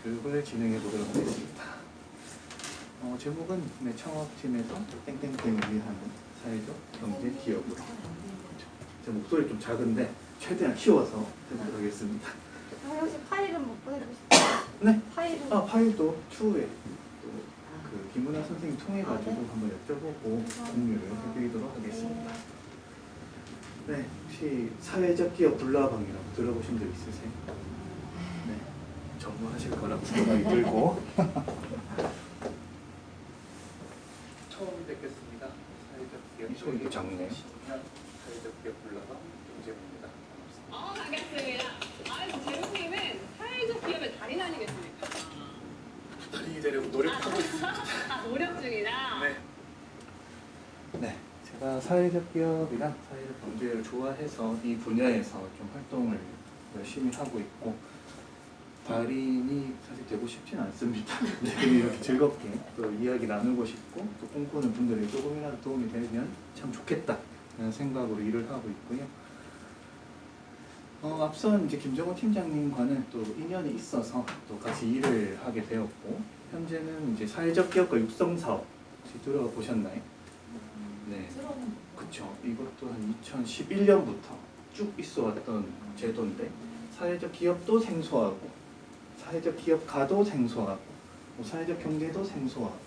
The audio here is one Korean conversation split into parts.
교육을 진행해 보도록 하겠습니다. 제목은 창업팀에서 땡땡땡을 위한 사회적 경제 기업으로. 제 목소리 좀 작은데 최대한 키워서 해보도록 하겠습니다. 혹시 파일은 못 보내주실까요? 네. 파일은 파일도 추후에 그 김은아 선생님 통해 가지고 네. 한번 여쭤보고 공유를 해드리도록 하겠습니다. 네, 혹시 사회적 기업 불나방이라고 들어보신 적 있으세요? 네, 전무하실 거라고 생각이 들고 처음 뵙겠습니다. 사회적 기업. 이 소리도 작네. 사회적 기업 불나방 김재훈입니다. 반갑습니다. 재훈님은 사회적 기업의 달인 아니겠습니까? 달인이 되려고 노력하고 있습니다. 노력 중이다. 네. 네, 제가 사회적 기업이랑 사회적 경제를 좋아해서 이 분야에서 좀 활동을 열심히 하고 있고 달인이 사실 되고 싶진 않습니다. 이렇게 즐겁게 또 이야기 나누고 싶고 또 꿈꾸는 분들이 조금이라도 도움이 되면 참 좋겠다 라는 생각으로 일을 하고 있고요. 앞선 이제 김정호 팀장님과는 또 인연이 있어서 또 같이 일을 하게 되었고 현재는 이제 사회적 기업과 육성 사업 혹시 들어보셨나요? 네, 그렇죠. 이것도 한 2011년부터 쭉 있어왔던 제도인데 사회적 기업도 생소하고 사회적 기업가도 생소하고 사회적 경제도 생소하고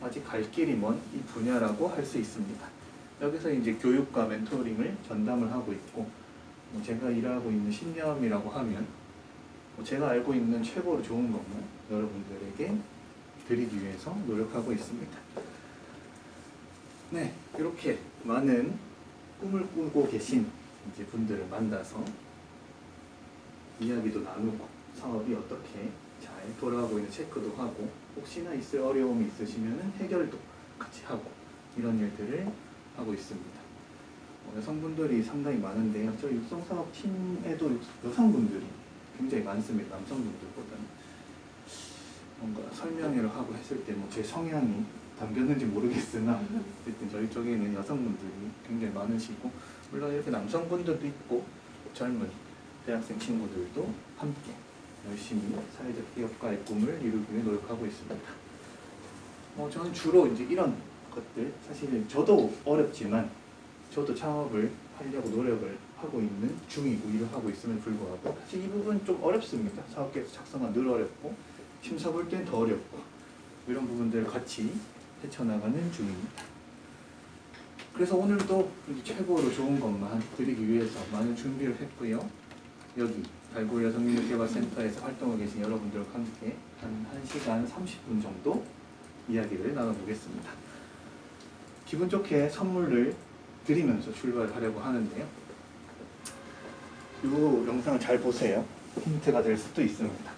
아직 갈 길이 먼 이 분야라고 할 수 있습니다. 여기서 이제 교육과 멘토링을 전담을 하고 있고 제가 일하고 있는 신념이라고 하면 제가 알고 있는 최고로 좋은 것만 여러분들에게 드리기 위해서 노력하고 있습니다. 네, 이렇게 많은 꿈을 꾸고 계신 이제 분들을 만나서 이야기도 나누고 사업이 어떻게 잘 돌아가고 있는 체크도 하고 혹시나 있을 어려움이 있으시면 해결도 같이 하고 이런 일들을 하고 있습니다. 여성분들이 상당히 많은데요. 저희 육성사업 팀에도 여성분들이 굉장히 많습니다. 남성분들보다는. 뭔가 설명회를 하고 했을 때 제 성향이 담겼는지 모르겠으나 어쨌든 저희 쪽에 있는 여성분들이 굉장히 많으시고 물론 이렇게 남성분들도 있고 젊은 대학생 친구들도 함께 열심히 사회적 기업가의 꿈을 이루기 위해 노력하고 있습니다. 저는 주로 이제 이런 것들 사실 저도 어렵지만 저도 창업을 하려고 노력을 하고 있는 중이고 일을 하고 있음에 불구하고 사실 이 부분 좀 어렵습니다. 사업계획서 작성은 늘 어렵고 심사 볼 땐 더 어렵고 이런 부분들을 같이 헤쳐나가는 중입니다. 그래서 오늘도 최고로 좋은 것만 드리기 위해서 많은 준비를 했고요. 여기 달굴 여성민족개발센터에서 활동하고 계신 여러분들과 함께 한 1시간 30분 정도 이야기를 나눠보겠습니다. 기분 좋게 선물을 드리면서 출발하려고 하는데요. 이 영상을 잘 보세요. 힌트가 될 수도 있습니다.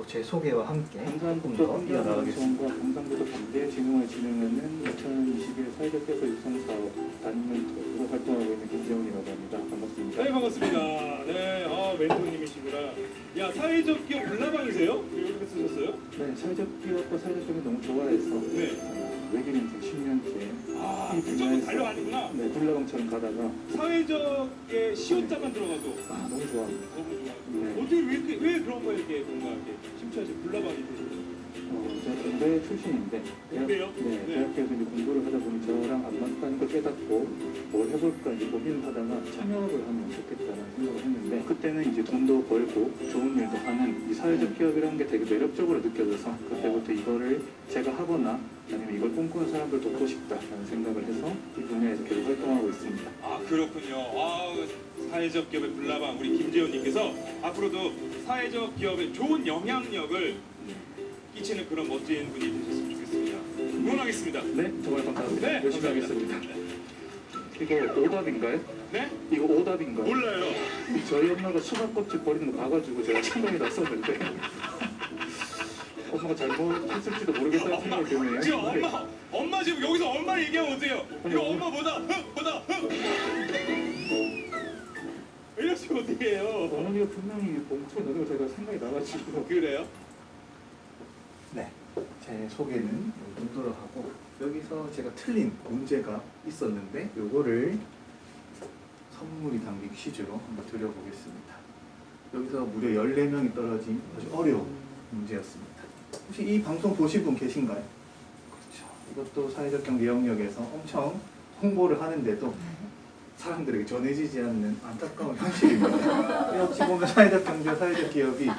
제 소개와 함께 좀 더 이어나가겠습니다. 경상도도 경제진흥을 진행하는 2021 사회적 기업 육성사업 단멘토로 활동하고 있는 김재훈이라고 합니다. 반갑습니다. 네, 반갑습니다. 네, 멘토님이시구나. 야, 사회적 기업 불나방이세요? 이렇게 쓰셨어요? 네, 사회적 기업과 사회적 기업을 너무 좋아해서 네. 외계인 10년째 이 그쪽으로 분야에서 달려가는구나. 네, 불나방처럼 가다가 사회적의 시옷자만 들어가도 너무 좋아합니다. 너무 좋아. 네. 어떻게 왜 그런 거에 이렇게 뭔가 이렇게 심취하시 불나방이 되시죠? 제가 공대 출신인데 공대요? 네. 대학교에서 이제 공부를 하다 보니 저랑 안 맞다는 걸 깨닫고 뭘 해볼까 이제 고민을 하다가 창업을 하면 좋겠다는 생각을 했는데 그때는 이제 돈도 벌고 좋은 일도 하는 이 사회적 기업이라는 게 되게 매력적으로 느껴져서 그때부터 이거를 제가 하거나 아니면 이걸 꿈꾸는 사람들 돕고 싶다라는 생각을 해서 이 분야에서 계속 활동하고 있습니다. 아, 그렇군요. 사회적 기업의 불나방 우리 김재훈님께서 앞으로도 사회적 기업에 좋은 영향력을 끼치는 그런 멋진 분이 되셨으면 좋겠습니다. 응원하겠습니다. 네, 정말 감사합니다. 네, 열심히 감사합니다. 하겠습니다. 이거 오답인가요? 네? 이거 오답인가요? 몰라요. 저희 엄마가 수박 껍질 버리는 거 봐가지고 제가 생각이 났었는데 엄마가 잘못했을지도 모르겠다는 생각이 드네요. 지금 엄마 지금 여기서 엄마를 얘기하면 어때요? 이거 엄마 보다 이러시면 어떻게 해요? 어머니가 분명히 봉투에 넣는 거 제가 생각이 나가지고. 그래요? 네, 제 소개는 이 정도로 하고 여기서 제가 틀린 문제가 있었는데 요거를 선물이 담긴 퀴즈로 한번 드려보겠습니다. 여기서 무려 14명이 떨어진 아주 어려운 문제였습니다. 혹시 이 방송 보신 분 계신가요? 그렇죠. 이것도 사회적 경제 영역에서 엄청 홍보를 하는데도 사람들에게 전해지지 않는 안타까운 현실입니다. 어찌 보면 사회적 경제, 사회적 기업이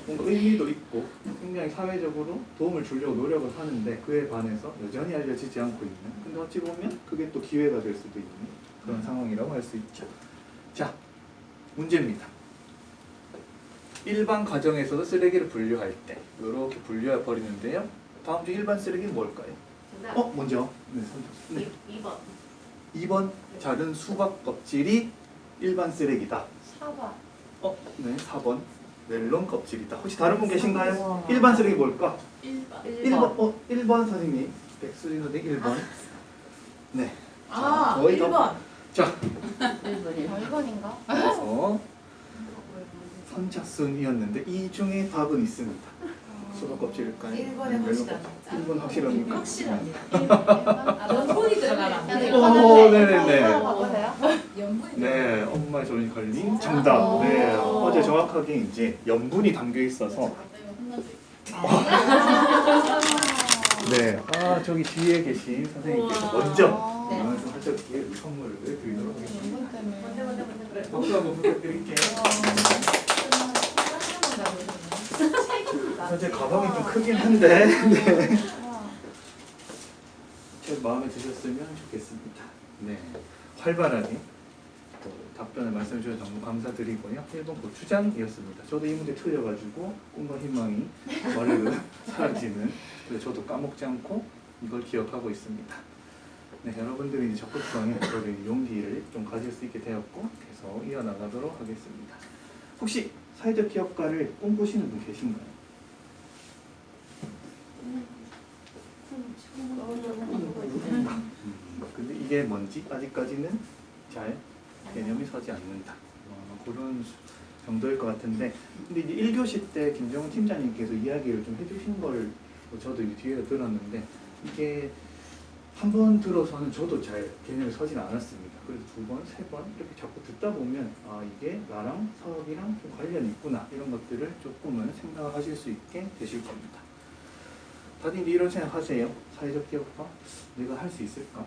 뭔가 의미도 있고 굉장히 사회적으로 도움을 주려고 노력을 하는데 그에 반해서 여전히 알려지지 않고 있는, 근데 어찌 보면 그게 또 기회가 될 수도 있는 그런 상황이라고 할 수 있죠. 자, 문제입니다. 일반 가정에서도 쓰레기를 분류할 때 이렇게 분류해 버리는데요. 다음 중 일반 쓰레기는 뭘까요? 정답. 먼저 네, 선택. 네. 2번. 2번 자른 수박 껍질이 일반 쓰레기다. 4번. 네, 4번 멜론 껍질이다. 혹시 다른 분 계신가요? 일반 쓰레기 뭘까? 1번. 1번 선생님. 백수진 선생님 1번. 네. 자, 거의 다. 자, 1번인가? 그래서 선착순이었는데 이 중에 답은 있습니다. 수박 껍질일까요? 1번에 확실합니다. 1번 확실합니까? 확실합니다. 연분이 들어가라. 네네네. 바꾸세요? 연분이 네, 엄마의 조언이 걸린 정답. 네, 어제 정확하게 이제 염분이 담겨 있어서. 네, 저기 뒤에 계신 선생님께서 먼저 네. 하셨기에 선물을 드리도록 하겠습니다. 먼저. 박수 한번 부탁드릴게요. 현재 가방이 좀 크긴 한데, 네. 제 마음에 드셨으면 좋겠습니다. 네, 활발하게 또 답변을 말씀해 주셔서 너무 감사드리고요. 1번 고추장이었습니다. 저도 이 문제 틀려가지고 꿈과 희망이 머리로 사라지는, 그래서 저도 까먹지 않고 이걸 기억하고 있습니다. 네, 여러분들이 이제 적극성에 저도 용기를 좀 가질 수 있게 되었고 계속 이어나가도록 하겠습니다. 혹시 사회적 기업가를 꿈꾸시는 분 계신가요? 근데 이게 뭔지 아직까지는 잘 개념이 서지 않는다. 그런 정도일 것 같은데, 근데 이제 1교시 때 김정은 팀장님께서 이야기를 좀 해주신 걸 저도 이제 뒤에 들었는데, 이게 한 번 들어서는 저도 잘 개념이 서진 않았습니다. 그래서 2번, 3번 이렇게 자꾸 듣다 보면 이게 나랑 사업이랑 좀 관련이 있구나, 이런 것들을 조금은 생각하실 수 있게 되실 겁니다. 다들 이제 이런 생각하세요. 사회적 기업가 내가 할 수 있을까?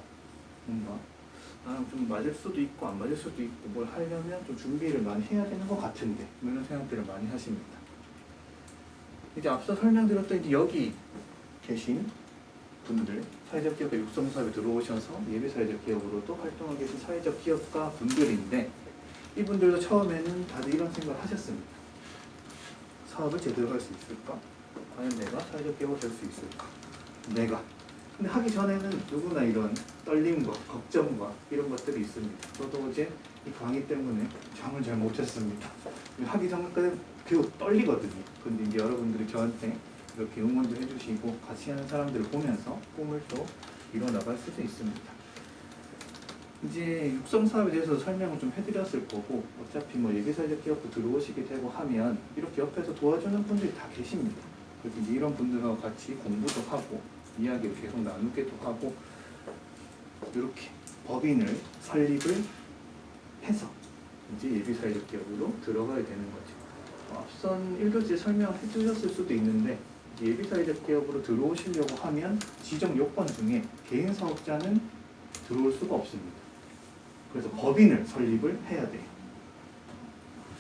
뭔가 나랑 좀 맞을 수도 있고 안 맞을 수도 있고, 뭘 하려면 좀 준비를 많이 해야 되는 것 같은데, 이런 생각들을 많이 하십니다. 이제 앞서 설명드렸던 이제 여기 계신 분들, 사회적 기업가 육성사업에 들어오셔서 예비 사회적 기업으로도 활동하고 계신 사회적 기업가 분들인데, 이분들도 처음에는 다들 이런 생각을 하셨습니다. 사업을 제대로 할 수 있을까? 과연 내가 사회적 기업을 될 수 있을까? 내가. 근데 하기 전에는 누구나 이런 떨림과 걱정과 이런 것들이 있습니다. 저도 어제 이 강의 때문에 잠을 잘 못 잤습니다. 하기 전까지는 계속 떨리거든요. 근데 이제 여러분들이 저한테 이렇게 응원도 해주시고 같이 하는 사람들을 보면서 꿈을 또 이뤄나갈 수도 있습니다. 이제 육성사업에 대해서 설명을 좀 해드렸을 거고, 어차피 뭐 예비사회적 기업도 들어오시게 되고 하면 이렇게 옆에서 도와주는 분들이 다 계십니다. 그리고 이제 이런 분들하고 같이 공부도 하고 이야기를 계속 나누기도 하고, 이렇게 법인을 설립을 해서 이제 예비사회적 기업으로 들어가야 되는 거죠. 앞선 1교시에 설명해 주셨을 수도 있는데, 예비사회적 기업으로 들어오시려고 하면 지정 요건 중에 개인 사업자는 들어올 수가 없습니다. 그래서 법인을 설립을 해야 돼요.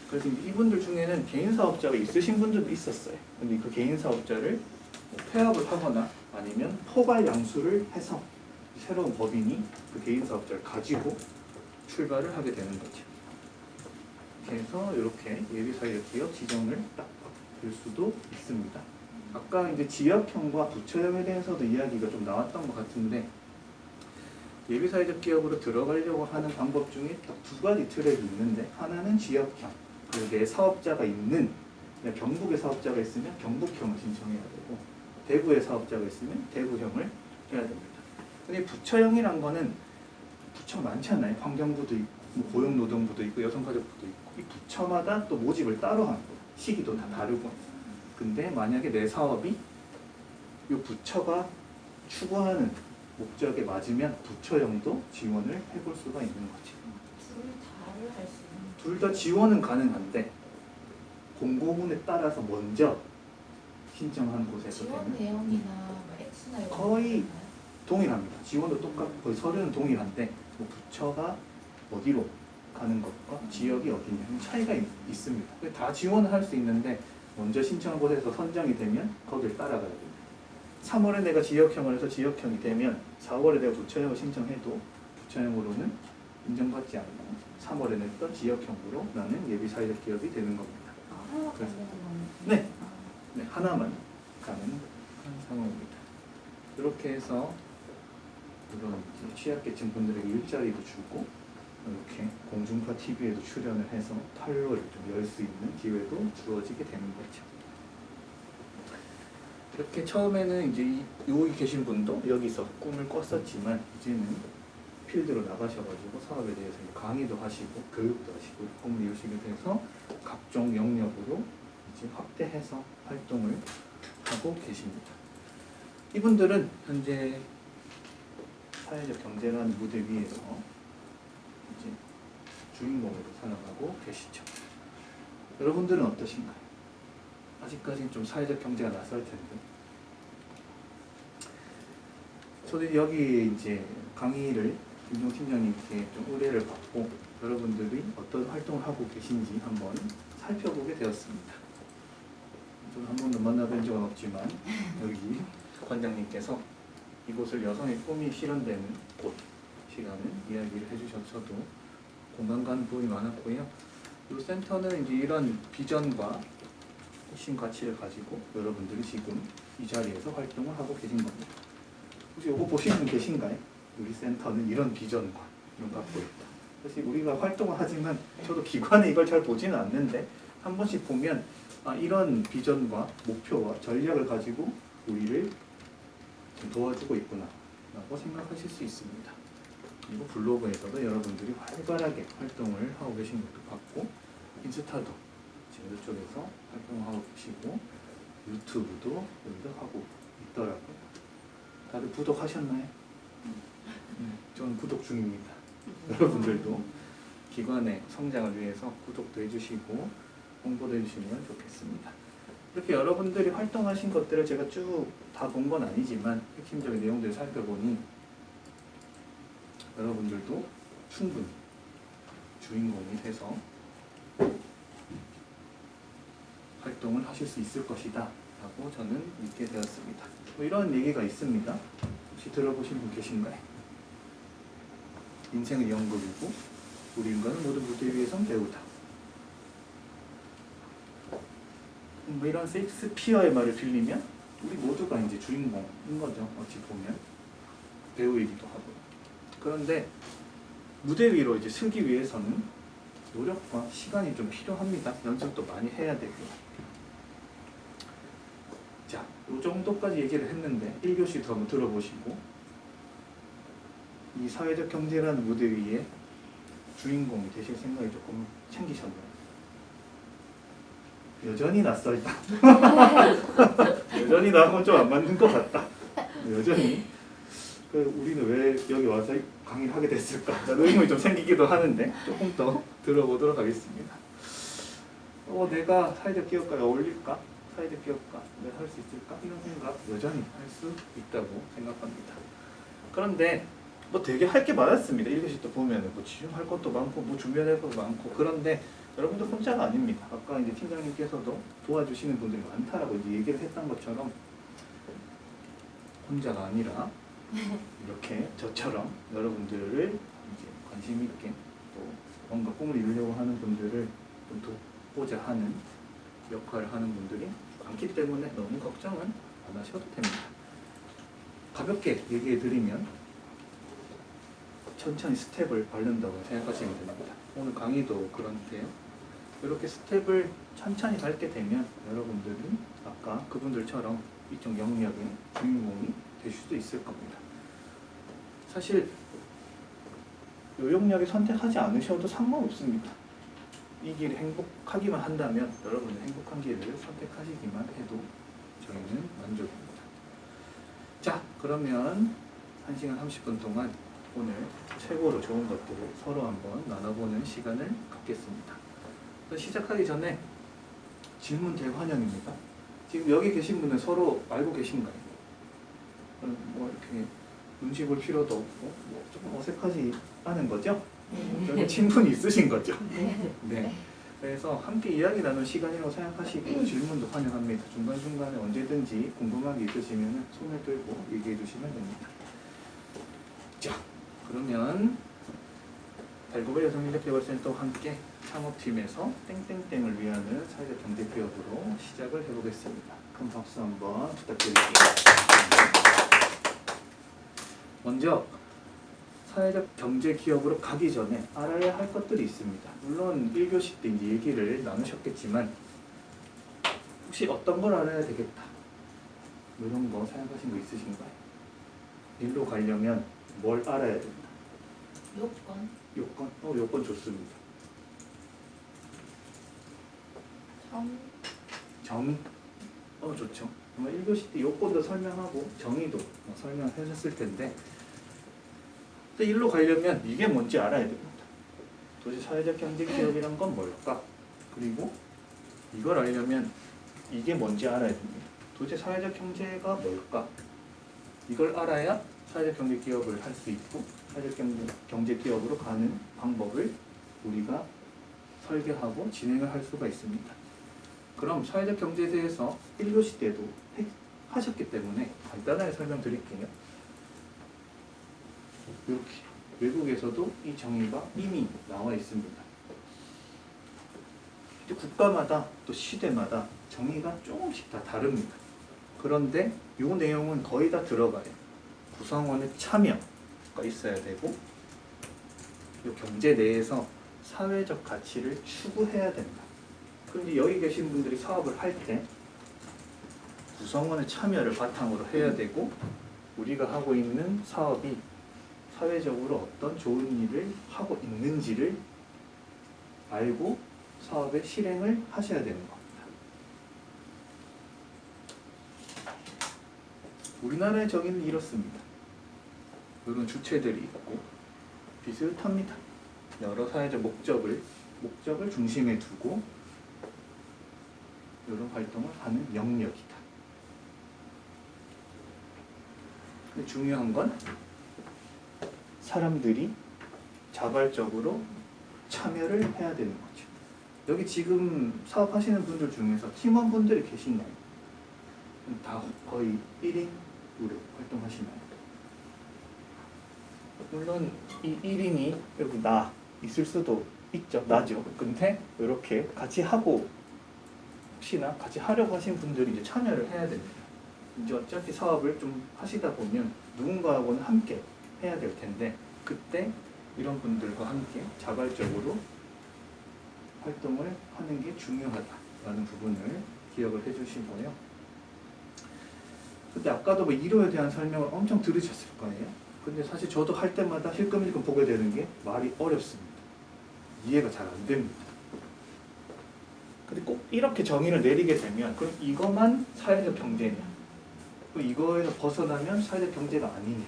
그래서 이분들 중에는 개인 사업자가 있으신 분들도 있었어요. 근데 그 개인 사업자를 폐업을 하거나 아니면 포괄 양수를 해서 새로운 법인이 그 개인 사업자를 가지고 출발을 하게 되는 거죠. 그래서 이렇게 예비사회적 기업 지정을 딱 받을 수도 있습니다. 아까 이제 지역형과 부처형에 대해서도 이야기가 좀 나왔던 것 같은데, 예비사회적 기업으로 들어가려고 하는 방법 중에 딱 2가지 트랙이 있는데, 하나는 지역형, 그리고 내 사업자가 있는, 경북에 사업자가 있으면 경북형을 신청해야 되고, 대구에 사업자가 있으면 대구형을 해야 됩니다. 근데 부처형이란 거는 부처 많잖아요. 환경부도 있고 고용노동부도 있고 여성가족부도 있고, 이 부처마다 또 모집을 따로 하는 거예요. 시기도 다 다르고. 근데 만약에 내 사업이 이 부처가 추구하는 목적에 맞으면 부처형도 지원을 해볼 수가 있는 거죠. 둘 다를 할 수 있는. 둘 다 지원은 가능한데 공고문에 따라서 먼저 신청한 곳에서 지원 되면 내용이나 뭐 X나 이런 거의 거 동일합니다. 지원도 똑같고 거의 서류는 동일한데 뭐 부처가 어디로 가는 것과 지역이 어디냐는 차이가 있습니다. 다 지원을 할 수 있는데 먼저 신청한 곳에서 선정이 되면 거기를 따라가야 됩니다. 3월에 내가 지역형을 해서 지역형이 되면 4월에 내가 부처형을 신청해도 부처형으로는 인정받지 않고 3월에 냈던 지역형으로 나는 예비 사회적 기업이 되는 겁니다. 하나밖에 그래서- 안 되는 거네. 네. 네, 하나만 가는 상황입니다. 이렇게 해서 이런 이제 취약계층 분들에게 일자리도 주고 이렇게 공중파 TV에도 출연을 해서 판로를 좀 열 수 있는 기회도 주어지게 되는 거죠. 이렇게 처음에는 이제 여기 계신 분도 여기서 꿈을 꿨었지만 이제는 필드로 나가셔가지고 사업에 대해서 강의도 하시고 교육도 하시고 꿈을 이루시게 돼서 각종 영역으로 이제 확대해서 활동을 하고 계십니다. 이분들은 현재 사회적 경제라는 무대 위에서 이제 주인공으로 살아가고 계시죠. 여러분들은 어떠신가요? 아직까지는 좀 사회적 경제가 낯설 텐데. 저도 여기 이제 강의를 김종 팀장님께 좀 의뢰를 받고 여러분들이 어떤 활동을 하고 계신지 한번 살펴보게 되었습니다. 저는 한 번도 만나뵌 적은 없지만 여기 관장님께서 이곳을 여성의 꿈이 실현되는 곳이라는 이야기를 해주셔서도 공감 가는 부분이 많았고요. 이 센터는 이제 이런 비전과 핵심 가치를 가지고 여러분들이 지금 이 자리에서 활동을 하고 계신 겁니다. 혹시 이거 보신 분 계신가요? 우리 센터는 이런 비전과 이런 갖고 있다. 사실 우리가 활동을 하지만 저도 기관에 이걸 잘 보지는 않는데 한 번씩 보면 이런 비전과 목표와 전략을 가지고 우리를 좀 도와주고 있구나 라고 생각하실 수 있습니다. 그리고 블로그에서도 여러분들이 활발하게 활동을 하고 계신 것도 봤고 인스타도 지금 이쪽에서 활동을 하고 계시고 유튜브도 여기서 하고 있더라고요. 다들 구독하셨나요? 저는 구독 중입니다. 여러분들도 기관의 성장을 위해서 구독도 해주시고 홍보도 해주시면 좋겠습니다. 이렇게 여러분들이 활동하신 것들을 제가 쭉 다 본 건 아니지만 핵심적인 내용들을 살펴보니 여러분들도 충분히 주인공이 돼서 활동을 하실 수 있을 것이다 라고 저는 믿게 되었습니다. 뭐 이런 얘기가 있습니다. 혹시 들어보신 분 계신가요? 인생은 연극이고 우리 인간은 모두 무대 위에선 배우다. 뭐 이런 셰익스피어의 말을 빌리면 우리 모두가 이제 주인공인 거죠. 어찌 보면 배우이기도 하고. 그런데 무대 위로 이제 서기 위해서는 노력과 시간이 좀 필요합니다. 연습도 많이 해야 되고요. 자, 이 정도까지 얘기를 했는데 1교시도 한번 들어보시고 이 사회적 경제라는 무대 위에 주인공이 되실 생각이 조금 생기셨나요? 여전히 낯설다. 여전히 나하고는 좀 안 맞는 것 같다. 여전히 우리는 왜 여기 와서 강의를 하게 됐을까? 라는 의문이 좀 생기기도 하는데 조금 더 들어보도록 하겠습니다. 내가 사회적 기업가에 어울릴까? 사회적 기업가 내가 할 수 있을까? 이런 생각 여전히 할 수 있다고 생각합니다. 그런데 뭐 되게 할 게 많았습니다. 1교시 때 보면 뭐 지원할 것도 많고 뭐 준비할 것도 많고 그런데 여러분들 혼자가 아닙니다. 아까 이제 팀장님께서도 도와주시는 분들이 많다라고 이제 얘기를 했던 것처럼 혼자가 아니라 이렇게 저처럼 여러분들을 이제 관심 있게 또 뭔가 꿈을 이루려고 하는 분들을 좀 돕고자 하는 역할을 하는 분들이 많기 때문에 너무 걱정은 안 하셔도 됩니다. 가볍게 얘기해 드리면 천천히 스텝을 밟는다고 생각하시면 됩니다. 오늘 강의도 그런데요. 이렇게 스텝을 천천히 밟게 되면 여러분들은 아까 그분들처럼 이쪽 영역의 주인공이 되실 수도 있을 겁니다. 사실 이 영역을 선택하지 않으셔도 상관없습니다. 이 길이 행복하기만 한다면 여러분은 행복한 길을 선택하시기만 해도 저희는 만족입니다. 자, 그러면 1시간 30분 동안 오늘 최고로 좋은 것들을 서로 한번 나눠보는 시간을 갖겠습니다. 시작하기 전에 질문 대환영입니다. 지금 여기 계신 분은 서로 알고 계신가요? 뭐 이렇게 눈치 볼 필요도 없고 뭐 조금 어색하지 않은 거죠? 여기 친분이 있으신 거죠? 네. 그래서 함께 이야기 나눌 시간이라고 생각하시고 질문도 환영합니다. 중간중간에 언제든지 궁금한 게 있으시면 손을 들고 얘기해 주시면 됩니다. 자, 그러면 달고베 여성인력개발센터와 함께 창업팀에서 땡땡땡을 위하는 사회적 경제 기업으로 시작을 해보겠습니다. 큰 박수 한번 부탁드릴게요. 먼저 사회적 경제 기업으로 가기 전에 알아야 할 것들이 있습니다. 물론 1교시 때 이제 얘기를 나누셨겠지만 혹시 어떤 걸 알아야 되겠다 이런 거 생각하신 거 있으신가요? 일로 가려면 뭘 알아야 된다? 요건. 요건? 요건 좋습니다. 정의? 좋죠. 아마 1교시 때 요건도 설명하고 정의도 설명하셨을 텐데 일로 가려면 이게 뭔지 알아야 됩니다. 도대체 사회적 경제 기업이란 건 뭘까? 그리고 이걸 알려면 이게 뭔지 알아야 됩니다. 도대체 사회적 경제가 뭘까? 이걸 알아야 사회적 경제 기업을 할 수 있고 사회적 경제 기업으로 가는 방법을 우리가 설계하고 진행을 할 수가 있습니다. 그럼 사회적 경제에 대해서 1교시 때도 하셨기 때문에 간단하게 설명드릴게요. 이렇게 외국에서도 이 정의가 이미 나와 있습니다. 국가마다 또 시대마다 정의가 조금씩 다 다릅니다. 그런데 이 내용은 거의 다 들어가요. 구성원의 참여가 있어야 되고 이 경제 내에서 사회적 가치를 추구해야 된다. 그런데 여기 계신 분들이 사업을 할 때 구성원의 참여를 바탕으로 해야 되고 우리가 하고 있는 사업이 사회적으로 어떤 좋은 일을 하고 있는지를 알고 사업의 실행을 하셔야 되는 겁니다. 우리나라의 정의는 이렇습니다. 이런 주체들이 있고 비슷합니다. 여러 사회적 목적을 중심에 두고 이런 활동을 하는 영역이다. 근데 중요한 건 사람들이 자발적으로 참여를 해야 되는 거죠. 여기 지금 사업하시는 분들 중에서 팀원분들이 계신가요? 다 거의 1인으로 활동하시나요? 물론 이 1인이 여기 나 있을 수도 있죠. 나죠. 근데 이렇게 같이 하고 혹시나 같이 하려고 하신 분들이 이제 참여를 해야 됩니다. 이제 어차피 사업을 좀 하시다 보면 누군가하고는 함께 해야 될 텐데 그때 이런 분들과 함께 자발적으로 활동을 하는 게 중요하다라는 부분을 기억을 해주시고요. 근데 아까도 뭐 이로에 대한 설명을 엄청 들으셨을 거예요. 근데 사실 저도 할 때마다 힐끔힐끔 보게 되는 게 말이 어렵습니다. 이해가 잘 안 됩니다. 근데 꼭 이렇게 정의를 내리게 되면 그럼 이것만 사회적 경제냐? 또 이거에서 벗어나면 사회적 경제가 아니냐?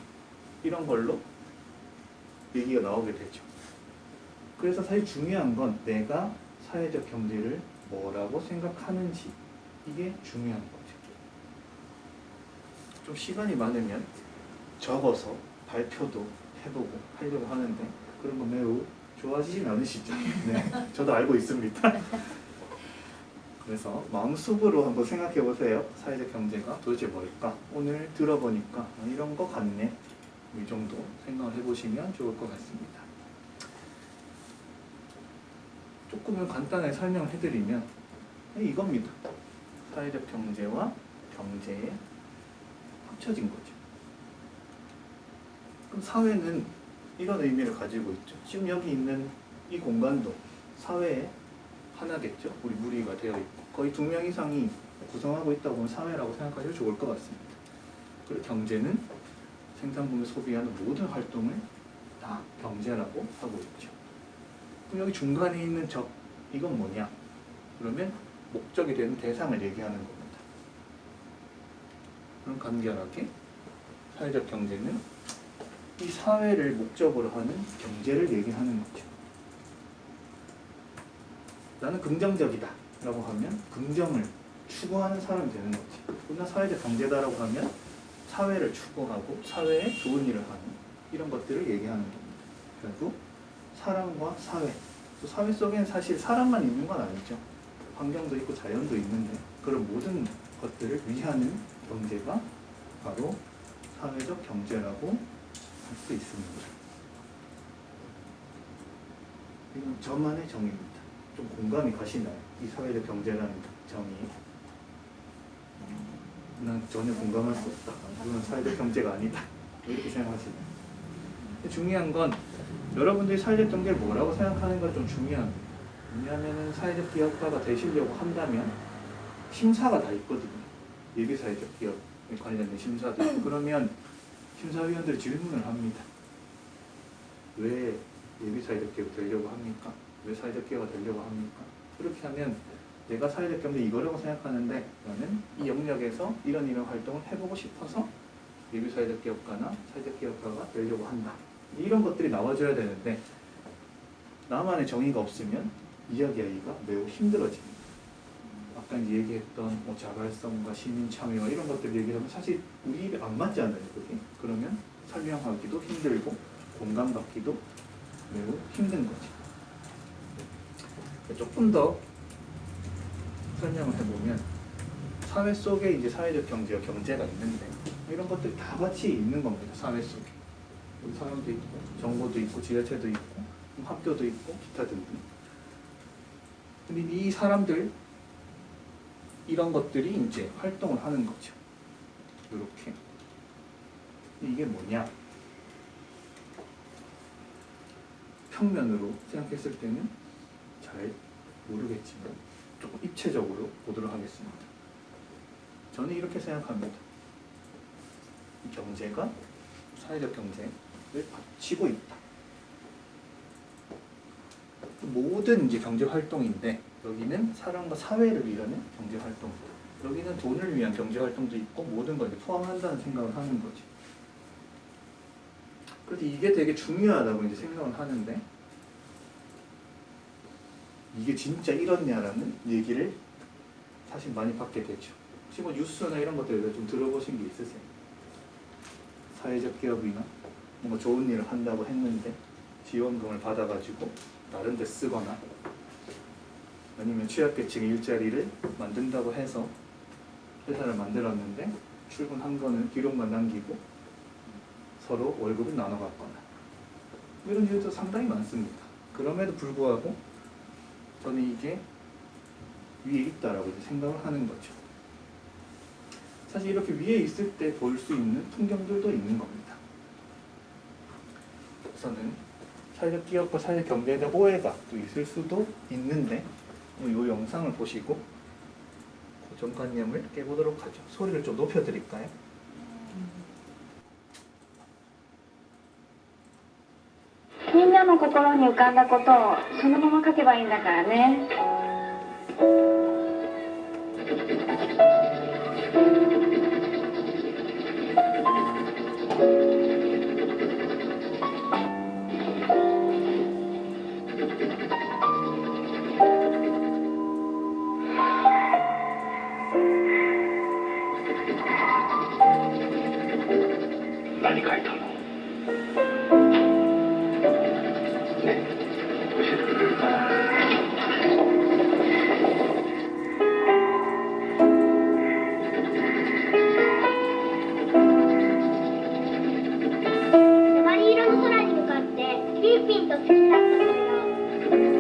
이런 걸로 얘기가 나오게 되죠. 그래서 사실 중요한 건 내가 사회적 경제를 뭐라고 생각하는지 이게 중요한 거죠. 좀 시간이 많으면 적어서 발표도 해보고 하려고 하는데 그런 거 매우 좋아하시진 않으시죠? 네, 저도 알고 있습니다. 그래서 마음속으로 한번 생각해 보세요. 사회적 경제가 도대체 뭘까? 오늘 들어보니까 이런 거 같네. 이 정도 생각을 해보시면 좋을 것 같습니다. 조금은 간단하게 설명을 해드리면 이겁니다. 사회적 경제와 경제에 합쳐진 거죠. 그럼 사회는 이런 의미를 가지고 있죠. 지금 여기 있는 이 공간도 사회의 하나겠죠. 우리 무리가 되어 있고 거의 2명 이상이 구성하고 있다고 보면 사회라고 생각하셔도 좋을 것 같습니다. 그리고 경제는 생산품을 소비하는 모든 활동을 다 경제라고 하고 있죠. 그럼 여기 중간에 있는 적, 이건 뭐냐? 그러면 목적이 되는 대상을 얘기하는 겁니다. 그럼 간결하게 사회적 경제는 이 사회를 목적으로 하는 경제를 얘기하는 거죠. 나는 긍정적이다. 라고 하면 긍정을 추구하는 사람이 되는 거지. 그러나 사회적 경제다라고 하면 사회를 추구하고 사회에 좋은 일을 하는 이런 것들을 얘기하는 겁니다. 결국 사람과 사회, 또 사회 속에는 사실 사람만 있는 건 아니죠. 환경도 있고 자연도 있는데 그런 모든 것들을 위하는 경제가 바로 사회적 경제라고 할 수 있습니다. 이건 저만의 정의입니다. 좀 공감이 가시나요? 이 사회적 경제라는 정의. 난 전혀 공감할 수 없다. 이건 사회적 경제가 아니다. 이렇게 생각하시나요? 중요한 건 여러분들이 사회적 경제를 뭐라고 생각하는가 좀 중요합니다. 왜냐하면 사회적 기업가가 되시려고 한다면 심사가 다 있거든요. 예비 사회적 기업에 관련된 심사도 있고 그러면 심사위원들이 질문을 합니다. 왜 예비 사회적 기업이 되려고 합니까? 왜 사회적 기업가 되려고 합니까? 그렇게 하면 내가 사회적 경제 이거라고 생각하는데 나는 이 영역에서 이런 활동을 해보고 싶어서 예비 사회적 기업가나 사회적 기업가가 되려고 한다. 이런 것들이 나와줘야 되는데 나만의 정의가 없으면 이야기하기가 매우 힘들어집니다. 아까 이제 얘기했던 뭐 자발성과 시민 참여와 이런 것들 얘기하면 사실 우리 입에 안 맞지 않아요, 그게? 그러면 설명하기도 힘들고 공감받기도 매우 힘든 거죠. 조금 더 설명을 해보면 사회 속에 이제 사회적 경제와 경제가 있는데 이런 것들이 다 같이 있는 겁니다. 사회 속에 우리 사람도 있고 정보도 있고 지자체도 있고 학교도 있고 기타 등등. 근데 이 사람들 이런 것들이 이제 활동을 하는 거죠. 이렇게. 이게 뭐냐? 평면으로 생각했을 때는 잘 모르겠지만 조금 입체적으로 보도록 하겠습니다. 저는 이렇게 생각합니다. 이 경제가 사회적 경제를 받치고 있다. 모든 이제 경제 활동인데 여기는 사람과 사회를 위하는 경제 활동이다. 여기는 돈을 위한 경제 활동도 있고 모든 걸 포함한다는 생각을 하는 거지. 그래서 이게 되게 중요하다고 이제 생각을 하는데 이게 진짜 이렇냐라는 얘기를 사실 많이 받게 되죠. 혹시 뭐 뉴스나 이런 것들을 좀 들어보신 게 있으세요? 사회적 기업이나 뭔가 좋은 일을 한다고 했는데 지원금을 받아가지고 다른 데 쓰거나 아니면 취약계층의 일자리를 만든다고 해서 회사를 만들었는데 출근한 거는 기록만 남기고 서로 월급을 나눠 갖거나 이런 일도 상당히 많습니다. 그럼에도 불구하고 저는 이게 위에 있다라고 이제 생각을 하는 거죠. 사실 이렇게 위에 있을 때 볼 수 있는 풍경들도 있는 겁니다. 우선은 사회적 기업과 사회적 경제에 대한 오해가 또 있을 수도 있는데 이 영상을 보시고 고정관념을 깨보도록 하죠. 소리를 좀 높여드릴까요? みんなの心に浮かんだことをそのまま書けばいいんだからね。何書いたの？ね、教えてくれるかな。鉛色の空に向かってピンピンと突き立ったそれが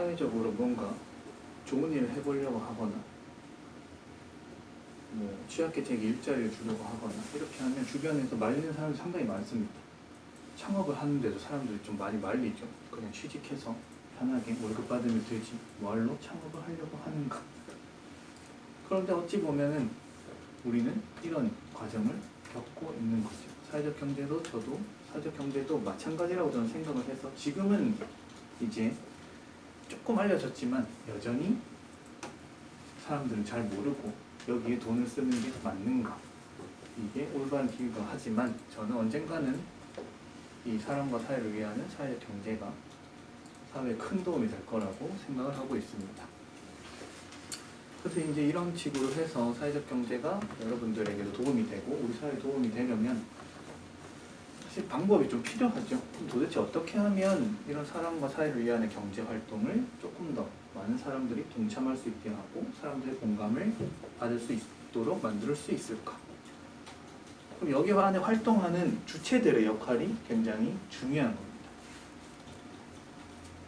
사회적으로 뭔가 좋은 일을 해보려고 하거나 뭐 취약계층에게 일자리를 주려고 하거나 이렇게 하면 주변에서 말리는 사람이 상당히 많습니다. 창업을 하는데도 사람들이 좀 많이 말리죠. 그냥 취직해서 편하게 월급 받으면 되지 뭐할로 창업을 하려고 하는가. 그런데 어찌 보면은 우리는 이런 과정을 겪고 있는 거죠. 사회적 경제도 저도 사회적 경제도 마찬가지라고 저는 생각을 해서 지금은 이제 조금 알려졌지만 여전히 사람들은 잘 모르고 여기에 돈을 쓰는 게 맞는가 이게 올바른 길인가 하지만 저는 언젠가는 이 사람과 사회를 위하는 사회적 경제가 사회에 큰 도움이 될 거라고 생각을 하고 있습니다. 그래서 이제 이런 식으로 해서 사회적 경제가 여러분들에게도 도움이 되고 우리 사회에 도움이 되려면 사실 방법이 좀 필요하죠. 그럼 도대체 어떻게 하면 이런 사람과 사회를 위한 경제 활동을 조금 더 많은 사람들이 동참할 수 있게 하고 사람들의 공감을 받을 수 있도록 만들 수 있을까? 그럼 여기 안에 활동하는 주체들의 역할이 굉장히 중요한 겁니다.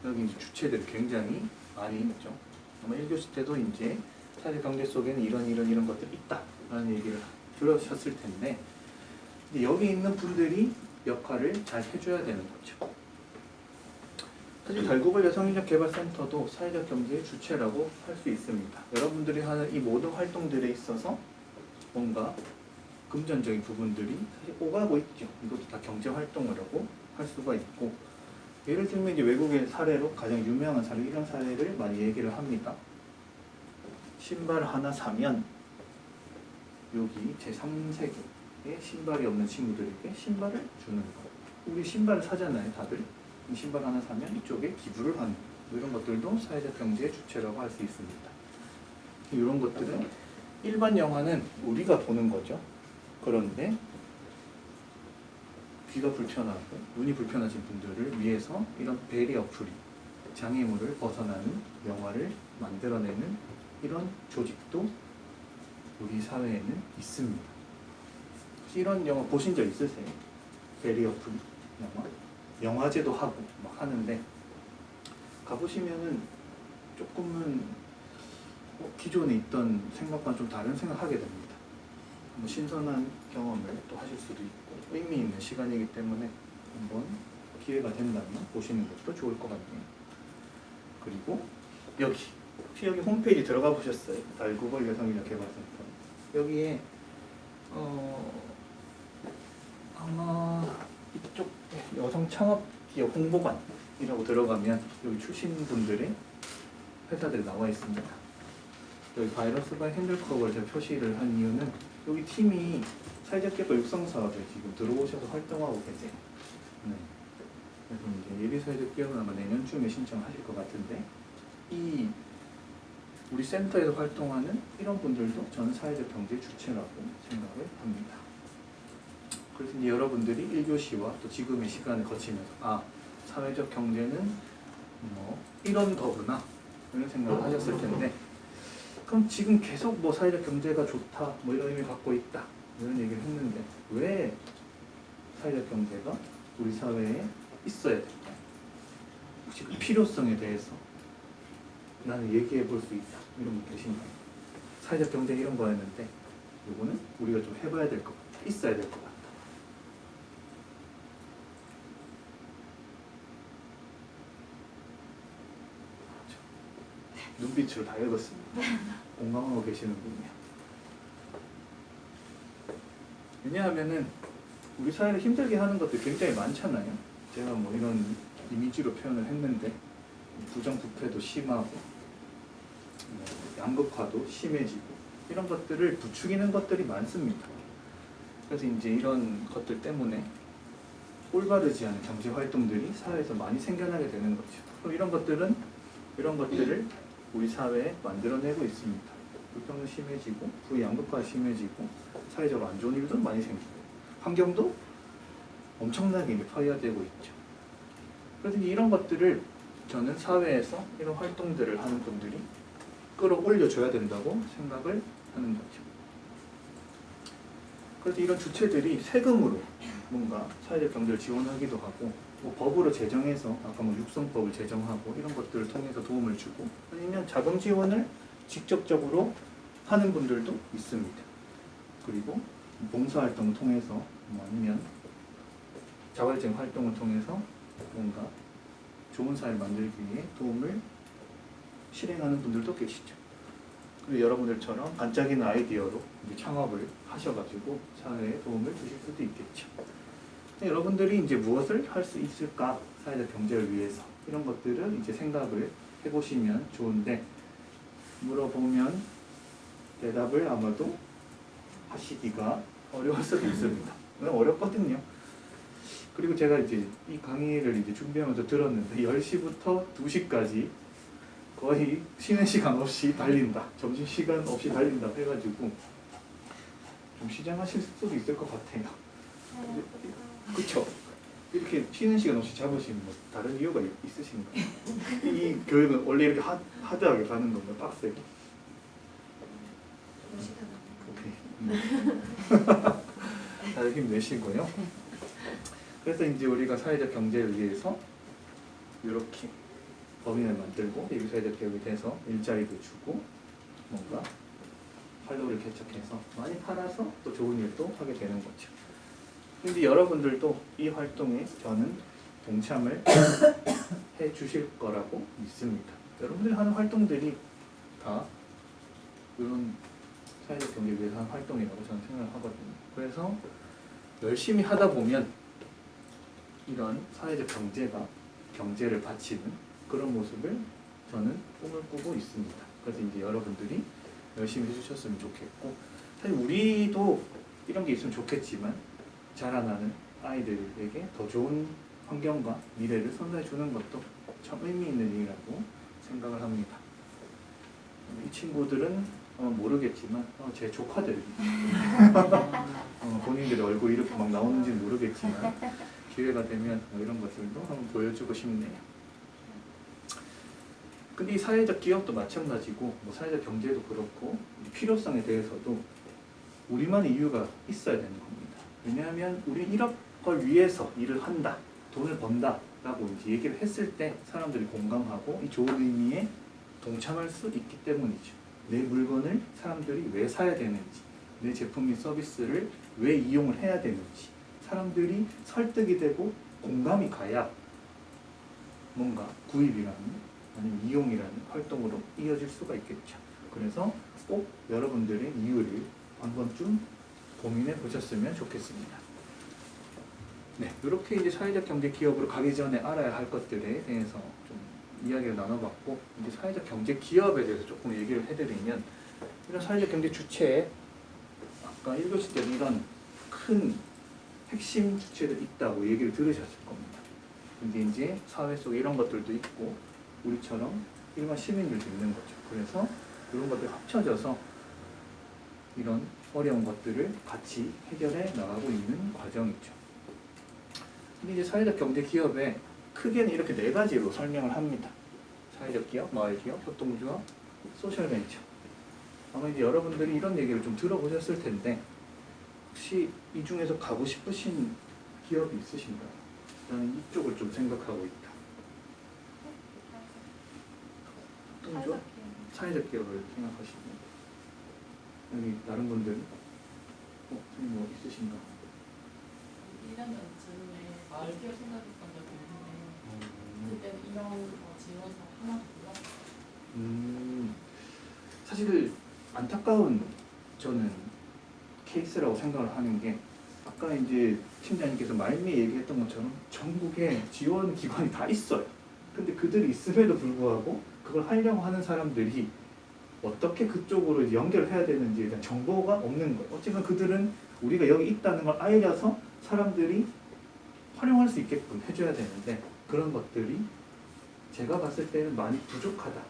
여기 이제 주체들이 굉장히 많이 있죠. 아마 1교시 때도 이제 사회 경제 속에는 이런 것들이 있다라는 얘기를 들으셨을 텐데 이제 여기 있는 분들이 역할을 잘 해줘야 되는 거죠. 사실 달구벌 여성인력개발센터도 사회적 경제의 주체라고 할 수 있습니다. 여러분들이 하는 이 모든 활동들에 있어서 뭔가 금전적인 부분들이 사실 오가고 있죠. 이것도 다 경제 활동이라고 할 수가 있고 예를 들면 이제 외국의 사례로 가장 유명한 사례 이런 사례를 많이 얘기를 합니다. 신발 하나 사면 여기 제3세계에 신발이 없는 친구들에게 신발을 주는 거. 우리 신발을 사잖아요, 다들. 이 신발 하나 사면 이쪽에 기부를 하는 거. 이런 것들도 사회적 경제의 주체라고 할 수 있습니다. 이런 것들은 일반 영화는 우리가 보는 거죠. 그런데 귀가 불편하고 눈이 불편하신 분들을 위해서 이런 베리어 프리, 장애물을 벗어나는 영화를 만들어내는 이런 조직도 우리 사회에는 있습니다. 혹시 이런 영화 보신 적 있으세요? 베리어 프리 영화? 영화제도 하고 막 하는데 가보시면은 조금은 기존에 있던 생각과 좀 다른 생각하게 됩니다. 뭐 신선한 경험을 또 하실 수도 있고 의미 있는 시간이기 때문에 한번 기회가 된다면 보시는 것도 좋을 것 같네요. 그리고 여기 혹시 여기 홈페이지 들어가 보셨어요? 달구벌 여성인력개발센터 여기에 아마 이쪽 여성 창업기업 홍보관이라고 들어가면 여기 출신분들의 회사들이 나와 있습니다. 여기 바이러스 바이 핸들컵을 제가 표시를 한 이유는 여기 팀이 사회적 개발 육성 사업에 지금 들어오셔서 활동하고 계세요. 네. 그래서 이제 예비 사회적 기업은 아마 내년쯤에 신청하실 것 같은데 이 우리 센터에서 활동하는 이런 분들도 저는 사회적 경제 주체라고 생각을 합니다. 그래서 이제 여러분들이 1교시와 또 지금의 시간을 거치면서 사회적 경제는 뭐 이런 거구나 이런 생각을 하셨을 텐데 그럼 지금 계속 뭐 사회적 경제가 좋다 뭐 이런 의미를 갖고 있다 이런 얘기를 했는데 왜 사회적 경제가 우리 사회에 있어야 될까? 혹시 그 필요성에 대해서 나는 얘기해 볼 수 있다 이런 분 계신가요? 사회적 경제 이런 거였는데 이거는 우리가 좀 해봐야 될 것 같다 있어야 될 것 같다. 눈빛으로 다 읽었습니다. 공감하고 계시는군요. 왜냐하면은 우리 사회를 힘들게 하는 것도 굉장히 많잖아요. 제가 뭐 이런 이미지로 표현을 했는데 부정부패도 심하고 양극화도 심해지고 이런 것들을 부추기는 것들이 많습니다. 그래서 이제 이런 것들 때문에 올바르지 않은 경제 활동들이 사회에서 많이 생겨나게 되는 거죠. 그럼 이런 것들을 우리 사회에 만들어내고 있습니다. 불평도 심해지고 부양극화가 심해지고 사회적으로 안 좋은 일도 많이 생기고 환경도 엄청나게 파괴되고 있죠. 그래서 이런 것들을 저는 사회에서 이런 활동들을 하는 분들이 끌어올려줘야 된다고 생각을 하는 거죠. 그래서 이런 주체들이 세금으로 뭔가 사회적 경제를 지원하기도 하고 뭐 법으로 제정해서 아까 뭐 육성법을 제정하고 이런 것들을 통해서 도움을 주고 아니면 자금 지원을 직접적으로 하는 분들도 있습니다. 그리고 봉사활동을 통해서 뭐 아니면 자발적 활동을 통해서 뭔가 좋은 사회를 만들기 위해 도움을 실행하는 분들도 계시죠. 그리고 여러분들처럼 반짝이는 아이디어로 이제 창업을 하셔가지고 사회에 도움을 주실 수도 있겠죠. 여러분들이 이제 무엇을 할 수 있을까? 사회적 경제를 위해서 이런 것들을 이제 생각을 해보시면 좋은데 물어보면 대답을 아마도 하시기가 어려울 수도 있습니다. 어렵거든요. 그리고 제가 이제 이 강의를 이제 준비하면서 들었는데 10시부터 2시까지 거의 쉬는 시간 없이 달린다. 점심 시간 없이 달린다 해가지고 좀 시장하실 수도 있을 것 같아요. 그렇죠? 이렇게 쉬는 시간 없이 잡으시면 뭐 다른 이유가 있으신가요? 이 교육은 원래 이렇게 하드하게 가는 건가요? 빡세게? 오케이. 다들 힘내시고요. 그래서 이제 우리가 사회적 경제를 위해서 이렇게 법인을 만들고 예비 사회적 기업이 돼서 일자리도 주고 뭔가 활로를 개척해서 많이 팔아서 또 좋은 일도 하게 되는 거죠. 근데 여러분들도 이 활동에 저는 동참을 해 주실 거라고 믿습니다. 여러분들이 하는 활동들이 다 이런 사회적 경제를 위해서 하는 활동이라고 저는 생각을 하거든요. 그래서 열심히 하다 보면 이런 사회적 경제를 바치는 그런 모습을 저는 꿈을 꾸고 있습니다. 그래서 이제 여러분들이 열심히 해주셨으면 좋겠고 사실 우리도 이런 게 있으면 좋겠지만 자라나는 아이들에게 더 좋은 환경과 미래를 선사해 주는 것도 참 의미 있는 일이라고 생각을 합니다. 이 친구들은 모르겠지만 제 조카들입니다. 본인들의 얼굴이 이렇게 막 나오는지는 모르겠지만 기회가 되면 이런 것들도 한번 보여주고 싶네요. 근데 이 사회적 기업도 마찬가지고 뭐 사회적 경제도 그렇고 필요성에 대해서도 우리만의 이유가 있어야 되는 겁니다. 왜냐하면 우리 이런 걸 위해서 일을 한다, 돈을 번다 라고 이제 얘기를 했을 때 사람들이 공감하고 이 좋은 의미에 동참할 수 있기 때문이죠. 내 물건을 사람들이 왜 사야 되는지, 내 제품 및 서비스를 왜 이용을 해야 되는지 사람들이 설득이 되고 공감이 가야 뭔가 구입이라는 아니면 이용이라는 활동으로 이어질 수가 있겠죠. 그래서 꼭 여러분들의 이유를 한 번쯤 고민해 보셨으면 좋겠습니다. 네, 이렇게 이제 사회적 경제 기업으로 가기 전에 알아야 할 것들에 대해서 좀 이야기를 나눠봤고 이제 사회적 경제 기업에 대해서 조금 얘기를 해드리면 이런 사회적 경제 주체에 아까 1교시 때 이런 큰 핵심 주체들이 있다고 얘기를 들으셨을 겁니다. 근데 이제 사회 속에 이런 것들도 있고 우리처럼 일반 시민들도 있는 거죠. 그래서 이런 것들이 합쳐져서 이런 어려운 것들을 같이 해결해 나가고 있는 과정이죠. 근데 이제 사회적 경제 기업에 크게는 이렇게 4가지로 설명을 합니다. 사회적 기업, 마을 기업, 협동조합, 소셜 벤처. 아마 이제 여러분들이 이런 얘기를 좀 들어보셨을 텐데 혹시 이 중에서 가고 싶으신 기업이 있으신가요? 나는 이쪽을 좀 생각하고 있다. 협동조합? 사회적 기업을 생각하시고 여기 다른 분들 선생님 뭐 있으신가? 1년 전쯤에 마을 기업 생각했던 적이 있는데 그때는 이런 거 지원서 하나도 몰랐어요. 사실 안타까운 저는 케이스라고 생각을 하는 게 아까 이제 팀장님께서 말미에 얘기했던 것처럼 전국에 지원 기관이 다 있어요. 근데 그들이 있음에도 불구하고 그걸 하려고 하는 사람들이 어떻게 그쪽으로 연결을 해야 되는지에 대한 정보가 없는 거예요. 어쨌든 그들은 우리가 여기 있다는 걸 알려서 사람들이 활용할 수 있게끔 해줘야 되는데 그런 것들이 제가 봤을 때는 많이 부족하다라는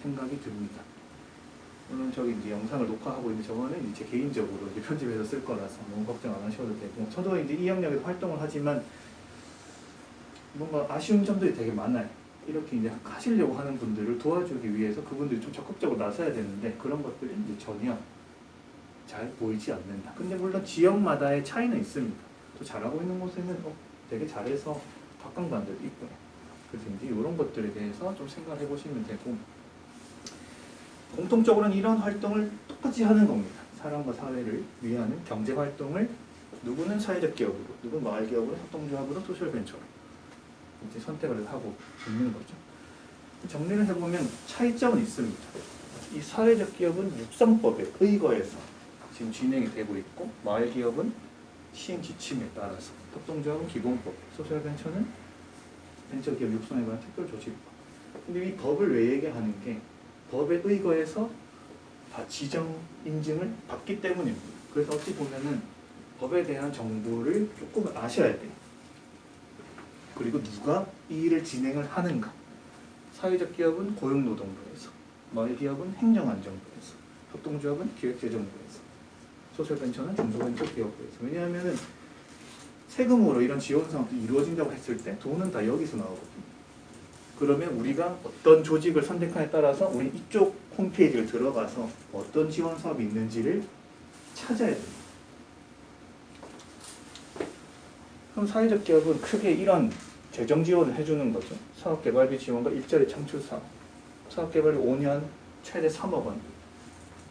생각이 듭니다. 물론 저기 이제 영상을 녹화하고 있는 저거는 이제 개인적으로 이제 편집해서 쓸 거라서 너무 걱정 안 하셔도 되고 저도 이제 이 영역에서 활동을 하지만 뭔가 아쉬운 점들이 되게 많아요. 이렇게 이제 하시려고 하는 분들을 도와주기 위해서 그분들이 좀 적극적으로 나서야 되는데 그런 것들이 이제 전혀 잘 보이지 않는다. 근데 물론 지역마다의 차이는 있습니다. 또 잘하고 있는 곳에는 되게 잘해서 박강단들도 있고요. 그래서 이제 이런 것들에 대해서 좀 생각해 보시면 되고, 공통적으로는 이런 활동을 똑같이 하는 겁니다. 사람과 사회를 위하는 경제 활동을 누구는 사회적 기업으로, 누구는 마을 기업으로, 협동조합으로, 소셜벤처로 이제 선택을 하고 있는 거죠. 정리를 해보면 차이점은 있습니다. 이 사회적 기업은 육성법에 의거해서 지금 진행이 되고 있고, 마을 기업은 시행 지침에 따라서, 협동조합은 기본법, 소셜벤처는 벤처기업 육성에 관한 특별조직법. 근데 이 법을 왜 얘기하는 게 법에 의거해서 다 지정 인증을 받기 때문입니다. 그래서 어찌 보면은 법에 대한 정보를 조금 아셔야 돼요. 그리고 누가 이 일을 진행을 하는가. 사회적 기업은 고용노동부에서, 마을 기업은 행정안전부에서, 협동조합은 기획재정부에서, 소셜벤처는 중소벤처기업부에서. 왜냐하면은 세금으로 이런 지원 사업이 이루어진다고 했을 때 돈은 다 여기서 나오거든요. 그러면 우리가 어떤 조직을 선택하에 따라서 우리 이쪽 홈페이지를 들어가서 어떤 지원 사업이 있는지를 찾아야 됩니다. 그럼 사회적 기업은 크게 이런 재정 지원을 해주는 거죠. 사업개발비 지원과 일자리 창출 사업. 사업개발비 5년 최대 3억 원.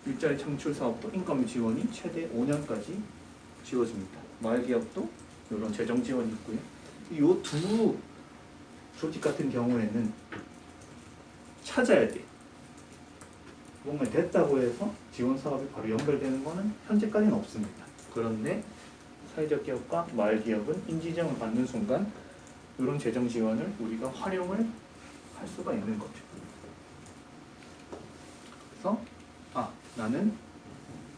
일자리 창출 사업도 인건비 지원이 최대 5년까지 지워집니다. 마을 기업도 이런 재정 지원이 있고요. 이 두 조직 같은 경우에는 찾아야 돼. 뭔가 됐다고 해서 지원 사업이 바로 연결되는 거는 현재까지는 없습니다. 그런데 사회적 기업과 마을 기업은 인지정을 받는 순간 이런 재정 지원을 우리가 활용을 할 수가 있는 거죠. 그래서 나는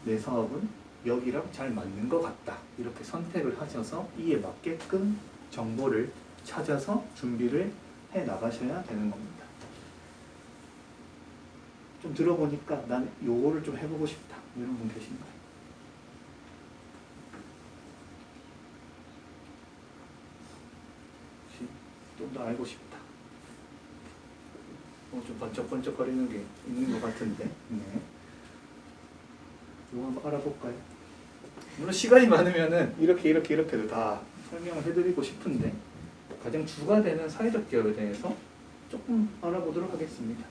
내 사업은 여기랑 잘 맞는 것 같다. 이렇게 선택을 하셔서 이에 맞게끔 정보를 찾아서 준비를 해 나가셔야 되는 겁니다. 좀 들어보니까 난 요거를 좀 해보고 싶다. 이런 분 계신가요? 혹시 좀 더 알고 싶다. 좀 번쩍번쩍거리는 게 있는 것 같은데. 네. 이거 한번 알아볼까요? 물론 시간이 많으면은 이렇게도 다 설명을 해드리고 싶은데 가장 주가 되는 사회적 기업에 대해서 조금 알아보도록 하겠습니다.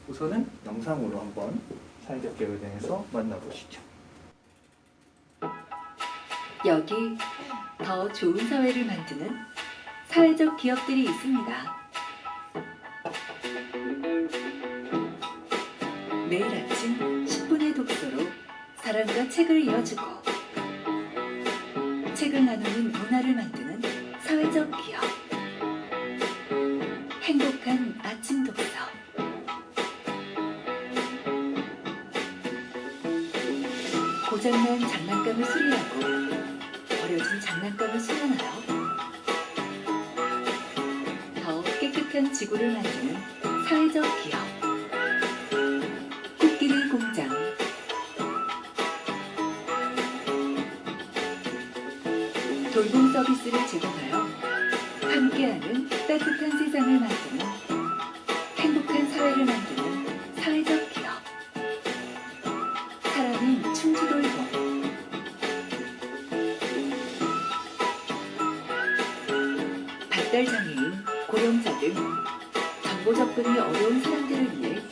우선은 영상으로 한번 사회적 기업에 대해서 만나보시죠. 여기 더 좋은 사회를 만드는 사회적 기업들이 있습니다. 매일 아침 10분의 독서로 사람과 책을 이어주고 책을 나누는 문화를 만드는 사회적 기업. 행복한 아침 독서. 고장난 장난감을 수리하고 버려진 장난감을 수선하여 더 깨끗한 지구를 만드는 사회적 기업. 코끼리 공장. 돌봄 서비스를 제공하여 함께하는 따뜻한 세상을 만드는 행복한 사회를 만드는 사회적 기업. 사람인 충주돌봄. 발달장애인, 고령자 등 정보 접근이 어려운 사람들을 위해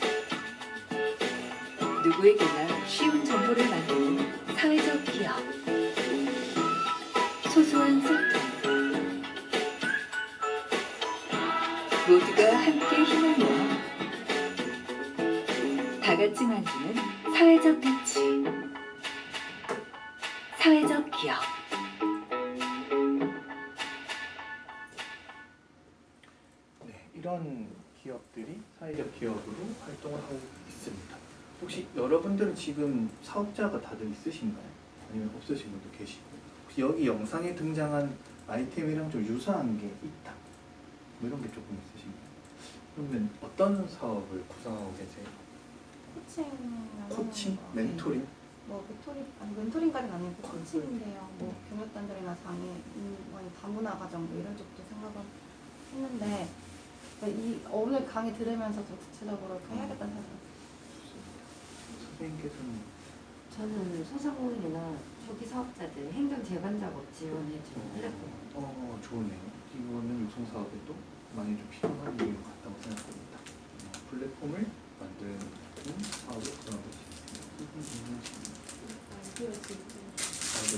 누구에게나 쉬운 정보를 만드는 사회적 기업. 소소한 소통. 모두가 함께 힘을 모아 다 같이 만드는 사회적 가치. 사회적 기업. 네, 이런 기업들이 사회적 기업으로 활동을 하고 있습니다. 혹시 여러분들은 지금 사업자가 다들 있으신가요? 아니면 없으신 분도 계시고, 혹시 여기 영상에 등장한 아이템이랑 좀 유사한 게 있다, 뭐 이런 게 조금 있으신가요? 그러면 어떤 사업을 구상하고 계세요? 코칭? 멘토링? 뭐 멘토링까지는 아니고 코칭인데요. 뭐 경력단들이나 장애인, 다문화 가정 뭐 이런 쪽도 생각을 했는데 오늘 강의 들으면서 좀 구체적으로 이렇게 해야겠다는 생각이 들었어요. 선생님께서는 저는 소상공인이나 초기 사업자들 행정 재반작업 지원해주는 플랫폼. 좋네요. 이거는 유통 사업에도 많이 좀 필요한 내용 같다고 생각합니다. 플랫폼을 만드는 사업을 구성하고 있습니다.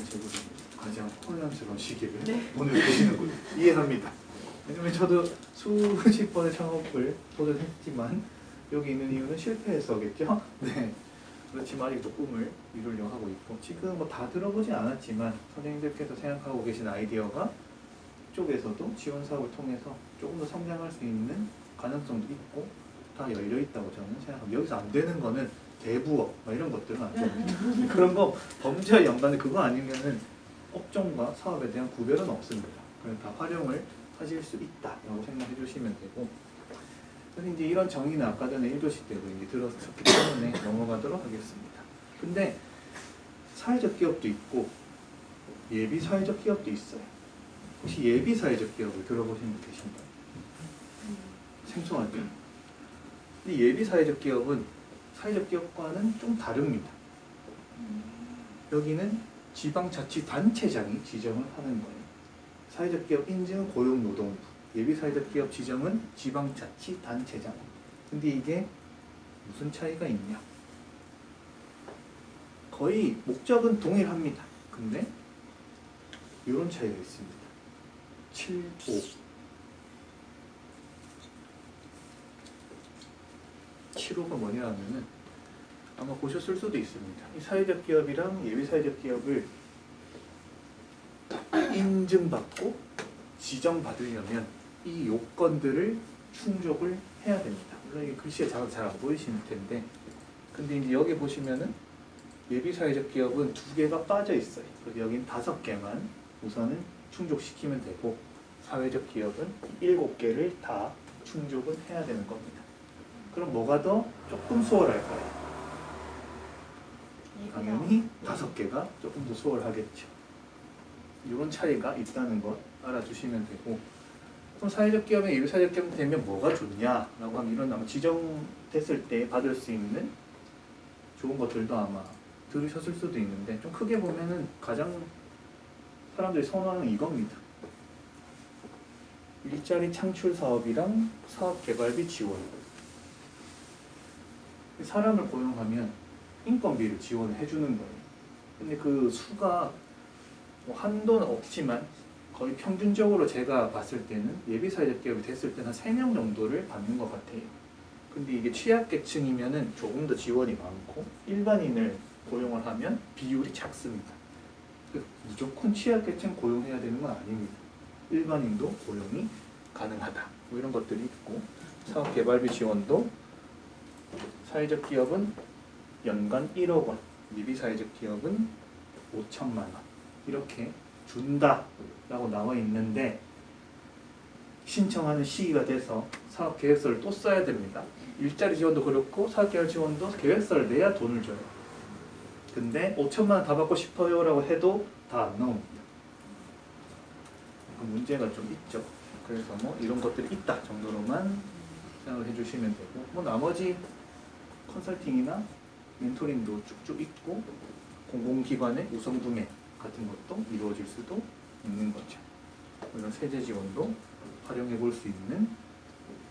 제도 가장 혼란스러운 시기를 오늘 보시는군요. 이해합니다. 왜냐면 저도 수십 번의 창업을 도전했지만 여기 있는 이유는 실패해서겠죠. 네. 그렇지만 아직도 꿈을 이루려고 하고 있고 지금 뭐 다 들어보진 않았지만 선생님들께서 생각하고 계신 아이디어가 이쪽에서도 지원 사업을 통해서 조금 더 성장할 수 있는 가능성도 있고 다 열려 있다고 저는 생각합니다. 여기서 안 되는 거는 대부업 이런 것들은 안 돼요. 그런 거 범죄와 연관된 그거 아니면은 업종과 사업에 대한 구별은 없습니다. 그래서 다 활용을 하실 수 있다라고 생각해 주시면 되고. 그래서 이제 이런 정의는 아까 전에 1교시 때도 이제 들었었기 때문에 넘어가도록 하겠습니다. 근데 사회적 기업도 있고 예비 사회적 기업도 있어요. 혹시 예비 사회적 기업을 들어보신 분 계신가요? 생소하죠? 근데 예비 사회적 기업은 사회적 기업과는 좀 다릅니다. 여기는 지방자치단체장이 지정을 하는 거예요. 사회적 기업 인증은 고용노동부, 예비 사회적 기업 지정은 지방자치단체장. 근데 이게 무슨 차이가 있냐? 거의 목적은 동일합니다. 근데 이런 차이가 있습니다. 7호가 뭐냐 하면은 아마 보셨을 수도 있습니다. 이 사회적 기업이랑 예비 사회적 기업을 인증받고 지정받으려면 이 요건들을 충족을 해야 됩니다. 물론 이 글씨가 잘 안 보이실 텐데, 근데 이제 여기 보시면은 예비 사회적 기업은 2개가 빠져 있어요. 그래서 여긴 5개만 우선은 충족시키면 되고, 사회적 기업은 7개를 다 충족을 해야 되는 겁니다. 그럼 뭐가 더 조금 수월할까요? 당연히 5개가 조금 더 수월하겠죠. 이런 차이가 있다는 것 알아주시면 되고, 그럼 사회적 기업에 예비 사회적 기업 되면 뭐가 좋냐라고 하면 이런 아마 지정됐을 때 받을 수 있는 좋은 것들도 아마 들으셨을 수도 있는데, 좀 크게 보면은 가장 사람들이 선호하는 이겁니다. 일자리 창출 사업이랑 사업 개발비 지원. 사람을 고용하면 인건비를 지원을 해주는 거예요. 근데 그 수가 뭐 한도는 없지만 거의 평균적으로 제가 봤을 때는 예비 사회적 기업이 됐을 때는 한 3명 정도를 받는 것 같아요. 근데 이게 취약계층이면은 조금 더 지원이 많고, 일반인을 고용을 하면 비율이 작습니다. 무조건 취약계층 고용해야 되는 건 아닙니다. 일반인도 고용이 가능하다. 뭐 이런 것들이 있고, 사업 개발비 지원도 사회적 기업은 연간 1억 원, 예비 사회적 기업은 5천만 원 이렇게 준다라고 나와 있는데, 신청하는 시기가 돼서 사업 계획서를 또 써야 됩니다. 일자리 지원도 그렇고 사업 개발 지원도 계획서를 내야 돈을 줘요. 근데 5천만 원 다 받고 싶어요 라고 해도 다 안 나옵니다. 그 문제가 좀 있죠. 그래서 뭐 이런 것들이 있다 정도로만 생각을 해주시면 되고, 뭐 나머지 컨설팅이나 멘토링도 쭉쭉 있고, 공공기관의 우선 구매 같은 것도 이루어질 수도 있는 거죠. 이런 세제 지원도 활용해 볼 수 있는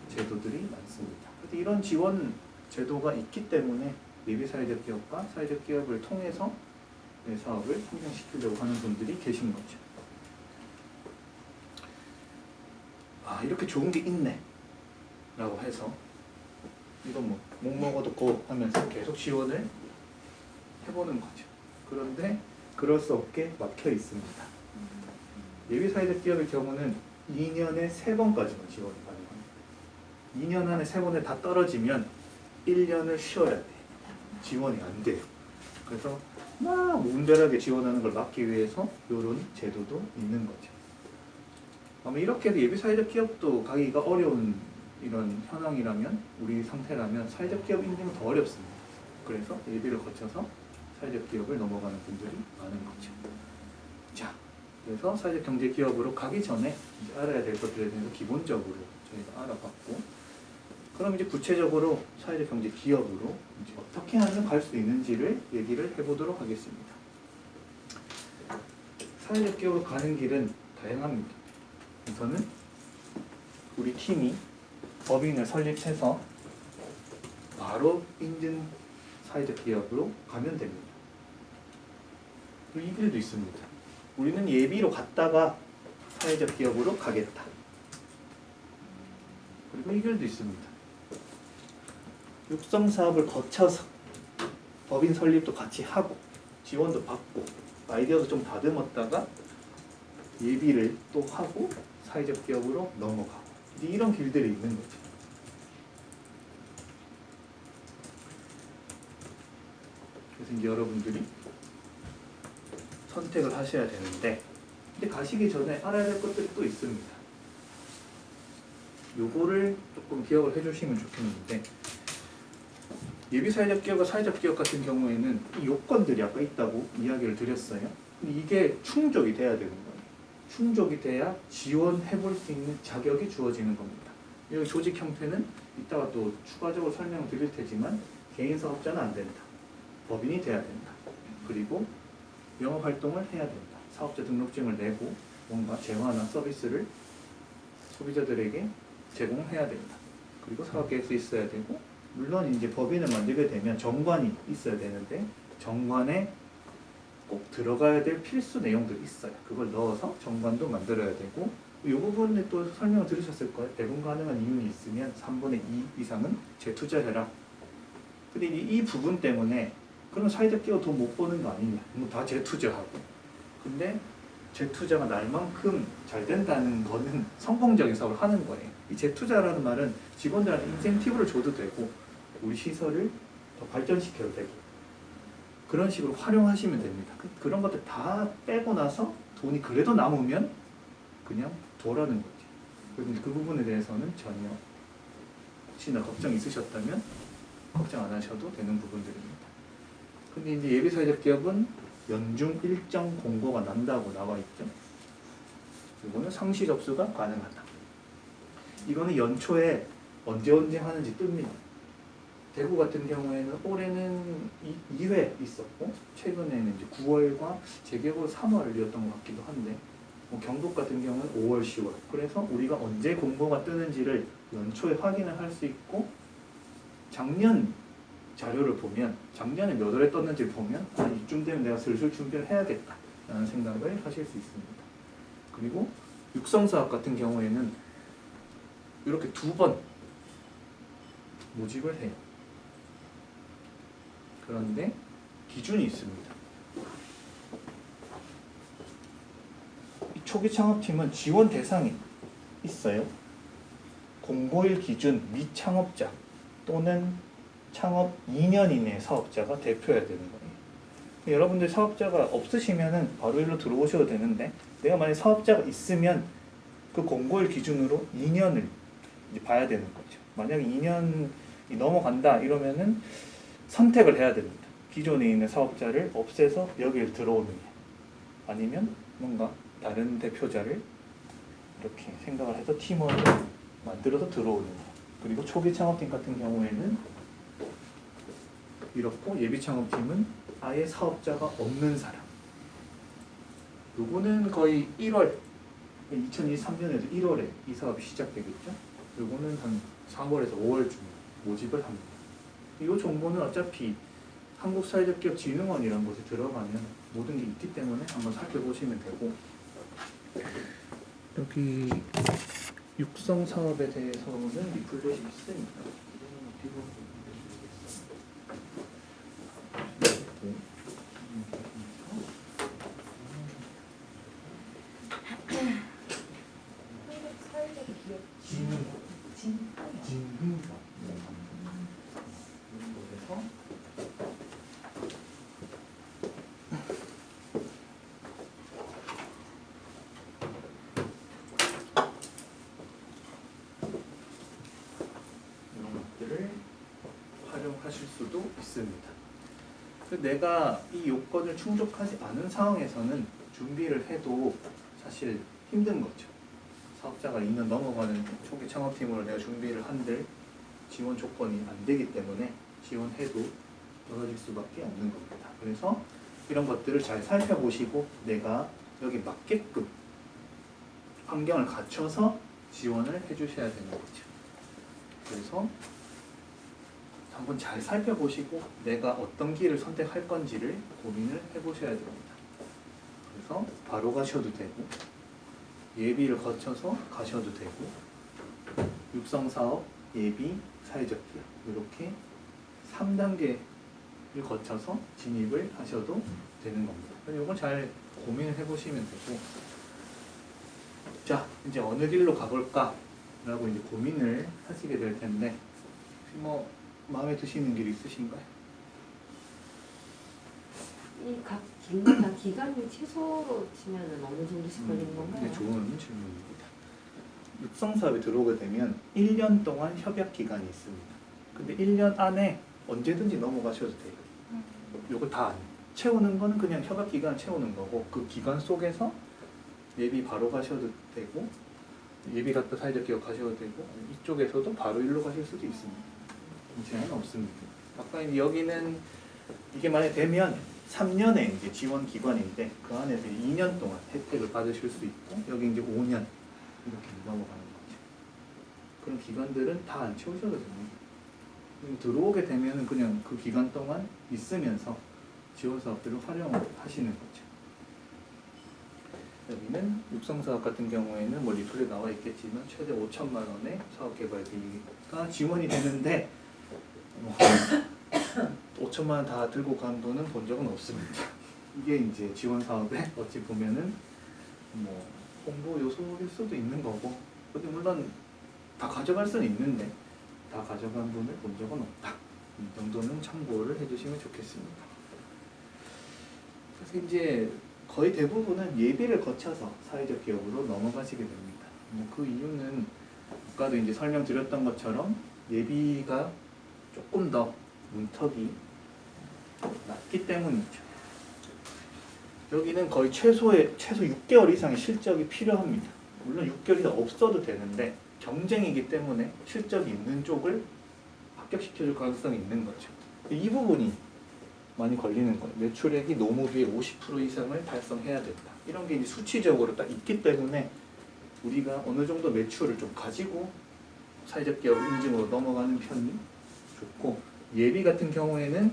제도들이 많습니다. 그런데 이런 지원 제도가 있기 때문에 예비 사회적 기업과 사회적 기업을 통해서 내 사업을 성장시키려고 하는 분들이 계신 거죠. 아, 이렇게 좋은 게 있네 라고 해서 이건 뭐 못 먹어도 고 하면서 계속 지원을 해보는 거죠. 그런데 그럴 수 없게 막혀 있습니다. 예비 사회적 기업의 경우는 2년에 3번까지만 지원이 가능합니다. 2년 안에 3번에 다 떨어지면 1년을 쉬어야 돼요. 지원이 안 돼요. 그래서 막 무분별하게 지원하는 걸 막기 위해서 이런 제도도 있는 거죠. 아마 이렇게 해도 예비 사회적 기업도 가기가 어려운 이런 현황이라면, 우리 상태라면 사회적 기업 인증은 더 어렵습니다. 그래서 예비를 거쳐서 사회적 기업을 넘어가는 분들이 많은 거죠. 자, 그래서 사회적 경제 기업으로 가기 전에 이제 알아야 될 것들에 대해서 기본적으로 저희가 알아봤고, 그럼 이제 구체적으로 사회적 경제 기업으로 이제 어떻게 하면 갈 수 있는지를 얘기를 해보도록 하겠습니다. 사회적 기업으로 가는 길은 다양합니다. 우선은 우리 팀이 법인을 설립해서 바로 인증 사회적 기업으로 가면 됩니다. 이 길도 있습니다. 우리는 예비로 갔다가 사회적 기업으로 가겠다. 그리고 이 길도 있습니다. 육성 사업을 거쳐서 법인 설립도 같이 하고 지원도 받고 아이디어도 좀 다듬었다가 예비를 또 하고 사회적 기업으로 넘어가고 이런 길들이 있는 거죠. 그래서 이제 여러분들이 선택을 하셔야 되는데 근데 가시기 전에 알아야 될 것들이 또 있습니다. 요거를 조금 기억을 해주시면 좋겠는데 예비 사회적 기업과 사회적 기업 같은 경우에는 이 요건들이 아까 있다고 이야기를 드렸어요. 근데 이게 충족이 돼야 되는 거예요. 충족이 돼야 지원해 볼 수 있는 자격이 주어지는 겁니다. 여기 조직 형태는 이따가 또 추가적으로 설명을 드릴 테지만 개인 사업자는 안 된다. 법인이 돼야 된다. 그리고 영업 활동을 해야 된다. 사업자 등록증을 내고 뭔가 재화나 서비스를 소비자들에게 제공해야 된다. 그리고 사업계획서 있어야 되고 물론 이제 법인을 만들게 되면 정관이 있어야 되는데 정관에 꼭 들어가야 될 필수 내용들이 있어요. 그걸 넣어서 정관도 만들어야 되고 이 부분에 또 설명을 들으셨을 거예요. 배분 가능한 이윤이 있으면 3분의 2 이상은 재투자해라. 근데 이 부분 때문에 그러면 사회적 기업 돈 못 버는 거 아니냐. 뭐 다 재투자하고. 근데 재투자가 날 만큼 잘 된다는 거는 성공적인 사업을 하는 거예요. 이 재투자라는 말은 직원들한테 인센티브를 줘도 되고 우리 시설을 더 발전시켜도 되고 그런 식으로 활용하시면 됩니다. 그런 것들 다 빼고 나서 돈이 그래도 남으면 그냥 둬라는 거죠. 그래서 그 부분에 대해서는 전혀 혹시나 걱정이 있으셨다면 걱정 안 하셔도 되는 부분들입니다. 근데 이제 예비사회적 기업은 연중 일정 공고가 난다고 나와 있죠. 이거는 상시 접수가 가능하다. 이거는 연초에 언제 하는지 뜹니다. 대구 같은 경우에는 올해는 2회 있었고 최근에는 이제 9월과 재개월 3월이었던 것 같기도 한데 뭐 경북 같은 경우는 5월, 10월 그래서 우리가 언제 공고가 뜨는지를 연초에 확인을 할 수 있고 작년 자료를 보면 작년에 몇 월에 떴는지를 보면 이쯤 되면 내가 슬슬 준비를 해야겠다 라는 생각을 하실 수 있습니다. 그리고 육성사업 같은 경우에는 이렇게 2번 모집을 해요. 그런데 기준이 있습니다. 이 초기 창업팀은 지원 대상이 있어요. 공고일 기준 미창업자 또는 창업 2년 이내 사업자가 대표해야 되는 거예요. 여러분들 사업자가 없으시면 바로 일로 들어오셔도 되는데 내가 만약 사업자가 있으면 그 공고일 기준으로 2년을 이제 봐야 되는 거죠. 만약에 2년이 넘어간다 이러면은 선택을 해야 됩니다. 기존에 있는 사업자를 없애서 여기를 들어오느냐 아니면 뭔가 다른 대표자를 이렇게 생각을 해서 팀원을 만들어서 들어오느냐. 그리고 초기 창업팀 같은 경우에는 이렇고 예비 창업팀은 아예 사업자가 없는 사람. 요거는 거의 1월 2023년에도 1월에 이 사업이 시작되겠죠. 요거는 한 4월에서 5월쯤 모집을 합니다. 이 정보는 어차피 한국사회적기업진흥원이라는 곳에 들어가면 모든 게 있기 때문에 한번 살펴보시면 되고 여기 육성 사업에 대해서는 리플렛이 있으니까 이거는 뒤로 진흥사 이런 것들을 활용하실 수도 있습니다. 내가 이 요건을 충족하지 않은 상황에서는 준비를 해도 사실 힘든 거죠. 사업자가 2년 넘어가는 초기 창업팀으로 내가 준비를 한들 지원 조건이 안 되기 때문에 지원해도 떨어질 수밖에 없는 겁니다. 그래서 이런 것들을 잘 살펴보시고 내가 여기 맞게끔 환경을 갖춰서 지원을 해주셔야 되는 거죠. 그래서 한번 잘 살펴보시고 내가 어떤 길을 선택할 건지를 고민을 해보셔야 됩니다. 그래서 바로 가셔도 되고 예비를 거쳐서 가셔도 되고 육성사업, 예비, 사회적 기업 이렇게 3단계를 거쳐서 진입을 하셔도 되는 겁니다. 이건 잘 고민을 해보시면 되고 자 이제 어느 길로 가볼까 라고 이제 고민을 하시게 될 텐데 뭐 마음에 드시는 길 있으신가요? 이 각 기간 기간이 최소로 치면은 어느 정도씩 걸리는 건가요? 네, 좋은 질문입니다. 육성사업에 들어오게 되면 1년 동안 협약 기간이 있습니다. 근데 1년 안에 언제든지 넘어가셔도 돼요. 요거 다 채우는 거는 그냥 협약 기간 채우는 거고 그 기간 속에서 예비 바로 가셔도 되고 예비 갔다 사회적 기업 가셔도 되고 이쪽에서도 바로 일로 가실 수도 있습니다. 제한은 없습니다. 아까 이제 여기는 이게 만약 되면 3년의 이제 지원 기관인데 그 안에서 2년 동안 혜택을 받으실 수 있고 여기 이제 5년 이렇게 넘어가는 거죠. 그런 기간들은 다 안 채우셔도 됩니다. 들어오게 되면 그냥 그 기간 동안 있으면서 지원 사업들을 활용하시는 거죠. 여기는 육성사업 같은 경우에는 뭐 리플에 나와 있겠지만 최대 5천만 원의 사업개발비가 지원이 되는데 5천만 원 다 들고 간 돈은 본 적은 없습니다. 이게 이제 지원 사업에 어찌 보면은 뭐 홍보 요소일 수도 있는 거고, 근데 물론 다 가져갈 수는 있는데 다 가져간 돈을 본 적은 없다. 이 정도는 참고를 해주시면 좋겠습니다. 그래서 이제 거의 대부분은 예비를 거쳐서 사회적 기업으로 넘어가시게 됩니다. 그 이유는 아까도 이제 설명드렸던 것처럼 예비가 조금 더 문턱이 낮기 때문이죠. 여기는 거의 최소 6개월 이상의 실적이 필요합니다. 물론 6개월이 없어도 되는데 경쟁이기 때문에 실적이 있는 쪽을 합격시켜줄 가능성이 있는 거죠. 이 부분이 많이 걸리는 거예요. 매출액이 노무비의 50% 이상을 달성해야 된다. 이런 게 이제 수치적으로 딱 있기 때문에 우리가 어느 정도 매출을 좀 가지고 사회적 기업 인증으로 넘어가는 편이 좋고, 예비 같은 경우에는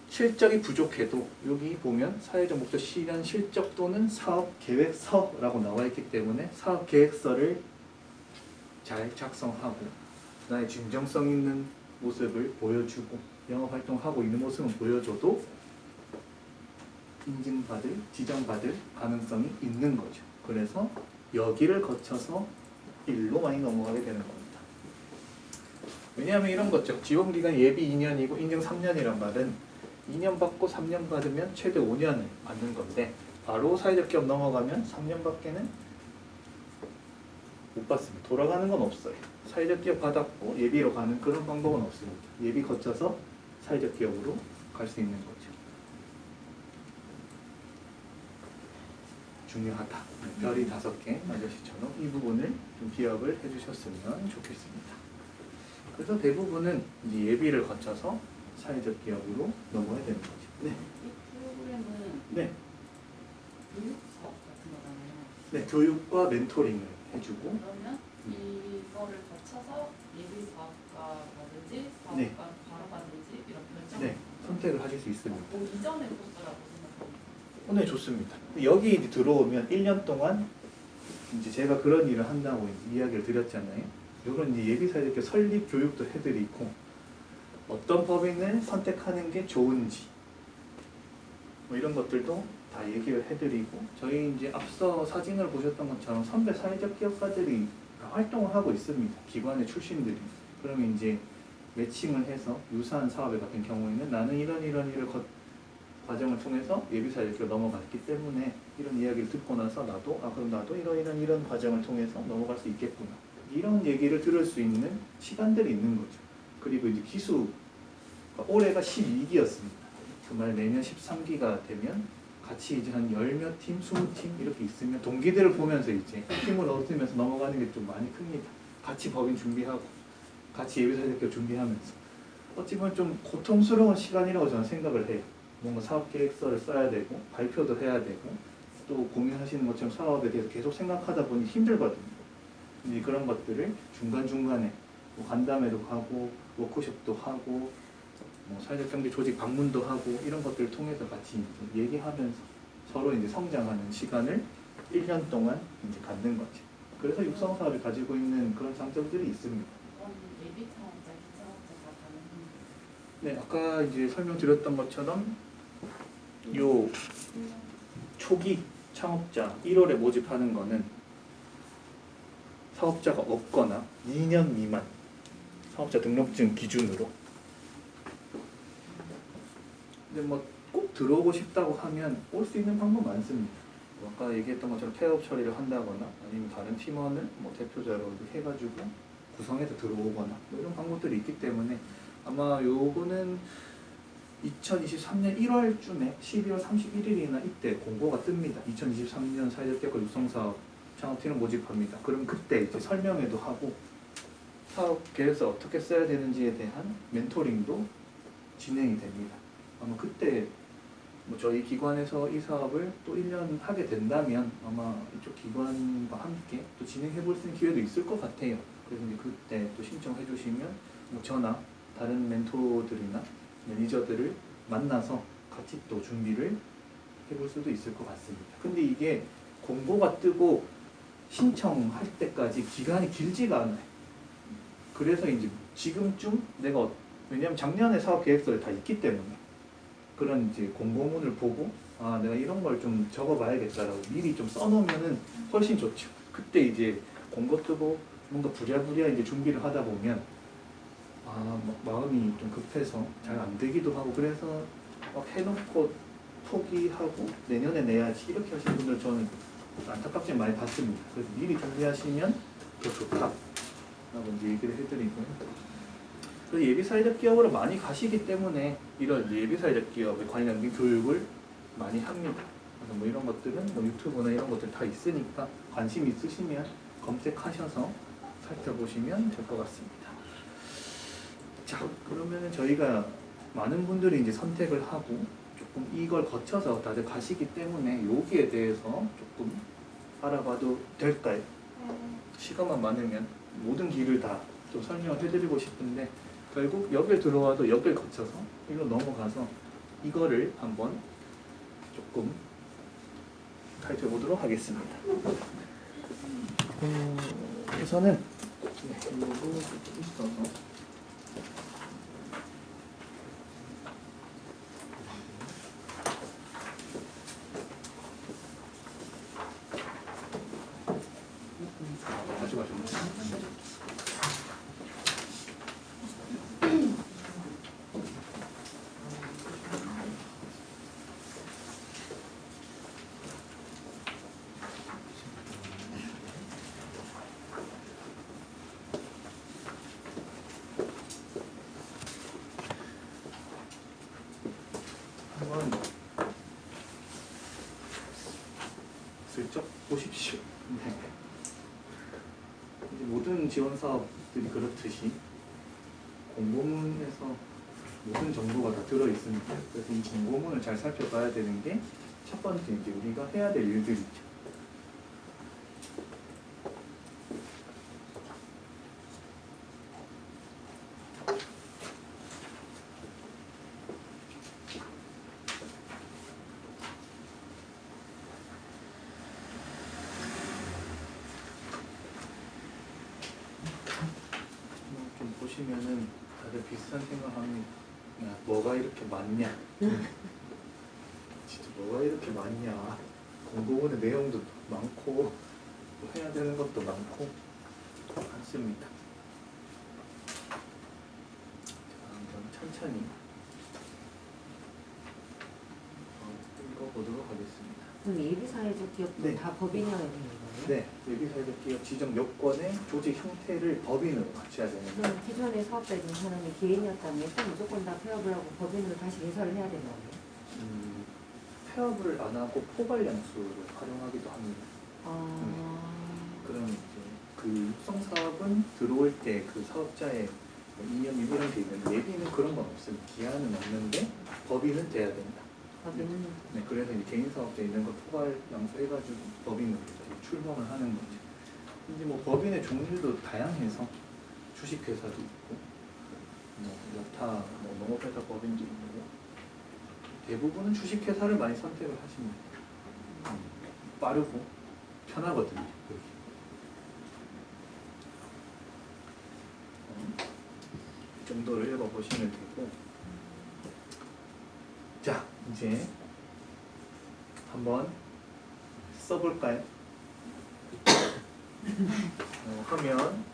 실적이 부족해도 여기 보면 사회적 목적 실현 실적 또는 사업 계획서라고 나와 있기 때문에 사업 계획서를 잘 작성하고 그다음에 진정성 있는 모습을 보여주고 영업 활동하고 있는 모습은 보여줘도 인증받을, 지정받을 가능성이 있는 거죠. 그래서 여기를 거쳐서 일로 많이 넘어가게 되는 겁니다. 왜냐하면 이런 거죠. 지원기간 예비 2년이고 인증 3년이란 말은 2년 받고 3년 받으면 최대 5년을 받는 건데 바로 사회적 기업 넘어가면 3년밖에는 못 받습니다. 돌아가는 건 없어요. 사회적 기업 받았고 예비로 가는 그런 방법은 없습니다. 예비 거쳐서 사회적 기업으로 갈 수 있는 거죠. 중요하다. 별이 5개 아저씨처럼 이 부분을 좀 기억을 해주셨으면 좋겠습니다. 그래서 대부분은 이제 예비를 거쳐서 사회적 기업으로 넘어야 되는 거죠. 네. 이 프로그램은 네. 교육 사업 같은 거잖아요. 네. 교육과 멘토링을 해주고. 그러면 이거를 거쳐서 예비 사업가라든지 사업가 네. 바로 받는지 이런 결정. 네. 선택을 하실 수 있습니다. 이전의 코스라고 생각합니다. 네, 좋습니다. 여기 이제 들어오면 1년 동안 이제 제가 그런 일을 한다고 이야기를 드렸잖아요. 이건 이제 예비사회적 기업 설립 교육도 해드리고 어떤 법인을 선택하는 게 좋은지 뭐 이런 것들도 다 얘기를 해드리고, 저희 이제 앞서 사진을 보셨던 것처럼 선배 사회적 기업가들이 활동을 하고 있습니다. 기관의 출신들이. 그러면 이제 매칭을 해서 유사한 사업에 같은 경우에는 나는 이런 일을 과정을 통해서 예비사회적 기업 넘어갔기 때문에 이런 이야기를 듣고 나서 나도 그럼 나도 이런 과정을 통해서 넘어갈 수 있겠구나. 이런 얘기를 들을 수 있는 시간들이 있는 거죠. 그리고 이제 기수 올해가 12기였습니다. 정말 내년 13기가 되면 같이 이제 한 10몇 팀, 20팀 이렇게 있으면 동기들을 보면서 이제 힘을 얻으면서 넘어가는 게 좀 많이 큽니다. 같이 법인 준비하고 같이 예비사회적 기업 준비하면서 어찌 보면 좀 고통스러운 시간이라고 저는 생각을 해요. 뭔가 사업계획서를 써야 되고 발표도 해야 되고 또 고민하시는 것처럼 사업에 대해서 계속 생각하다 보니 힘들거든요. 근데 그런 것들을 중간중간에 뭐 간담회도 하고 워크숍도 하고 뭐 사회적 경제 조직 방문도 하고 이런 것들을 통해서 같이 이제 얘기하면서 서로 이제 성장하는 시간을 1년 동안 이제 갖는 거죠. 그래서 육성 사업이 가지고 있는 그런 장점들이 있습니다. 이건 예비 창업자, 기창업자가 가는 네, 아까 이제 설명드렸던 것처럼 요 초기 창업자 1월에 모집하는 거는 사업자가 없거나 2년 미만 사업자 등록증 기준으로. 근데 뭐 꼭 들어오고 싶다고 하면 올 수 있는 방법 많습니다. 뭐 아까 얘기했던 것처럼 폐업 처리를 한다거나 아니면 다른 팀원을 뭐 대표자로 해가지고 구성해서 들어오거나 뭐 이런 방법들이 있기 때문에 아마 요거는 2023년 1월쯤에 12월 31일이나 이때 공고가 뜹니다. 2023년 사회적 기업가 육성사업 창업팀을 모집합니다. 그럼 그때 이제 설명회도 하고 사업 계획서 어떻게 써야 되는지에 대한 멘토링도 진행이 됩니다. 아마 그때 뭐 저희 기관에서 이 사업을 또 1년 하게 된다면 아마 이쪽 기관과 함께 또 진행해 볼 수 있는 기회도 있을 것 같아요. 그래서 이제 그때 또 신청해 주시면 뭐 저나 다른 멘토들이나 매니저들을 만나서 같이 또 준비를 해볼 수도 있을 것 같습니다. 근데 이게 공고가 뜨고 신청할 때까지 기간이 길지가 않아요. 그래서 이제 지금쯤 내가 왜냐하면 작년에 사업 계획서에 다 있기 때문에 그런 이제 공고문을 보고 아 내가 이런 걸 좀 적어봐야겠다라고 미리 좀 써놓으면은 훨씬 좋죠. 그때 이제 공고 뜨고 뭔가 부랴부랴 이제 준비를 하다 보면 아 마음이 좀 급해서 잘 안 되기도 하고 그래서 막 해놓고 포기하고 내년에 내야지 이렇게 하시는 분들 저는 안타깝지만 많이 봤습니다. 그래서 미리 준비하시면 더 좋다라고 이제 얘기를 해드리고요. 그래서 예비 사회적 기업으로 많이 가시기 때문에 이런 예비 사회적 기업에 관련된 교육을 많이 합니다. 그래서 뭐 이런 것들은 뭐 유튜브나 이런 것들 다 있으니까 관심 있으시면 검색하셔서 살펴보시면 될 것 같습니다. 자, 그러면은 저희가 많은 분들이 이제 선택을 하고 조금 이걸 거쳐서 다들 가시기 때문에 여기에 대해서 조금 알아봐도 될까요? 시간만 많으면 모든 길을 다 좀 설명을 해드리고 싶은데 결국 여길 들어와도 여길 거쳐서 이로 넘어가서 이거를 한번 조금 가르쳐 보도록 하겠습니다. 우선은 이거 있어서 한번 슬쩍 보십시오. 네. 이제 모든 지원 사업들이 그렇듯이 공고문에서 모든 정보가 다 들어 있습니다. 그래서 이 공고문을 잘 살펴봐야 되는 게 첫 번째 이제 우리가 해야 될 일들이죠. 좀 보시면은 다들 비슷한 생각합니다. 야, 뭐가 이렇게 많냐? 진짜 뭐가 이렇게 많냐? 공고문의 내용도 많고 뭐 해야 되는 것도 많고 많습니다. 자, 한번 천천히 읽어보도록 하겠습니다. 그럼 예비 사회적 기업도 네. 다 법인화가 되는 거예요? 네, 예비사회적 기업 지정 요건의 조직 형태를 법인으로 갖춰야 되는 그럼 기존의 사업자인 사람이 개인이었다면 또 무조건 다 폐업을 하고 법인으로 다시 개설을 해야 되는 거예요? 폐업을 안 하고 포괄량수를 활용하기도 합니다. 그럼 이제 그 육성 사업은 들어올 때 그 사업자의 뭐 2년 이런 게 있는데 예비는 그런 건 없습니다. 기한은 없는데 법인은 돼야 된다. 법인은 네, 그래서 이제 개인 사업자 있는 거 포괄 양수해가지고 법인으로 이제 출범을 하는 거죠. 이제 뭐 법인의 종류도 다양해서 주식회사도 있고, 뭐 여타 뭐 농업회사 법인도 있고, 대부분은 주식회사를 많이 선택을 하십니다. 빠르고 편하거든요. 이 정도를 읽어보시면 되고, 자 이제 한번 써볼까요? 하면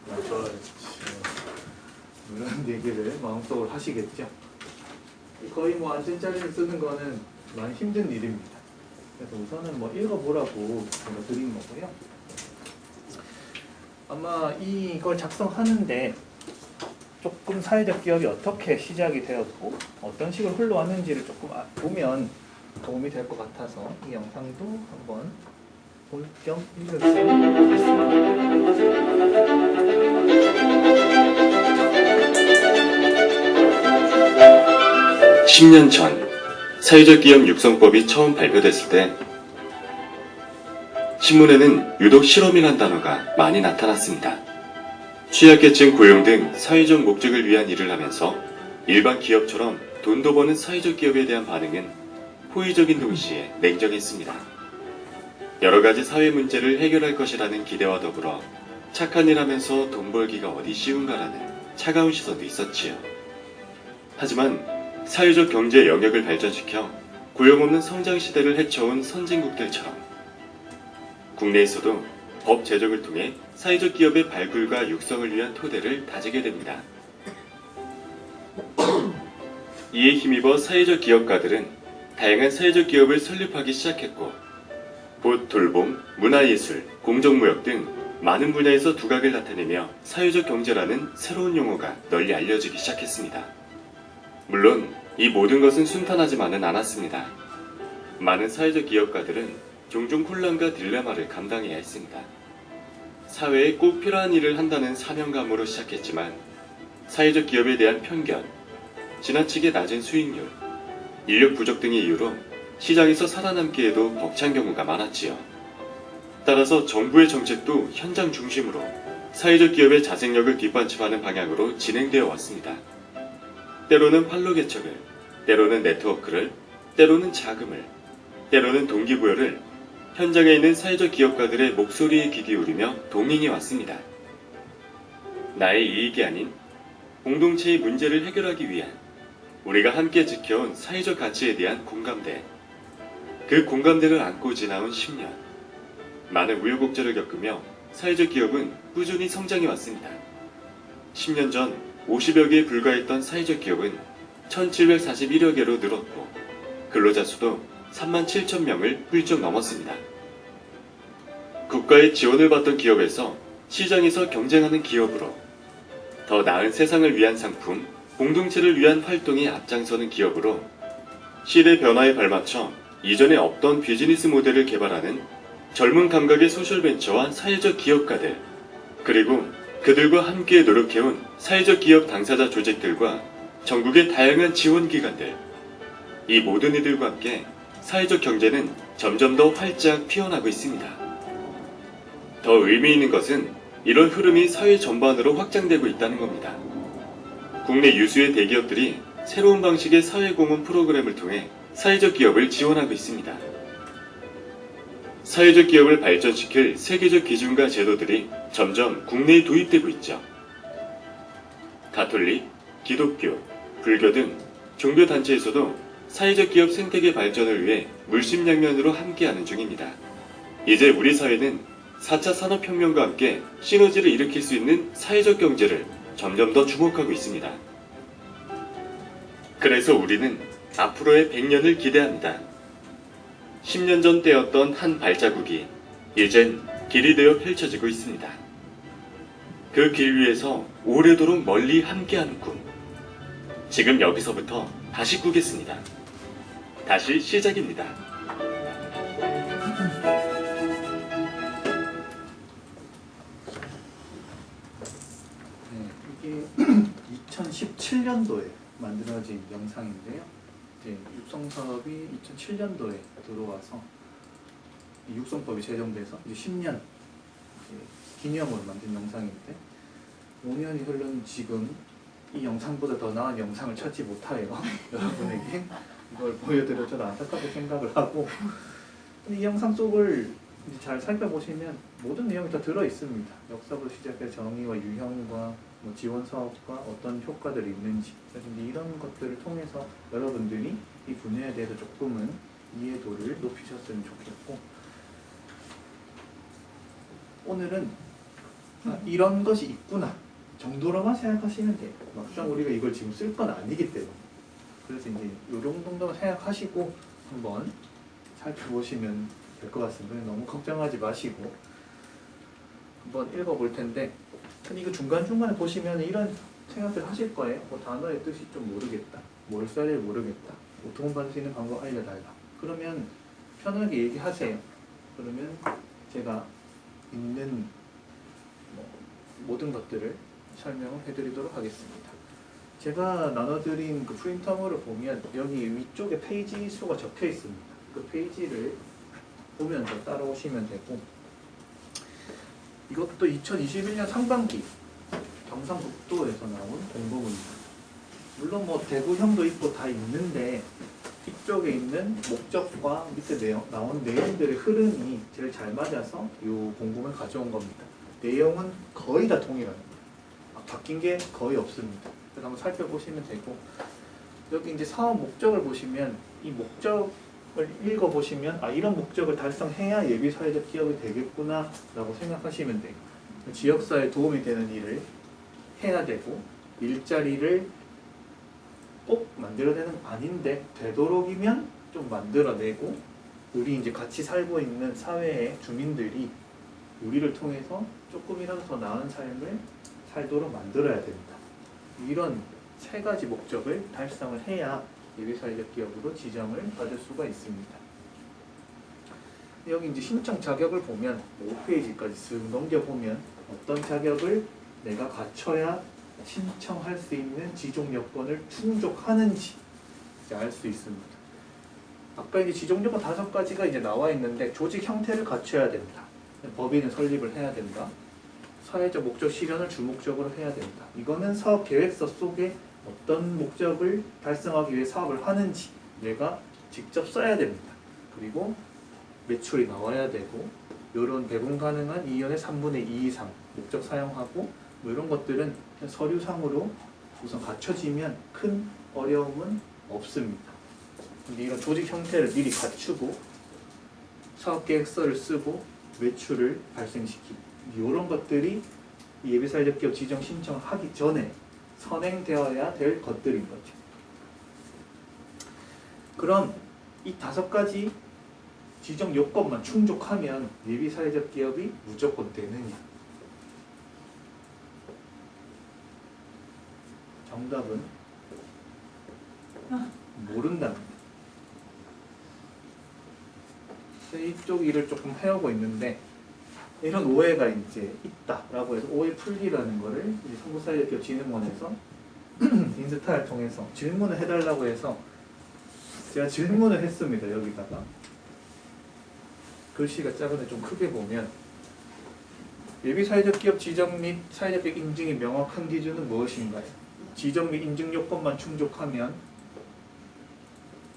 이런 얘기를 마음속으로 하시겠죠? 거의 뭐 안전자리를 쓰는 거는 많이 힘든 일입니다. 그래서 우선은 뭐 읽어보라고 제가 드린 거고요. 아마 이걸 작성하는데 조금 사회적 기업이 어떻게 시작이 되었고 어떤 식으로 흘러왔는지를 조금 보면 도움이 될 것 같아서 이 영상도 한번 볼 겸 읽어보겠습니다. 10년 전 사회적 기업 육성법이 처음 발표됐을 때 신문에는 유독 실업이란 단어가 많이 나타났습니다. 취약계층 고용 등 사회적 목적을 위한 일을 하면서 일반 기업처럼 돈도 버는 사회적 기업에 대한 반응은 호의적인 동시에 냉정했습니다. 여러 가지 사회 문제를 해결할 것이라는 기대와 더불어 착한 일 하면서 돈 벌기가 어디 쉬운가라는 차가운 시선도 있었지요. 하지만 사회적 경제 영역을 발전시켜 고용 없는 성장 시대를 헤쳐온 선진국들처럼 국내에서도 법 제정을 통해 사회적 기업의 발굴과 육성을 위한 토대를 다지게 됩니다. 이에 힘입어 사회적 기업가들은 다양한 사회적 기업을 설립하기 시작했고 곧 돌봄, 문화예술, 공정무역 등 많은 분야에서 두각을 나타내며 사회적 경제라는 새로운 용어가 널리 알려지기 시작했습니다. 물론 이 모든 것은 순탄하지만은 않았습니다. 많은 사회적 기업가들은 종종 혼란과 딜레마를 감당해야 했습니다. 사회에 꼭 필요한 일을 한다는 사명감으로 시작했지만 사회적 기업에 대한 편견, 지나치게 낮은 수익률, 인력 부족 등의 이유로 시장에서 살아남기에도 벅찬 경우가 많았지요. 따라서 정부의 정책도 현장 중심으로 사회적 기업의 자생력을 뒷받침하는 방향으로 진행되어 왔습니다. 때로는 판로 개척을, 때로는 네트워크를, 때로는 자금을, 때로는 동기부여를 현장에 있는 사회적 기업가들의 목소리에 귀 기울이며 동행해 왔습니다. 나의 이익이 아닌 공동체의 문제를 해결하기 위한 우리가 함께 지켜온 사회적 가치에 대한 공감대, 그 공감대를 안고 지나온 10년, 많은 우여곡절을 겪으며 사회적 기업은 꾸준히 성장해 왔습니다. 10년 전 50여 개에 불과했던 사회적 기업은 1741여 개로 늘었고 근로자 수도 37,000명을 훌쩍 넘었습니다. 국가의 지원을 받던 기업에서 시장에서 경쟁하는 기업으로 더 나은 세상을 위한 상품, 공동체를 위한 활동에 앞장서는 기업으로 시대 변화에 발맞춰 이전에 없던 비즈니스 모델을 개발하는 젊은 감각의 소셜벤처와 사회적 기업가들, 그리고 그들과 함께 노력해온 사회적 기업 당사자 조직들과 전국의 다양한 지원기관들, 이 모든 이들과 함께 사회적 경제는 점점 더 활짝 피어나고 있습니다. 더 의미 있는 것은 이런 흐름이 사회 전반으로 확장되고 있다는 겁니다. 국내 유수의 대기업들이 새로운 방식의 사회공헌 프로그램을 통해 사회적 기업을 지원하고 있습니다. 사회적 기업을 발전시킬 세계적 기준과 제도들이 점점 국내에 도입되고 있죠. 가톨릭, 기독교, 불교 등 종교단체에서도 사회적 기업 생태계 발전을 위해 물심양면으로 함께하는 중입니다. 이제 우리 사회는 4차 산업혁명과 함께 시너지를 일으킬 수 있는 사회적 경제를 점점 더 주목하고 있습니다. 그래서 우리는 앞으로의 100년을 기대합니다. 10년 전 떼었던 한 발자국이 이젠 길이 되어 펼쳐지고 있습니다. 그 길 위에서 오래도록 멀리 함께하는 꿈. 지금 여기서부터 다시 꾸겠습니다. 다시 시작입니다. 네, 이게 2017년도에 만들어진 영상인데요. 이제 육성 사업이 2007년도에 들어와서 이 육성법이 제정돼서 이제 10년 기념으로 만든 영상인데 5년이 흐른 지금 이 영상보다 더 나은 영상을 찾지 못하여 여러분에게 이걸 보여드려 저도 안타깝게 생각을 하고 이 영상 속을 이제 잘 살펴보시면 모든 내용이 다 들어 있습니다. 역사부터 시작해 정의와 유형과 뭐 지원 사업과 어떤 효과들이 있는지 그래서 이제 이런 것들을 통해서 여러분들이 이 분야에 대해서 조금은 이해도를 높이셨으면 좋겠고 오늘은 이런 것이 있구나 정도로만 생각하시면 돼요. 막상 우리가 이걸 지금 쓸 건 아니기 때문에 그래서 이제 이 정도만 생각하시고 한번 살펴보시면 될 것 같습니다. 너무 걱정하지 마시고 한번 읽어볼 텐데 이거 중간중간에 보시면 이런 생각들 하실 거예요. 뭐 단어의 뜻이 좀 모르겠다. 뭘 써야 될지 모르겠다. 뭐 도움받을 수 있는 방법 알려달라. 그러면 편하게 얘기하세요. 그러면 제가 있는 모든 것들을 설명을 해드리도록 하겠습니다. 제가 나눠드린 그 프린터물을 보면 여기 위쪽에 페이지 수가 적혀 있습니다. 그 페이지를 보면서 따라오시면 되고 이것도 2021년 상반기 경상북도에서 나온 공보문입니다. 물론 뭐 대구형도 있고 다 있는데 이쪽에 있는 목적과 밑에 나온 내용들의 흐름이 제일 잘 맞아서 이 공부문을 가져온 겁니다. 내용은 거의 다 동일합니다. 바뀐 게 거의 없습니다. 그래서 한번 살펴보시면 되고 여기 이제 사업 목적을 보시면 이 목적을 읽어보시면 이런 목적을 달성해야 예비사회적 기업이 되겠구나 라고 생각하시면 돼요. 지역사회에 도움이 되는 일을 해야 되고 일자리를 꼭 만들어내는 건 아닌데 되도록이면 좀 만들어내고 우리 이제 같이 살고 있는 사회의 주민들이 우리를 통해서 조금이라도 더 나은 삶을 살도록 만들어야 된다. 이런 세 가지 목적을 달성을 해야 예비사회적 기업으로 지정을 받을 수가 있습니다. 여기 이제 신청 자격을 보면 5페이지까지 쓱 넘겨보면 어떤 자격을 내가 갖춰야 신청할 수 있는 지종 요건을 충족하는지 알 수 있습니다. 아까 이제 지종 요건 5가지가 이제 나와 있는데 조직 형태를 갖춰야 된다. 법인을 설립을 해야 된다. 사회적 목적 실현을 주목적으로 해야 된다. 이거는 사업 계획서 속에 어떤 목적을 달성하기 위해 사업을 하는지 내가 직접 써야 됩니다. 그리고 매출이 나와야 되고 이런 배분 가능한 2년의 3분의 2 이상 목적 사용하고 뭐 이런 것들은 서류상으로 우선 갖춰지면 큰 어려움은 없습니다. 근데 이런 조직 형태를 미리 갖추고 사업계획서를 쓰고 매출을 발생시키고 이런 것들이 예비사회적 기업 지정 신청을 하기 전에 선행되어야 될 것들인 거죠. 그럼 이 5가지 지정 요건만 충족하면 예비사회적 기업이 무조건 되느냐? 정답은 모른답니다. 이쪽 일을 조금 해오고 있는데 이런 오해가 이제 있다라고 해서 오해 풀기라는 거를 성북사회적 기업 진흥원에서 인스타를 통해서 질문을 해달라고 해서 제가 질문을 했습니다. 여기다가 글씨가 작은데 좀 크게 보면 예비사회적 기업 지정 및 사회적 기업 인증의 명확한 기준은 무엇인가요? 지정 및 인증 요건만 충족하면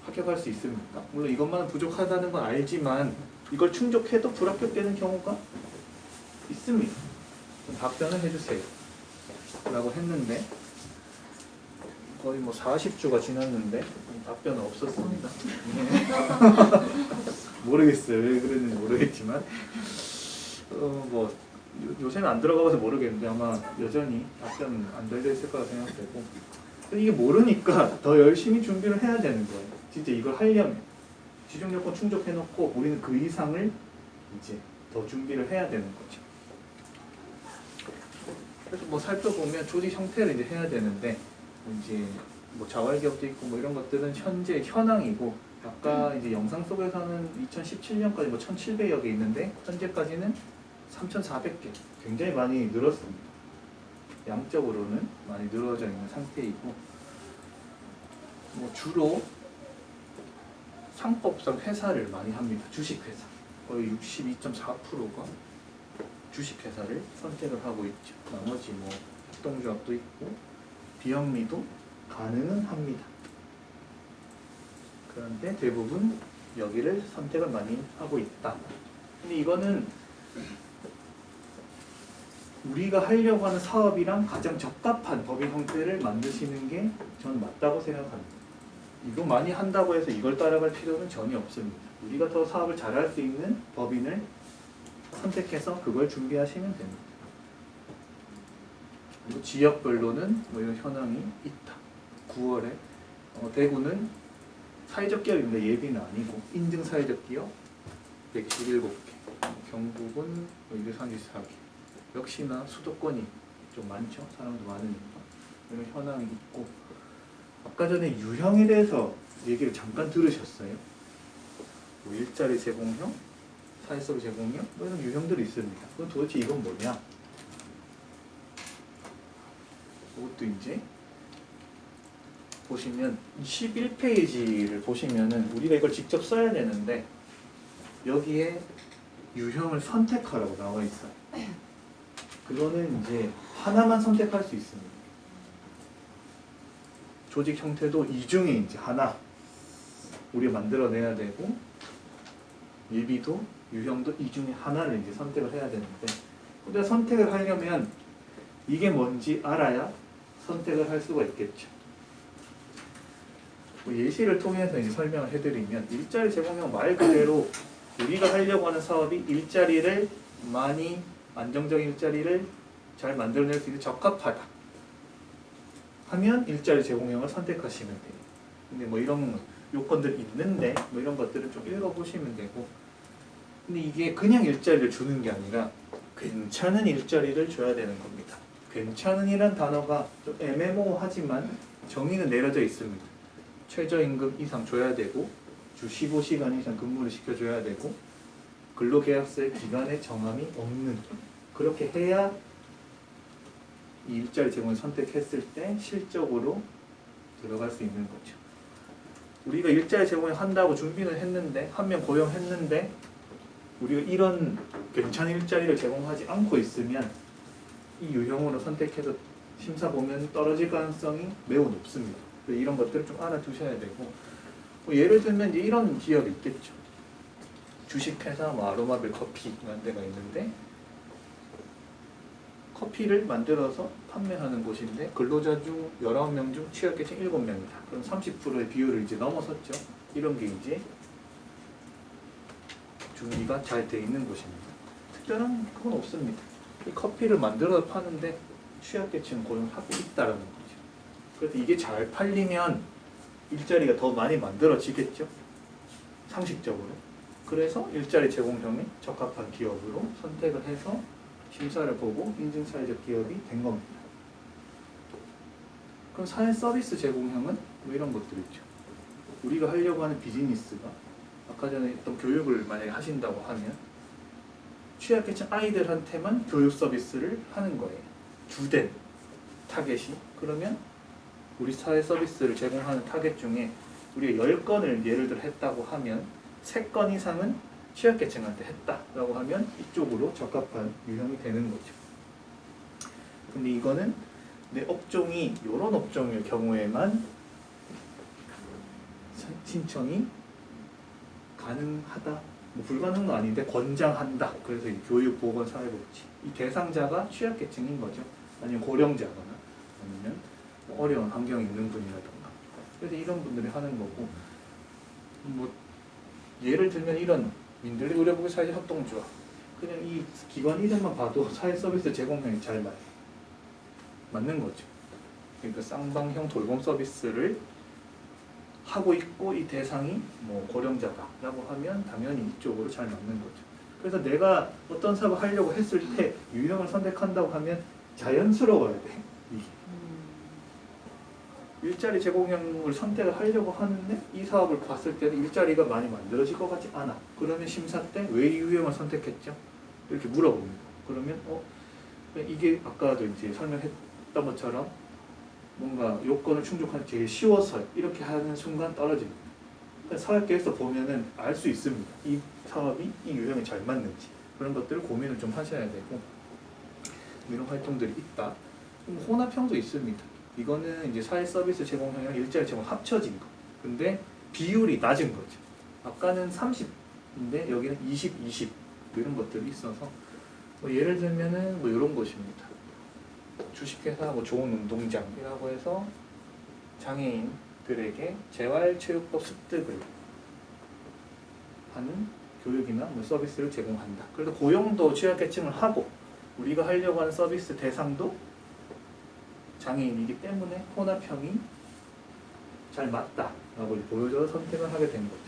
합격할 수 있습니까? 물론 이것만은 부족하다는 건 알지만 이걸 충족해도 불합격되는 경우가 있습니다. 답변을 해주세요. 라고 했는데 거의 뭐 40주가 지났는데 답변은 없었습니다. 모르겠어요. 왜 그랬는지 모르겠지만 뭐 요새는 안 들어가봐서 모르겠는데 아마 여전히 답변은 안 달려있을 거라 생각되고 이게 모르니까 더 열심히 준비를 해야 되는 거예요. 진짜 이걸 하려면 지정 요건 충족해놓고 우리는 그 이상을 이제 더 준비를 해야 되는 거죠. 그래서 뭐 살펴보면 조직 형태를 이제 해야 되는데 이제 뭐 자활기업도 있고 뭐 이런 것들은 현재 현황이고 아까 이제 영상 속에서는 2017년까지 뭐 1,700여 개 있는데 현재까지는 3,400개 굉장히 많이 늘었습니다. 양적으로는 많이 늘어져 있는 상태이고 뭐 주로 상법상 회사를 많이 합니다. 주식회사. 거의 62.4%가 주식회사를 선택을 하고 있죠. 나머지 뭐 협동조합도 있고 비영리도 가능은 합니다. 그런데 대부분 여기를 선택을 많이 하고 있다. 근데 이거는 우리가 하려고 하는 사업이랑 가장 적합한 법인 형태를 만드시는 게 저는 맞다고 생각합니다. 이거 많이 한다고 해서 이걸 따라갈 필요는 전혀 없습니다. 우리가 더 사업을 잘할 수 있는 법인을 선택해서 그걸 준비하시면 됩니다. 그리고 지역별로는 뭐 이런 현황이 있다. 9월에 대구는 사회적 기업입니다. 예비는 아니고 인증 사회적 기업 117개, 경북은 234개. 역시나 수도권이 좀 많죠. 사람도 많으니까 이런 현황이 있고, 아까 전에 유형에 대해서 얘기를 잠깐 들으셨어요? 뭐 일자리 제공형, 사회서비 제공형, 뭐 이런 유형들이 있습니다. 그럼 도대체 이건 뭐냐? 이것도 이제 보시면 11페이지를 보시면은 우리가 이걸 직접 써야 되는데 여기에 유형을 선택하라고 나와 있어요. 그거는 이제 하나만 선택할 수 있습니다. 조직 형태도 이 중에 이제 하나 우리가 만들어내야 되고, 예비도 유형도 이 중에 하나를 이제 선택을 해야 되는데, 우리가 선택을 하려면 이게 뭔지 알아야 선택을 할 수가 있겠죠. 뭐 예시를 통해서 이제 설명을 해드리면, 일자리 제공형 말 그대로 우리가 하려고 하는 사업이 일자리를 많이, 안정적인 일자리를 잘 만들어낼 수 있는 적합하다 하면 일자리 제공형을 선택하시면 돼요. 근데 뭐 이런 요건들이 있는데 뭐 이런 것들은 좀 읽어보시면 되고, 근데 이게 그냥 일자리를 주는 게 아니라 괜찮은 일자리를 줘야 되는 겁니다. 괜찮은 이란 단어가 좀 애매모호하지만 정의는 내려져 있습니다. 최저임금 이상 줘야 되고, 주 15시간 이상 근무를 시켜줘야 되고, 근로계약서의 기간에 정함이 없는, 그렇게 해야 이 일자리 제공을 선택했을 때 실적으로 들어갈 수 있는 거죠. 우리가 일자리 제공을 한다고 준비는 했는데, 한 명 고용했는데 우리가 이런 괜찮은 일자리를 제공하지 않고 있으면 이 유형으로 선택해서 심사 보면 떨어질 가능성이 매우 높습니다. 이런 것들을 좀 알아두셔야 되고, 뭐 예를 들면 이제 이런 기업이 있겠죠. 주식회사 뭐 아로마빌 커피 이런 데가 있는데, 커피를 만들어서 판매하는 곳인데 근로자 중 19명 중 취약계층 7명이다. 그럼 30%의 비율을 이제 넘어섰죠. 이런 게 이제 준비가 잘 돼 있는 곳입니다. 특별한 그건 없습니다. 이 커피를 만들어서 파는데 취약계층 고용하고 있다라는 거죠. 그래서 이게 잘 팔리면 일자리가 더 많이 만들어지겠죠. 상식적으로. 그래서 일자리 제공형에 적합한 기업으로 선택을 해서 심사를 보고 인증사회적 기업이 된 겁니다. 그럼 사회 서비스 제공형은 뭐 이런 것들 있죠. 우리가 하려고 하는 비즈니스가 아까 전에 했던 교육을 만약에 하신다고 하면 취약계층 아이들한테만 교육 서비스를 하는 거예요. 주된 타겟이. 그러면 우리 사회 서비스를 제공하는 타겟 중에 우리가 10건을 예를 들어 했다고 하면 3건 이상은 취약계층한테 했다라고 하면 이쪽으로 적합한 유형이 되는 거죠. 근데 이거는 내 업종이 이런 업종일 경우에만 신청이 가능하다. 뭐 불가능은 아닌데 권장한다. 그래서 이 교육, 보건, 사회복지 이 대상자가 취약계층인 거죠. 아니면 고령자거나 아니면 어려운 환경에 있는 분이라던가. 그래서 이런 분들이 하는 거고, 뭐 예를 들면 이런 민들레 의료보건 사회적 협동조합, 그냥 이 기관 이름만 봐도 사회 서비스 제공형이 잘 맞는 거죠. 그러니까 쌍방형 돌봄 서비스를 하고 있고 이 대상이 뭐 고령자다라고 하면 당연히 이쪽으로 잘 맞는 거죠. 그래서 내가 어떤 사업을 하려고 했을 때 유형을 선택한다고 하면 자연스러워야 돼. 이게. 일자리 제공형을 선택을 하려고 하는데 이 사업을 봤을 때는 일자리가 많이 만들어질 것 같지 않아. 그러면 심사 때 왜 이 유형을 선택했죠? 이렇게 물어봅니다. 그러면 이게 아까도 이제 설명했던 것처럼 뭔가 요건을 충족하기 제일 쉬워서 이렇게 하는 순간 떨어집니다. 사업계획서 보면은 알 수 있습니다. 이 사업이 이 유형에 잘 맞는지 그런 것들을 고민을 좀 하셔야 되고 이런 활동들이 있다. 혼합형도 있습니다. 이거는 이제 사회 서비스 제공형이랑 일자리 제공 합쳐진 거. 근데 비율이 낮은 거죠. 아까는 30인데 여기는 20, 20 이런 것들이 있어서 뭐 예를 들면은 뭐 이런 것입니다. 주식회사 뭐 좋은 운동장이라고 해서 장애인들에게 재활체육법 습득을 하는 교육이나 뭐 서비스를 제공한다. 그래서 고용도 취약계층을 하고 우리가 하려고 하는 서비스 대상도 장애인이기 때문에 혼합형이 잘 맞다라고 보여줘서 선택을 하게 된 거죠.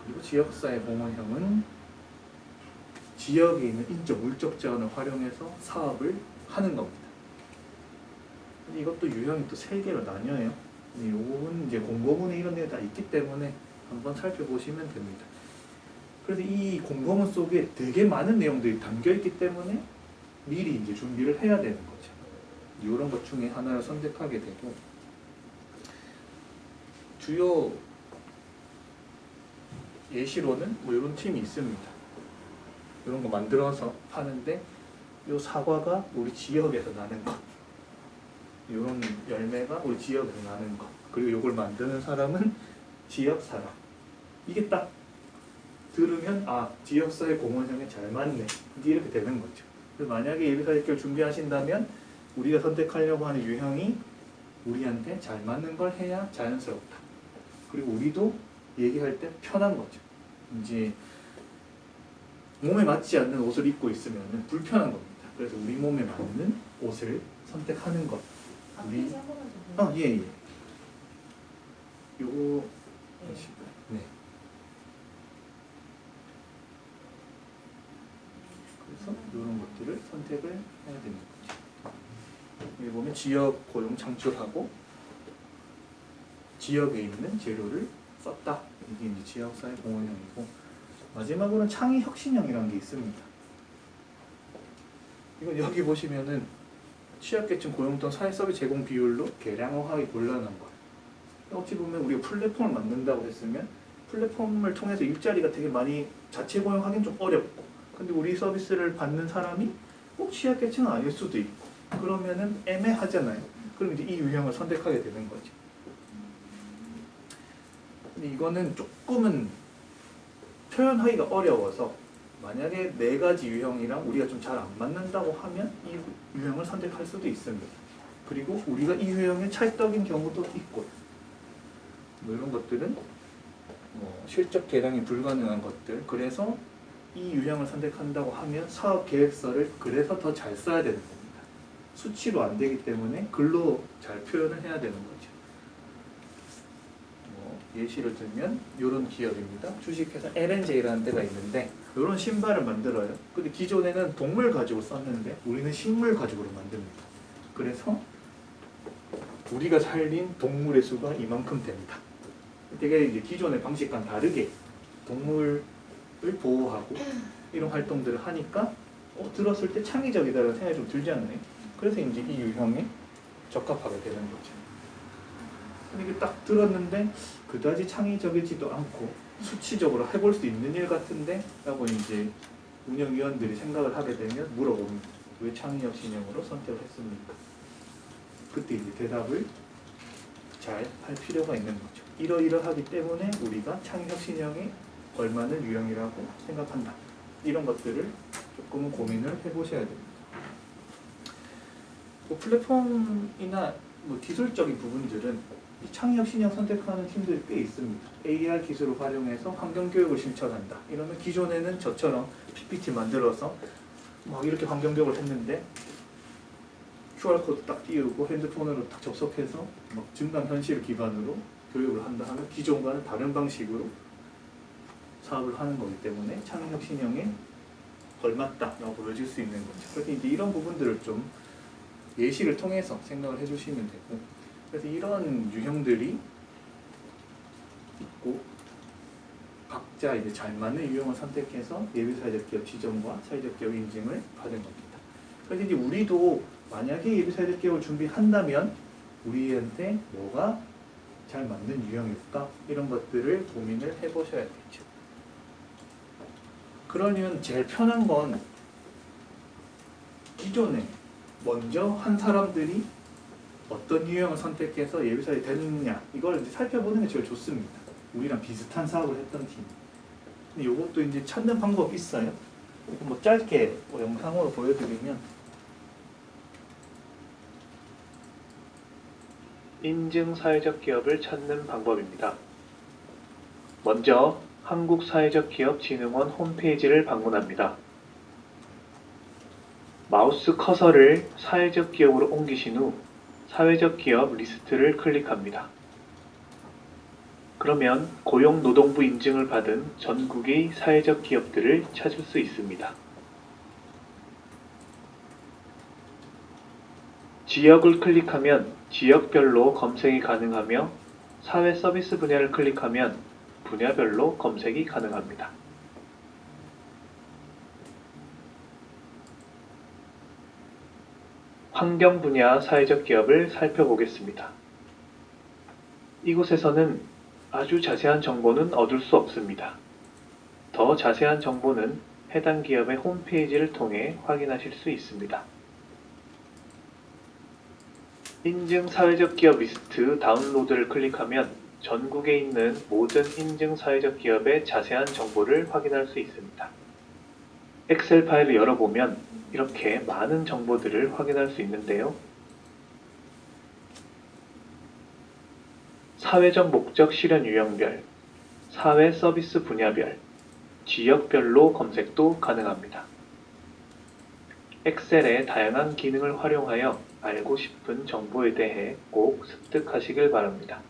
그리고 지역사회 공헌형은 지역에 있는 인적, 물적 자원을 활용해서 사업을 하는 겁니다. 이것도 유형이 또 3개로 나뉘어요. 요건 이제 공고문에 이런 데 다 있기 때문에 한번 살펴보시면 됩니다. 그래서 이 공고문 속에 되게 많은 내용들이 담겨 있기 때문에 미리 이제 준비를 해야 되는 거죠. 이런 것 중에 하나를 선택하게 되고 주요 예시로는 뭐 이런 팀이 있습니다. 이런 거 만들어서 하는데 이 사과가 우리 지역에서 나는 것, 이런 열매가 우리 지역에서 나는 것, 그리고 이걸 만드는 사람은 지역 사람. 이게 딱 들으면 아 지역사회 공헌형에 잘 맞네 이렇게 되는 거죠. 그래서 만약에 예비사회학교를 준비하신다면 우리가 선택하려고 하는 유형이 우리한테 잘 맞는 걸 해야 자연스럽다. 그리고 우리도 얘기할 때 편한 거죠. 이제 몸에 맞지 않는 옷을 입고 있으면 불편한 겁니다. 그래서 우리 몸에 맞는 옷을 선택하는 것. 우리 예예. 요거 네. 그래서 이런 것들을 선택을 해야 되는 거죠. 여기 보면 지역 고용 창출하고 지역에 있는 재료를 썼다. 이게 이제 지역사회 공헌형이고 마지막으로는 창의혁신형이라는 게 있습니다. 이건 여기 보시면은 취약계층 고용 또는 사회서비스 제공 비율로 계량화하기 곤란한 거예요. 어찌 보면 우리가 플랫폼을 만든다고 했으면 플랫폼을 통해서 일자리가 되게 많이 자체 고용하기는 좀 어렵고 근데 우리 서비스를 받는 사람이 꼭 취약계층은 아닐 수도 있고 그러면은 애매하잖아요. 그럼 이제 이 유형을 선택하게 되는 거죠. 근데 이거는 조금은 표현하기가 어려워서 만약에 4가지 유형이랑 우리가 좀 잘 안 맞는다고 하면 이 유형을 선택할 수도 있습니다. 그리고 우리가 이 유형에 찰떡인 경우도 있고 뭐 이런 것들은 뭐 실적 계량이 불가능한 것들 그래서 이 유형을 선택한다고 하면 사업 계획서를 그래서 더 잘 써야 되는 겁니다. 수치로 안 되기 때문에 글로 잘 표현을 해야 되는 거죠. 뭐 예시를 들면 이런 기업입니다. 주식회사 L&J라는 데가 있는데 이런 신발을 만들어요. 근데 기존에는 동물 가죽을 썼는데 우리는 식물 가죽으로 만듭니다. 그래서 우리가 살린 동물의 수가 이만큼 됩니다. 되게 이제 기존의 방식과는 다르게 동물을 보호하고 이런 활동들을 하니까 들었을 때 창의적이다라는 생각이 좀 들지 않나요? 그래서 이제 이 유형에 적합하게 되는 거죠. 근데 이게 딱 들었는데 그다지 창의적이지도 않고 수치적으로 해볼 수 있는 일 같은데? 라고 이제 운영위원들이 생각을 하게 되면 물어봅니다. 왜 창의혁신형으로 선택을 했습니까? 그때 이제 대답을 잘 할 필요가 있는 거죠. 이러이러하기 때문에 우리가 창의혁신형에 걸맞는 유형이라고 생각한다. 이런 것들을 조금은 고민을 해보셔야 됩니다. 뭐 플랫폼이나 뭐 기술적인 부분들은 이 창의혁신형 선택하는 팀들이 꽤 있습니다. AR 기술을 활용해서 환경교육을 실천한다. 이러면 기존에는 저처럼 PPT 만들어서 막 이렇게 환경교육을 했는데 QR코드 딱 띄우고 핸드폰으로 딱 접속해서 막 증강현실 기반으로 교육을 한다 하면 기존과는 다른 방식으로 사업을 하는 거기 때문에 창의혁신형에 걸맞다라고 보여질 수 있는 거죠. 그래서 이제 이런 부분들을 좀 예시를 통해서 생각을 해주시면 되고 그래서 이런 유형들이 있고 각자 이제 잘 맞는 유형을 선택해서 예비사회적 기업 지정과 사회적 기업 인증을 받은 겁니다. 그래서 이제 우리도 만약에 예비사회적 기업을 준비한다면 우리한테 뭐가 잘 맞는 유형일까? 이런 것들을 고민을 해보셔야겠죠. 그러면 제일 편한 건 기존에 먼저 한 사람들이 어떤 유형을 선택해서 예비사업이 되느냐 이걸 이제 살펴보는 게 제일 좋습니다. 우리랑 비슷한 사업을 했던 팀. 근데 이것도 이제 찾는 방법이 있어요. 뭐 짧게 영상으로 보여드리면 인증 사회적 기업을 찾는 방법입니다. 먼저 한국사회적기업진흥원 홈페이지를 방문합니다. 마우스 커서를 사회적 기업으로 옮기신 후 사회적 기업 리스트를 클릭합니다. 그러면 고용노동부 인증을 받은 전국의 사회적 기업들을 찾을 수 있습니다. 지역을 클릭하면 지역별로 검색이 가능하며 사회 서비스 분야를 클릭하면 분야별로 검색이 가능합니다. 환경 분야 사회적 기업을 살펴보겠습니다. 이곳에서는 아주 자세한 정보는 얻을 수 없습니다. 더 자세한 정보는 해당 기업의 홈페이지를 통해 확인하실 수 있습니다. 인증 사회적 기업 리스트 다운로드를 클릭하면 전국에 있는 모든 인증 사회적 기업의 자세한 정보를 확인할 수 있습니다. 엑셀 파일을 열어보면 이렇게 많은 정보들을 확인할 수 있는데요. 사회적 목적 실현 유형별, 사회 서비스 분야별, 지역별로 검색도 가능합니다. 엑셀의 다양한 기능을 활용하여 알고 싶은 정보에 대해 꼭 습득하시길 바랍니다.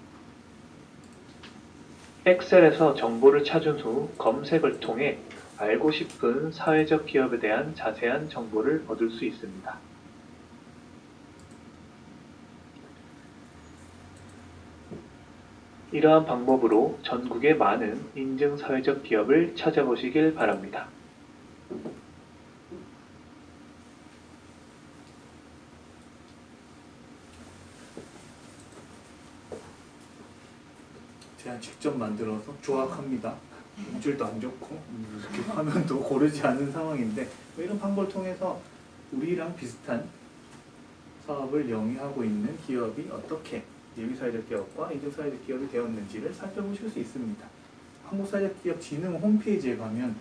엑셀에서 정보를 찾은 후 검색을 통해 알고 싶은 사회적 기업에 대한 자세한 정보를 얻을 수 있습니다. 이러한 방법으로 전국의 많은 인증 사회적 기업을 찾아보시길 바랍니다. 제가 직접 만들어서 조악합니다. 음질도 안 좋고 이렇게 화면도 고르지 않은 상황인데 이런 방법을 통해서 우리랑 비슷한 사업을 영위하고 있는 기업이 어떻게 예비사회적 기업과 인증사회적 기업이 되었는지를 살펴보실 수 있습니다. 한국사회적기업진흥 홈페이지에 가면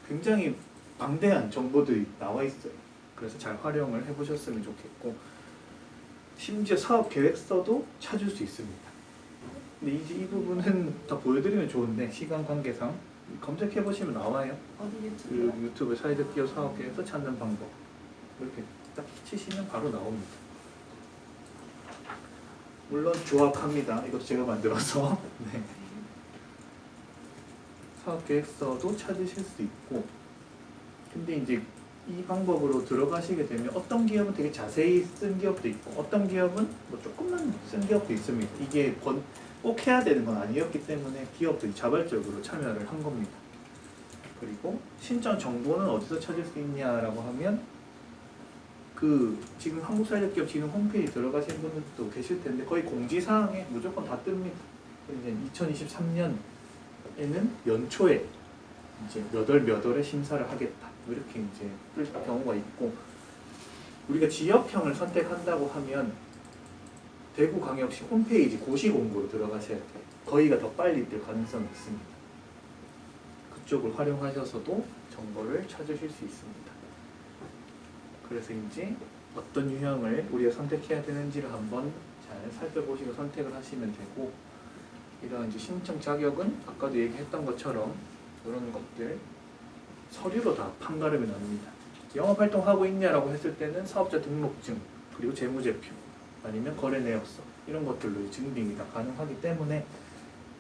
굉장히 방대한 정보들이 나와 있어요. 그래서 잘 활용을 해보셨으면 좋겠고 심지어 사업 계획서도 찾을 수 있습니다. 근데 이제 이 부분은 다 보여드리면 좋은데 시간 관계상 검색해보시면 나와요. 어디 그 유튜브요? 유튜브 사회적 기업 사업계획서 찾는 방법 이렇게 딱 치시면 바로 나옵니다. 물론 조합합니다. 이것도 제가 만들어서 네. 사업계획서도 찾으실 수 있고 근데 이제 이 방법으로 들어가시게 되면 어떤 기업은 되게 자세히 쓴 기업도 있고 어떤 기업은 뭐 조금만 쓴 기업도 있습니다. 이게 꼭 해야 되는 건 아니었기 때문에 기업들이 자발적으로 참여를 한 겁니다. 그리고 신청 정보는 어디서 찾을 수 있냐라고 하면 그 지금 한국사회적기업진흥 홈페이지 들어가신 분들도 계실 텐데 거의 공지사항에 무조건 다 뜹니다. 이제 2023년에는 연초에 이제 몇 월에 심사를 하겠다 이렇게 이제 뜰 경우가 있고 우리가 지역형을 선택한다고 하면 대구광역시 홈페이지 고시공고로 들어가셔야 돼요. 거기가 더 빨리 뜰 가능성이 있습니다. 그쪽을 활용하셔서도 정보를 찾으실 수 있습니다. 그래서 이제 어떤 유형을 우리가 선택해야 되는지를 한번 잘 살펴보시고 선택을 하시면 되고 이런 이제 신청 자격은 아까도 얘기했던 것처럼 이런 것들 서류로 다 판가름이 납니다. 영업활동하고 있냐라고 했을 때는 사업자 등록증 그리고 재무제표 아니면 거래 내역서 이런 것들로 증빙이 다 가능하기 때문에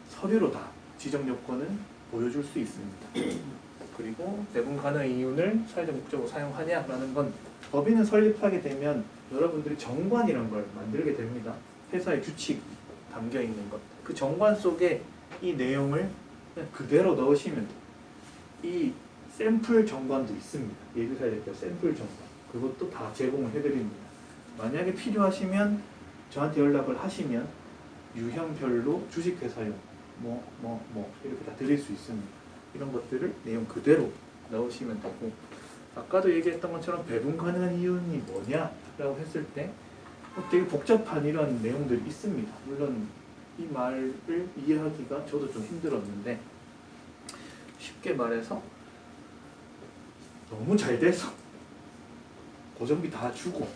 서류로 다 지정 요건은 보여줄 수 있습니다. 그리고 배분 가능한 이윤을 사회적 목적으로 사용하냐라는 건 법인을 설립하게 되면 여러분들이 정관이라는 걸 만들게 됩니다. 회사의 규칙이 담겨 있는 것. 그 정관 속에 이 내용을 그냥 그대로 넣으시면 돼요. 이 샘플 정관도 있습니다. 예비사회적 샘플 정관. 그것도 다 제공을 해드립니다. 만약에 필요하시면 저한테 연락을 하시면 유형별로 주식회사용 이렇게 다 드릴 수 있습니다. 이런 것들을 내용 그대로 넣으시면 되고, 아까도 얘기했던 것처럼 배분 가능한 이윤이 뭐냐라고 했을 때 되게 복잡한 이런 내용들이 있습니다. 물론 이 말을 이해하기가 저도 좀 힘들었는데, 쉽게 말해서 너무 잘 돼서 고정비 다 주고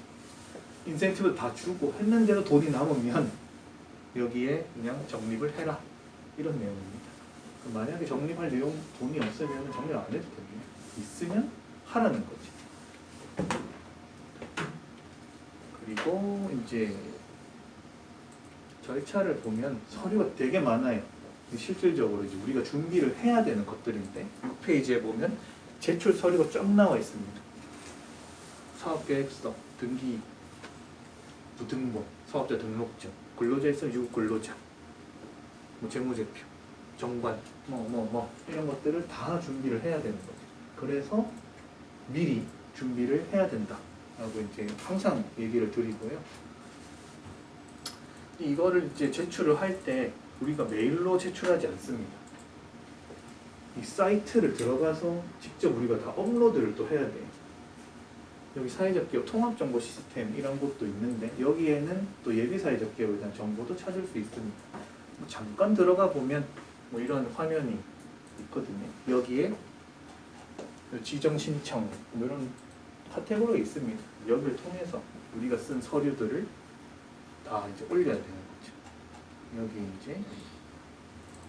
인센티브 다 주고 했는데도 돈이 남으면 여기에 그냥 적립을 해라, 이런 내용입니다. 만약에 적립할 내용 돈이 없으면 적립 안 해도 됩니다. 있으면 하라는 거지. 그리고 이제 절차를 보면 서류가 되게 많아요. 실질적으로 이제 우리가 준비를 해야 되는 것들인데, 6페이지에 보면 제출 서류가 쫙 나와 있습니다. 사업계획서, 등기, 부등본, 사업자 등록증, 근로자 있으면 유급 근로자, 재무제표, 정관, 이런 것들을 다 준비를 해야 되는 거죠. 그래서 미리 준비를 해야 된다라고 이제 항상 얘기를 드리고요. 이거를 이제 제출을 할 때 우리가 메일로 제출하지 않습니다. 이 사이트를 들어가서 직접 우리가 다 업로드를 또 해야 돼요. 여기 사회적 기업 통합정보 시스템 이런 것도 있는데, 여기에는 또 예비 사회적 기업에 대한 정보도 찾을 수 있습니다. 잠깐 들어가 보면 이런 화면이 있거든요. 여기에 지정 신청 이런 카테고리가 있습니다. 여기를 통해서 우리가 쓴 서류들을 다 이제 올려야 되는 거죠. 여기 이제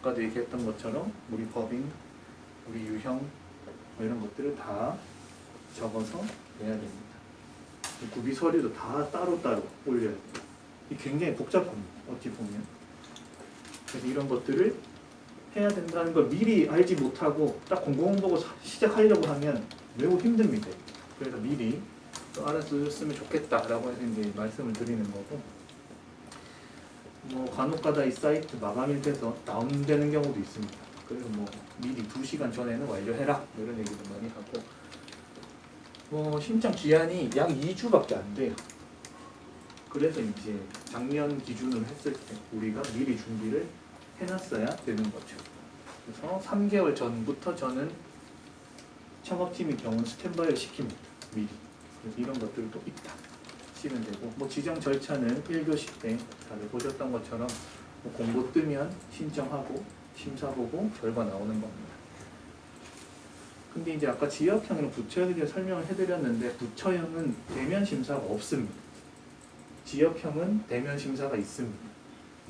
아까도 얘기했던 것처럼 우리 법인, 우리 유형 이런 것들을 다 적어서 내야 됩니다. 구비 서류도 다 따로따로 올려야 돼요. 이게 굉장히 복잡합니다. 어찌 보면. 그래서 이런 것들을 해야 된다는 걸 미리 알지 못하고 딱 공고문 보고 시작하려고 하면 매우 힘듭니다. 그래서 미리 알아두셨으면 좋겠다라고 이제 말씀을 드리는 거고, 간혹가다 이 사이트 마감일 돼서 다운되는 경우도 있습니다. 그래서 미리 2시간 전에는 완료해라 이런 얘기도 많이 하고, 신청 기한이 약 2주밖에 안 돼요. 그래서 이제 작년 기준으로 했을 때 우리가 미리 준비를 해놨어야 되는 거죠. 그래서 3개월 전부터 저는 창업팀의 경우는 스탠바이를 시킵니다. 미리. 그래서 이런 것들도 있다 시면 되고, 지정 절차는 1교시 때 다들 보셨던 것처럼 공고 뜨면 신청하고 심사 보고 결과 나오는 겁니다. 근데 이제 아까 지역형이랑 부처형에 설명을 해드렸는데, 부처형은 대면 심사가 없습니다. 지역형은 대면 심사가 있습니다.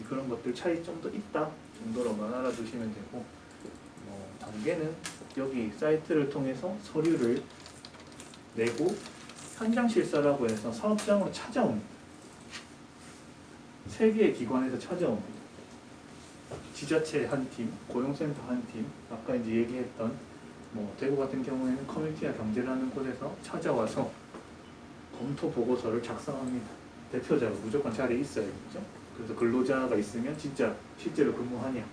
그런 것들 차이점도 있다 정도로만 알아두시면 되고, 단계는 여기 사이트를 통해서 서류를 내고 현장 실사라고 해서 사업장으로 찾아옵니다. 3개의 기관에서 찾아옵니다. 지자체 한 팀, 고용센터 한 팀, 아까 이제 얘기했던 대구 같은 경우에는 커뮤니티와 경제라는 곳에서 찾아와서 검토 보고서를 작성합니다. 대표자가 무조건 자리에 있어야겠죠. 그래서 근로자가 있으면 진짜 실제로 근무하냐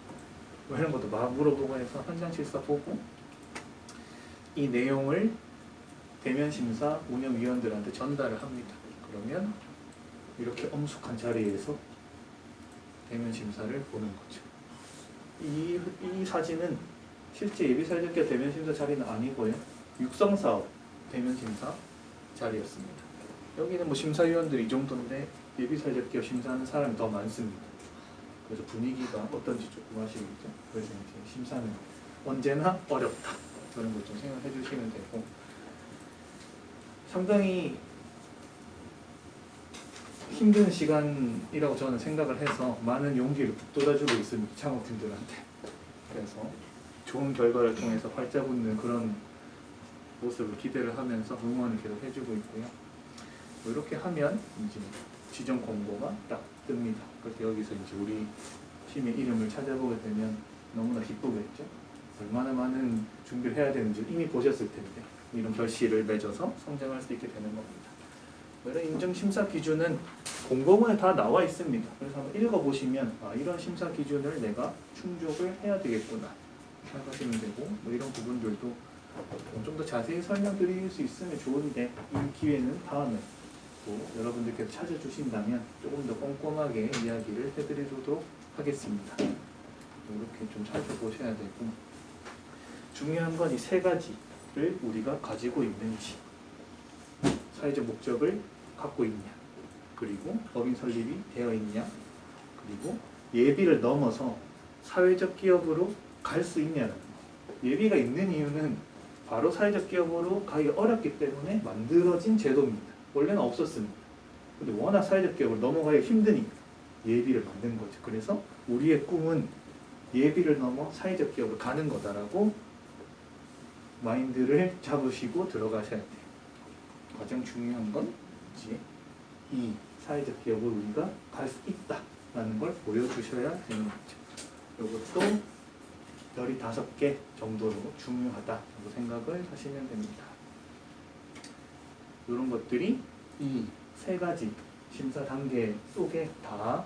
이런 것도 막 물어보고 해서 현장 실사 보고, 이 내용을 대면 심사 운영위원들한테 전달을 합니다. 그러면 이렇게 엄숙한 자리에서 대면 심사를 보는 거죠. 이 사진은 실제 예비사회적기업 대면 심사 자리는 아니고요. 육성사업 대면 심사 자리였습니다. 여기는 심사위원들이 이 정도인데 예비사회적기업 심사하는 사람이 더 많습니다. 그래서 분위기가 어떤지 조금 아시겠죠? 그래서 이제 심사는 언제나 어렵다. 그런 걸 좀 생각해 주시면 되고, 상당히 힘든 시간이라고 저는 생각을 해서 많은 용기를 북돋아주고 있습니다. 창업팀들한테. 그래서 좋은 결과를 통해서 활짝 웃는 그런 모습을 기대를 하면서 응원을 계속 해주고 있고요. 이렇게 하면 이제 지정 공고가 딱 뜹니다. 그래서 여기서 이제 우리 팀의 이름을 찾아보게 되면 너무나 기쁘겠죠. 얼마나 많은 준비를 해야 되는지 이미 보셨을 텐데, 이런 결실을 맺어서 성장할 수 있게 되는 겁니다. 이런 인증 심사 기준은 공고문에 다 나와 있습니다. 그래서 한번 읽어보시면 이런 심사 기준을 내가 충족을 해야 되겠구나 생각하시면 되고, 이런 부분들도 좀 더 자세히 설명드릴 수 있으면 좋은데, 이 기회는 다음에 또 여러분들께서 찾아주신다면 조금 더 꼼꼼하게 이야기를 해드리도록 하겠습니다. 이렇게 좀 살펴보셔야 되고, 중요한 건 이 세 가지를 우리가 가지고 있는지, 사회적 목적을 갖고 있냐, 그리고 법인 설립이 되어 있냐, 그리고 예비를 넘어서 사회적 기업으로 갈 수 있냐는 거. 예비가 있는 이유는 바로 사회적 기업으로 가기 어렵기 때문에 만들어진 제도입니다. 원래는 없었습니다. 근데 워낙 사회적 기업으로 넘어가기 힘드니까 예비를 만든 거죠. 그래서 우리의 꿈은 예비를 넘어 사회적 기업으로 가는 거다라고 마인드를 잡으시고 들어가셔야 돼요. 가장 중요한 건 이제 이 사회적 기업을 우리가 갈 수 있다라는 걸 보여주셔야 되는 거죠. 이것도 별이 5개 정도로 중요하다고 생각을 하시면 됩니다. 이런 것들이 이 3가지 심사 단계 속에 다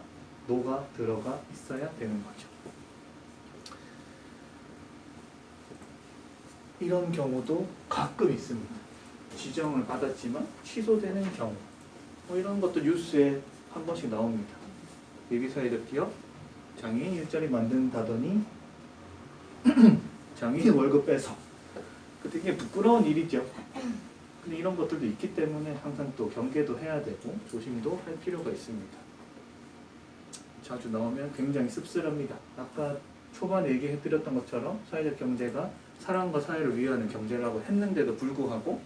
녹아 들어가 있어야 되는 거죠. 이런 경우도 가끔 있습니다. 지정을 받았지만 취소되는 경우, 뭐 이런 것도 뉴스에 한 번씩 나옵니다. 예비사회적 기업 장애인 일자리 만든다더니 장애인 월급 빼서, 되게 부끄러운 일이죠. 근데 이런 것들도 있기 때문에 항상 또 경계도 해야 되고 조심도 할 필요가 있습니다. 자주 나오면 굉장히 씁쓸합니다. 아까 초반에 얘기해드렸던 것처럼 사회적 경제가 사람과 사회를 위하는 경제라고 했는데도 불구하고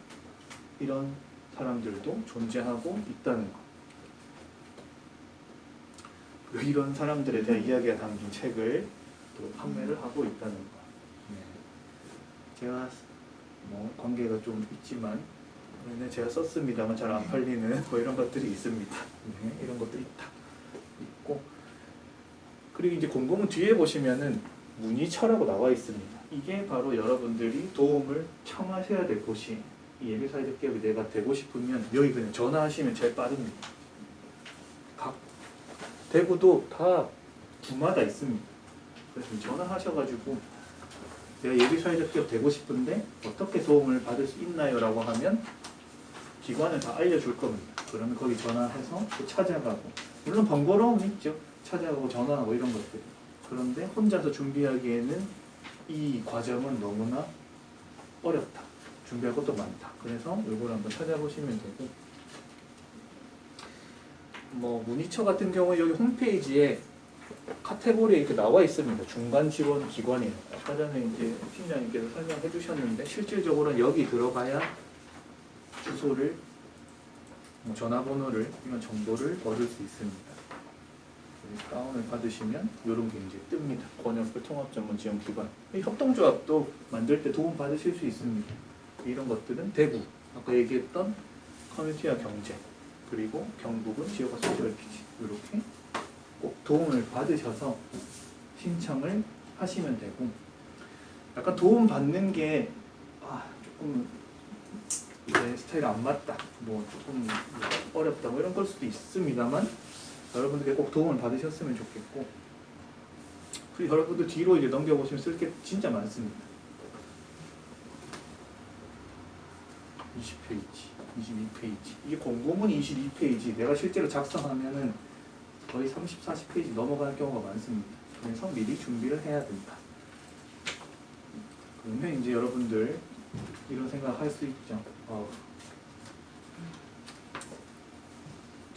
이런 사람들도 존재하고 있다는 것. 그리고 이런 사람들에 대한 이야기가 담긴 책을 또 판매를 하고 있다는 것. 네. 제가 뭐 관계가 좀 있지만 제가 썼습니다만 잘 안 팔리는 뭐 이런 것들이 있습니다. 네. 이런 것도 있고, 그리고 이제 공고문 뒤에 보시면은 문의처라고 나와 있습니다. 이게 바로 여러분들이 도움을 청하셔야 될 곳이에요. 이 예비사회적 기업이 내가 되고 싶으면 여기 그냥 전화하시면 제일 빠릅니다. 각 대구도 다 부마다 있습니다. 그래서 전화하셔가지고 내가 예비사회적 기업 되고 싶은데 어떻게 도움을 받을 수 있나요? 라고 하면 기관을 다 알려줄 겁니다. 그러면 거기 전화해서 또 찾아가고, 물론 번거로움이 있죠. 찾아가고 전화하고 이런 것들. 그런데 혼자서 준비하기에는 이 과정은 너무나 어렵다. 준비할 것도 많다. 그래서 이걸 한번 찾아보시면 되고, 뭐 문의처 같은 경우 여기 홈페이지에 카테고리에 이렇게 나와 있습니다. 중간 지원 기관이에요. 아까 전에 이제 팀장님께서 설명해 주셨는데 실질적으로는 여기 들어가야 주소를, 뭐 전화번호를, 이런 정보를 얻을 수 있습니다. 다운을 받으시면 이런 게 이제 뜹니다. 권역별 통합전문지원기관. 협동조합도 만들 때 도움 받으실 수 있습니다. 이런 것들은 대구, 아까 얘기했던 커뮤니티와 경제, 그리고 경북은 지역화 소셜 LPG, 이렇게 꼭 도움을 받으셔서 신청을 하시면 되고, 약간 도움 받는 게 조금 내 스타일 안 맞다, 뭐 조금 어렵다, 뭐 이런 걸 수도 있습니다만 여러분들께 꼭 도움을 받으셨으면 좋겠고, 그리고 여러분들 뒤로 이제 넘겨보시면 쓸 게 진짜 많습니다. 20페이지, 22페이지. 이게 공고문이 22페이지. 내가 실제로 작성하면은 거의 30, 40페이지 넘어가는 경우가 많습니다. 그래서 미리 준비를 해야 된다. 그러면 이제 여러분들 이런 생각 할 수 있죠.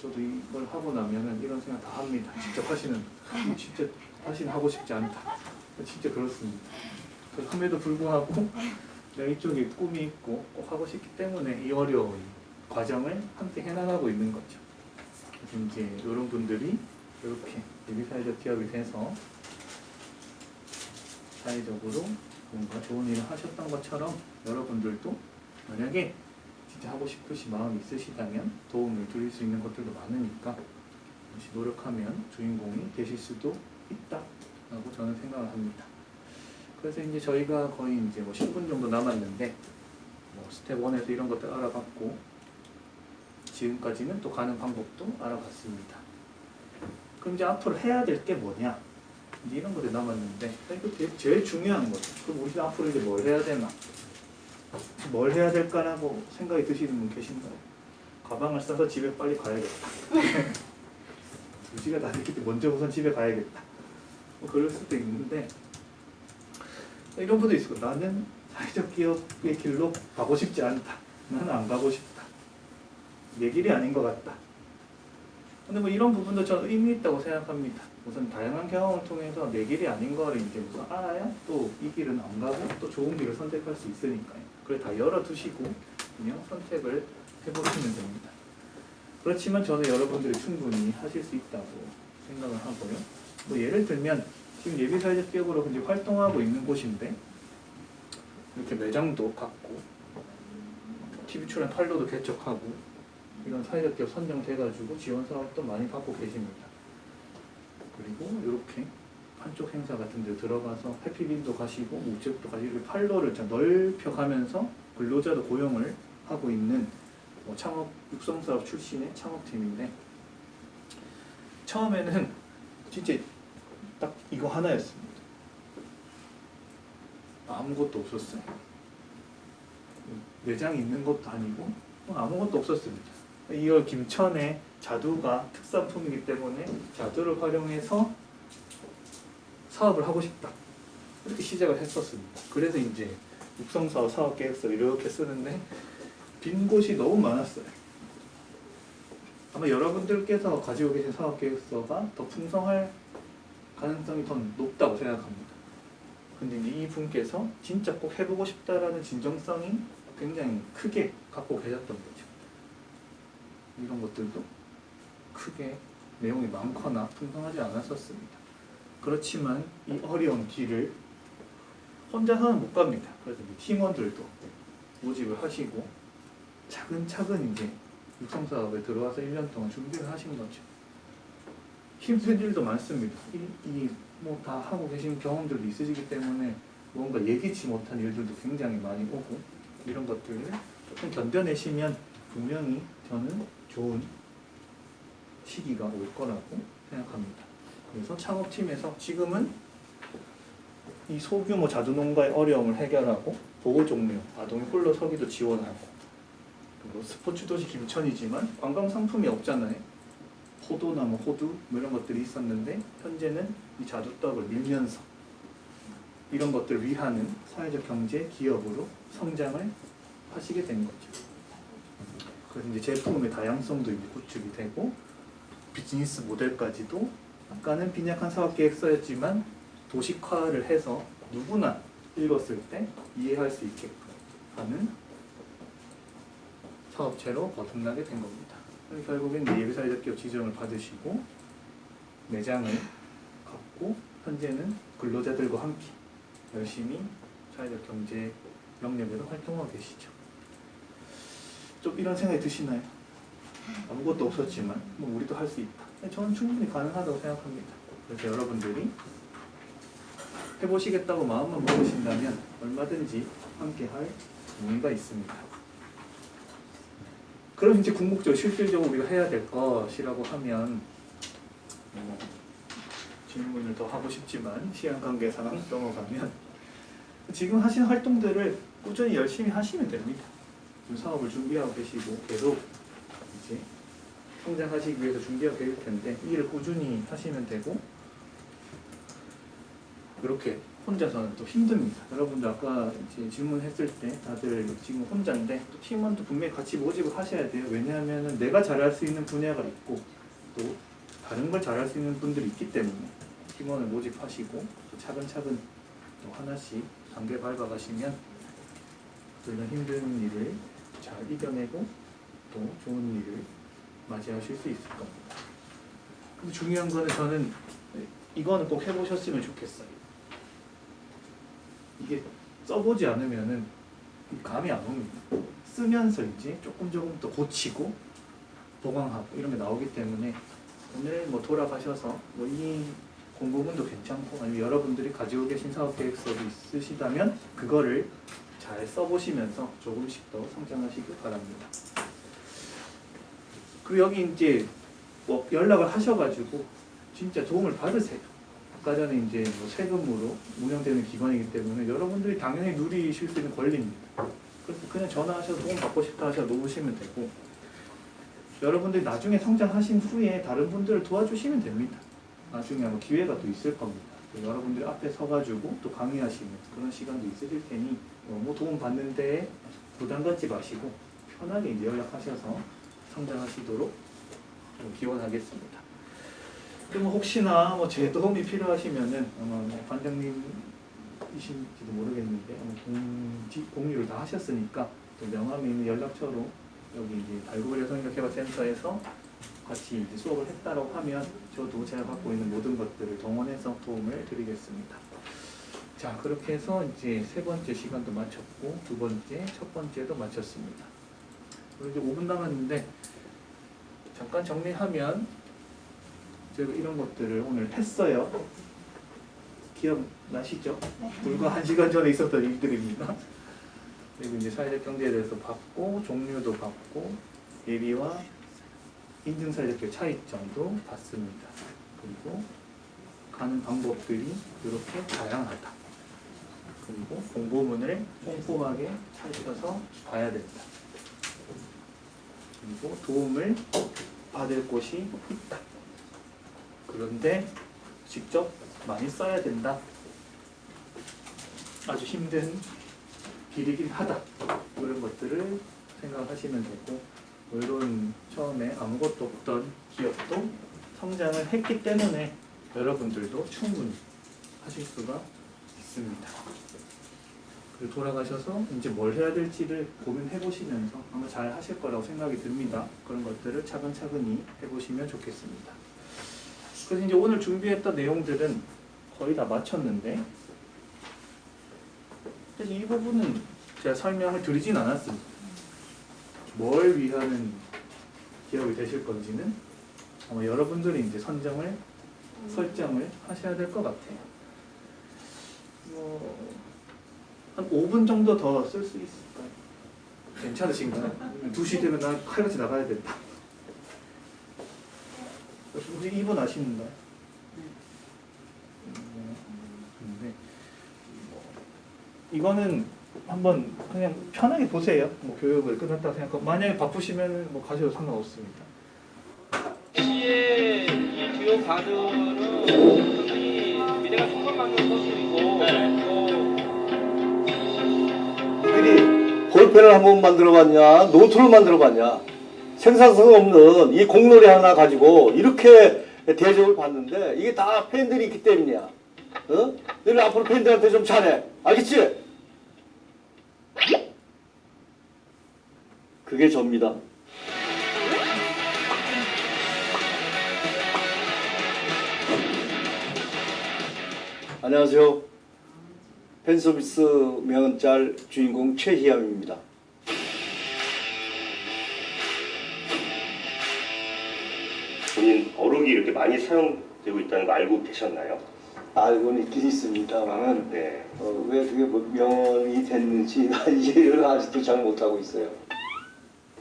저도 이걸 하고 나면은 이런 생각 다 합니다. 직접 하시는, 진짜 다시는 하고 싶지 않다. 진짜 그렇습니다. 그럼에도 불구하고 내가 이쪽에 꿈이 있고 꼭 하고 싶기 때문에 이 어려운 과정을 함께 해나가고 있는 거죠. 그래서 이제 이런 분들이 이렇게 예비사회적 기업이 돼서 사회적으로 뭔가 좋은 일을 하셨던 것처럼 여러분들도 만약에 진짜 하고 싶으신 마음이 있으시다면 도움을 드릴 수 있는 것들도 많으니까 역시 노력하면 주인공이 되실 수도 있다라고 저는 생각을 합니다. 그래서 이제 저희가 거의 이제 뭐 10분 정도 남았는데 뭐 스텝 1에서 이런 것들 알아봤고, 지금까지는 또 가는 방법도 알아봤습니다. 그럼 이제 앞으로 해야 될 게 뭐냐? 이제 이런 것들이 남았는데, 이거 제일 중요한 거죠. 그럼 우리가 앞으로 이제 뭘 해야 되나? 뭘 해야 될까라고 생각이 드시는 분 계신가요? 가방을 싸서 집에 빨리 가야겠다. 2시가 다 됐기 때문에 먼저 우선 집에 가야겠다. 뭐 그럴 수도 있는데 이런 분도 있을 거예요. 나는 사회적 기업의 길로 가고 싶지 않다. 나는 안 가고 싶다. 내 길이 아닌 것 같다. 근데 뭐 이런 부분도 저는 의미 있다고 생각합니다. 우선 다양한 경험을 통해서 내 길이 아닌 거를 이제 우선 알아야 또 이 길은 안 가고 또 좋은 길을 선택할 수 있으니까요. 그걸 다 열어두시고 그냥 선택을 해보시면 됩니다. 그렇지만 저는 여러분들이 충분히 하실 수 있다고 생각을 하고요. 뭐 예를 들면 지금 예비사회적 기업으로 이제 활동하고 있는 곳인데 이렇게 매장도 갖고 TV 출연 판로도 개척하고 이런 사회적 기업 선정돼가지고 지원 사업도 많이 받고 계십니다. 그리고 이렇게 한쪽 행사 같은 데 들어가서 해피빈도 가시고 우체국도 가시고 이렇게 판로를 넓혀가면서 근로자도 고용을 하고 있는 창업 육성사업 출신의 창업팀인데 처음에는 진짜 딱 이거 하나였습니다. 아무것도 없었어요. 매장이 있는 것도 아니고 아무것도 없었습니다. 이걸 김천의 자두가 특산품이기 때문에 자두를 활용해서 사업을 하고 싶다. 이렇게 시작을 했었습니다. 그래서 이제 육성사업 사업계획서 이렇게 쓰는데 빈 곳이 너무 많았어요. 아마 여러분들께서 가지고 계신 사업계획서가 더 풍성할 가능성이 더 높다고 생각합니다. 근데 이제 이 분께서 진짜 꼭 해보고 싶다라는 진정성이 굉장히 크게 갖고 계셨던 거죠. 이런 것들도 크게 내용이 많거나 풍성하지 않았었습니다. 그렇지만 이 어려운 길을 혼자서는 못 갑니다. 그래서 팀원들도 모집을 하시고 차근차근 이제 육성사업에 들어와서 1년 동안 준비를 하신 거죠. 힘든 일도 많습니다. 뭐 다 하고 계신 경험들도 있으시기 때문에 뭔가 예기치 못한 일들도 굉장히 많이 오고 이런 것들을 조금 견뎌내시면 분명히 저는 좋은 시기가 올 거라고 생각합니다. 그래서 창업팀에서 지금은 이 소규모 자두농가의 어려움을 해결하고 보호 종료, 아동의 홀로 서기도 지원하고 그리고 스포츠 도시 김천이지만 관광 상품이 없잖아요. 포도나 뭐 호두 뭐 이런 것들이 있었는데 현재는 이 자두떡을 밀면서 이런 것들을 위하는 사회적 경제 기업으로 성장을 하시게 된 거죠. 그래서 이제 제품의 다양성도 이제 구축이 되고 비즈니스 모델까지도 아까는 빈약한 사업 계획서였지만 도식화를 해서 누구나 읽었을 때 이해할 수 있게끔 하는 사업체로 거듭나게 된 겁니다. 결국엔 예비사회적 기업 지정을 받으시고 매장을 갖고 현재는 근로자들과 함께 열심히 사회적 경제 영역에서 활동하고 계시죠. 좀 이런 생각이 드시나요? 아무것도 없었지만 뭐 우리도 할 수 있다. 저는 충분히 가능하다고 생각합니다. 그래서 여러분들이 해보시겠다고 마음만 먹으신다면 얼마든지 함께 할 의미가 있습니다. 그럼 이제 궁극적으로 실질적으로 우리가 해야 될 것이라고 하면 질문을 더 하고 싶지만 시간 관계상 넘어가면 지금 하신 활동들을 꾸준히 열심히 하시면 됩니다. 지금 사업을 준비하고 계시고 계속 이제 성장하시기 위해서 준비하고 계실 텐데 이 일을 꾸준히 하시면 되고 이렇게 혼자서는 또 힘듭니다. 여러분들 아까 이제 질문했을 때 다들 지금 혼자인데 또 팀원도 분명히 같이 모집을 하셔야 돼요. 왜냐하면 내가 잘할 수 있는 분야가 있고 또 다른 걸 잘할 수 있는 분들이 있기 때문에 팀원을 모집하시고 차근차근 또 하나씩 단계 밟아가시면 또 이런 힘든 일을 잘 이겨내고 또 좋은 일을 맞이하실 수 있을 겁니다. 근데 중요한 거는 저는 이거는 꼭 해보셨으면 좋겠어요. 이게 써보지 않으면은 감이 안 옵니다. 쓰면서 이제 조금 더 고치고 보강하고 이런 게 나오기 때문에 오늘 뭐 돌아가셔서 뭐 이 공부문도 괜찮고 아니면 여러분들이 가지고 계신 사업 계획서도 있으시다면 그거를 잘 써보시면서 조금씩 더 성장하시길 바랍니다. 그리고 여기 이제 뭐 연락을 하셔가지고 진짜 도움을 받으세요. 아까 전에 이제 뭐 세금으로 운영되는 기관이기 때문에 여러분들이 당연히 누리실 수 있는 권리입니다. 그래서 그냥 전화하셔서 도움 받고 싶다 하셔서 놓으시면 되고 여러분들이 나중에 성장하신 후에 다른 분들을 도와주시면 됩니다. 나중에 아마 기회가 또 있을 겁니다. 여러분들이 앞에 서가지고 또 강의하시는 그런 시간도 있으실 테니 너무 도움 받는데 부담 갖지 마시고 편하게 이제 연락하셔서 성장하시도록 좀 기원하겠습니다. 그럼 혹시나 뭐 제 도움이 필요하시면은 아마 관장님이신지도 모르겠는데 공유를 다 하셨으니까 또 명함에 있는 연락처로 여기 이제 달구글 여성인력개발센터에서 같이 이제 수업을 했다고 하면 저도 제가 갖고 있는 모든 것들을 동원해서 도움을 드리겠습니다. 자, 그렇게 해서 이제 세 번째 시간도 마쳤고 두 번째, 첫 번째도 마쳤습니다. 그리고 이제 5분 남았는데 잠깐 정리하면 제가 이런 것들을 오늘 했어요. 기억나시죠? 불과 1시간 전에 있었던 일들입니다. 그리고 이제 사회적 경제에 대해서 봤고 종류도 봤고 예비와 인증 사회적 차이점도 봤습니다. 그리고 가는 방법들이 이렇게 다양하다. 그리고 공부문을 꼼꼼하게 찾아서 봐야 된다. 그리고 도움을 받을 곳이 있다. 그런데 직접 많이 써야 된다. 아주 힘든 길이긴 하다. 그런 것들을 생각하시면 되고, 물론 처음에 아무것도 없던 기업도 성장을 했기 때문에 여러분들도 충분히 하실 수가 있습니다. 그리고 돌아가셔서 이제 뭘 해야 될지를 고민해 보시면서 아마 잘 하실 거라고 생각이 듭니다. 그런 것들을 차근차근히 해보시면 좋겠습니다. 그래서 이제 오늘 준비했던 내용들은 거의 다 마쳤는데, 그래서 이 부분은 제가 설명을 드리진 않았습니다. 뭘 위하는 기업이 되실 건지는 아마 여러분들이 이제 설정을 하셔야 될 것 같아요. 한 5분 정도 더 쓸 수 있을까요? 괜찮으신가요? 2시 되면 나 칼같이 나가야 된다. 혹시 2분 아시는가요? 근데 이거는 한번 그냥 편하게 보세요. 뭐 교육을 끝났다고 생각하고 만약에 바쁘시면 뭐 가셔도 상관없습니다. 시의 이 주요 과들은 이 미래가 총괄만든 서술이고 우리들이 볼펜을 한번 만들어봤냐, 노트를 만들어봤냐, 생산성 없는 이 공놀이 하나 가지고 이렇게 대접을 받는데 이게 다 팬들이 있기 때문이야. 어? 너희 앞으로 팬들한테 좀 잘해. 알겠지? 그게 접니다. 안녕하세요. 팬서비스 명언짤 주인공 최희암입니다. 본인 어록이 이렇게 많이 사용되고 있다는 거 알고 계셨나요? 알고는 있긴 있습니다만 네. 왜 그게 뭐 명언이 됐는지 난 이해를 아직도 잘 못하고 있어요.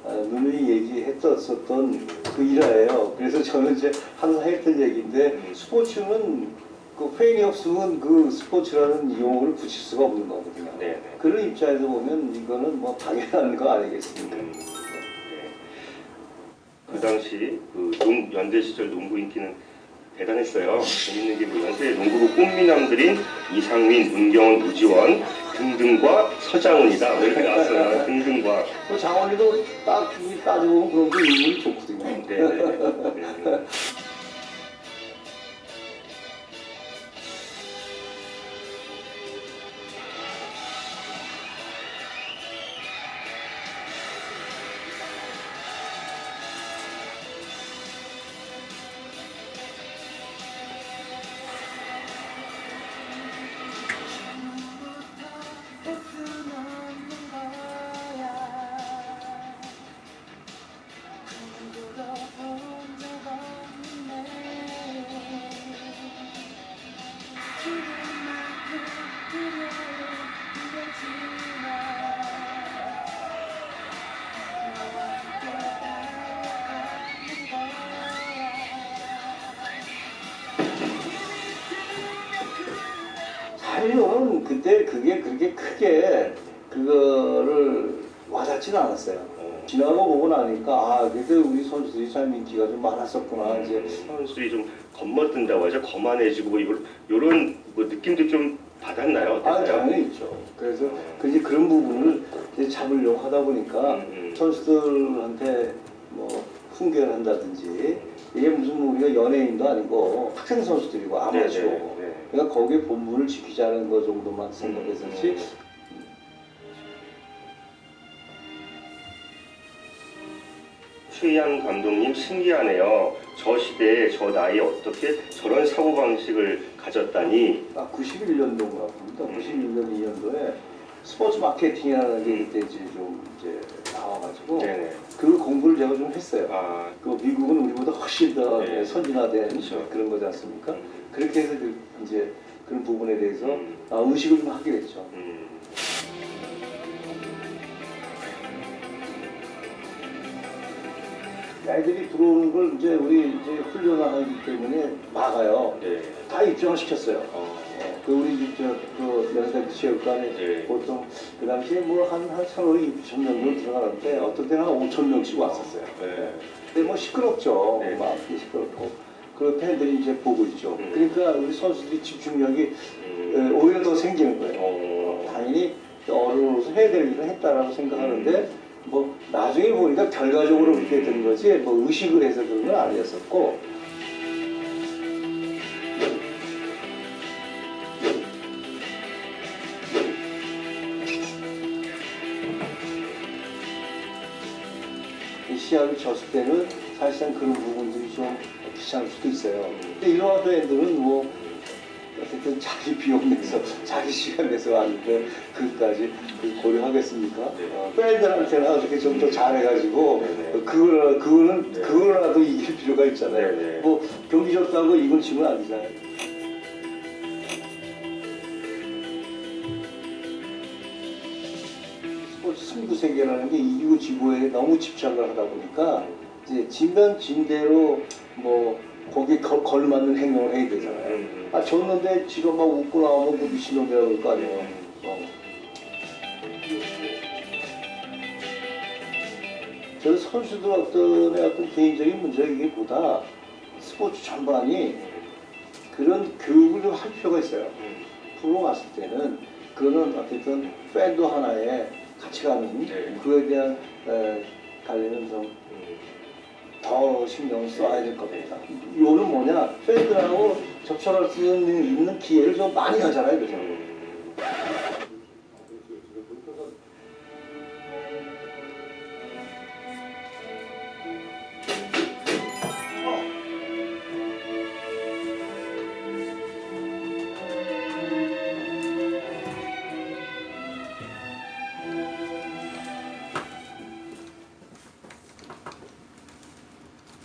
누누이 얘기했었던 그 일화예요. 그래서 저는 이제 항상 했던 얘기인데 스포츠는 그 팬이 없으면 그 스포츠라는 용어를 붙일 수가 없는 거거든요. 네. 그런 입장에서 보면 이거는 뭐 당연한 거 아니겠습니까? 네. 그 당시 그 연대 시절 농구 인기는 대단했어요. 재밌는 게 뭐 연대 농구부 꽃미남들인 이상민, 문경원, 우지원 등등과 서장훈이다. 이렇게 나왔어요. 등등과. 그 장원이도 딱 따져보면 그런 게 인물이 좋거든요. 네. 사실은 그때 그게 그렇게 크게 그거를 와닿지는 않았어요. 지나고 보고 나니까 아 그때 우리 선수들이 참 인기가 좀 많았었구나. 이제 선수들이 좀 겁먹든다고 하죠. 거만해지고 뭐 이런 뭐 느낌도 좀 받았나요? 아 어땠어요? 당연히 있죠. 그래서 이제 그런 부분을 이제 잡으려고 하다 보니까 선수들한테 뭐 훈계를 한다든지 이게 무슨 우리가 연예인도 아니고 학생 선수들이고 아마추어고 그러니까 거기에 본분을 지키자는 거 정도만 생각했었지. 최양 감독님 신기하네요. 저 시대에 저 나이에 어떻게 저런 사고방식을 가졌다니. 91년도인가 봅니다. 91년 2년도에 스포츠 마케팅이라는 게 그때 이제 좀 이제 나와가지고 그 공부를 제가 좀 했어요. 그 미국은 우리보다 훨씬 더 선진화된 그런 거지 않습니까? 그렇게 해서 이제 그런 부분에 대해서 의식을 좀 하게 됐죠. 애들이 들어오는 걸 이제 우리 이제 훈련하기 때문에 막아요. 다 입장을 시켰어요. 그 우리 그 연세대 체육관에 보통 그 당시에 뭐 한 3월 2천 명 정도 들어가는데 어떤 때는 한 5천 명씩 왔었어요. 근데 뭐 시끄럽죠. 막 시끄럽고 그 팬들이 이제 보고 있죠. 그러니까 우리 선수들이 집중력이 오히려 더 생기는 거예요. 당연히 어른으로서 해야 될 일을 했다라고 생각하는데 뭐 나중에 보니까 결과적으로 그렇게 된 거지 뭐 의식을 해서 그런 건 아니었었고. 이 시합을 졌을 때는 사실상 그런 부분들이 좀 귀찮을 수도 있어요. 근데 이런 애들은 뭐 어쨌든 자기 비용 내서 자기 시간 내서 왔는데 그까지 고려하겠습니까? 팬들한테는 어떻게 좀 더 잘해가지고 그거라도 이길 필요가 있잖아요. 뭐 경기 졌다고 이건 지면 안 되잖아요. 스포츠 승부 세계라는 게 이기고 지고에 너무 집착을 하다 보니까 이제 지면 진대로 뭐 거기에 걸맞는 행동을 해야 되잖아요. 아 졌는데 지금 막 웃고 나오면 그 미친놈이라고 그럴 거 아니에요. 저는 선수들 어떤 개인적인 문제이기보다 스포츠 전반이 그런 교육을 좀 할 필요가 있어요. 프로 갔을 때는 그거는 어쨌든 팬도 하나의 가치가는 그거에 대한 관련은 좀 더 신경을 써야 될 겁니다. 이거는 뭐냐, 팬들하고 접촉할 수 있는 기회를 좀 많이 가잖아요, 그죠?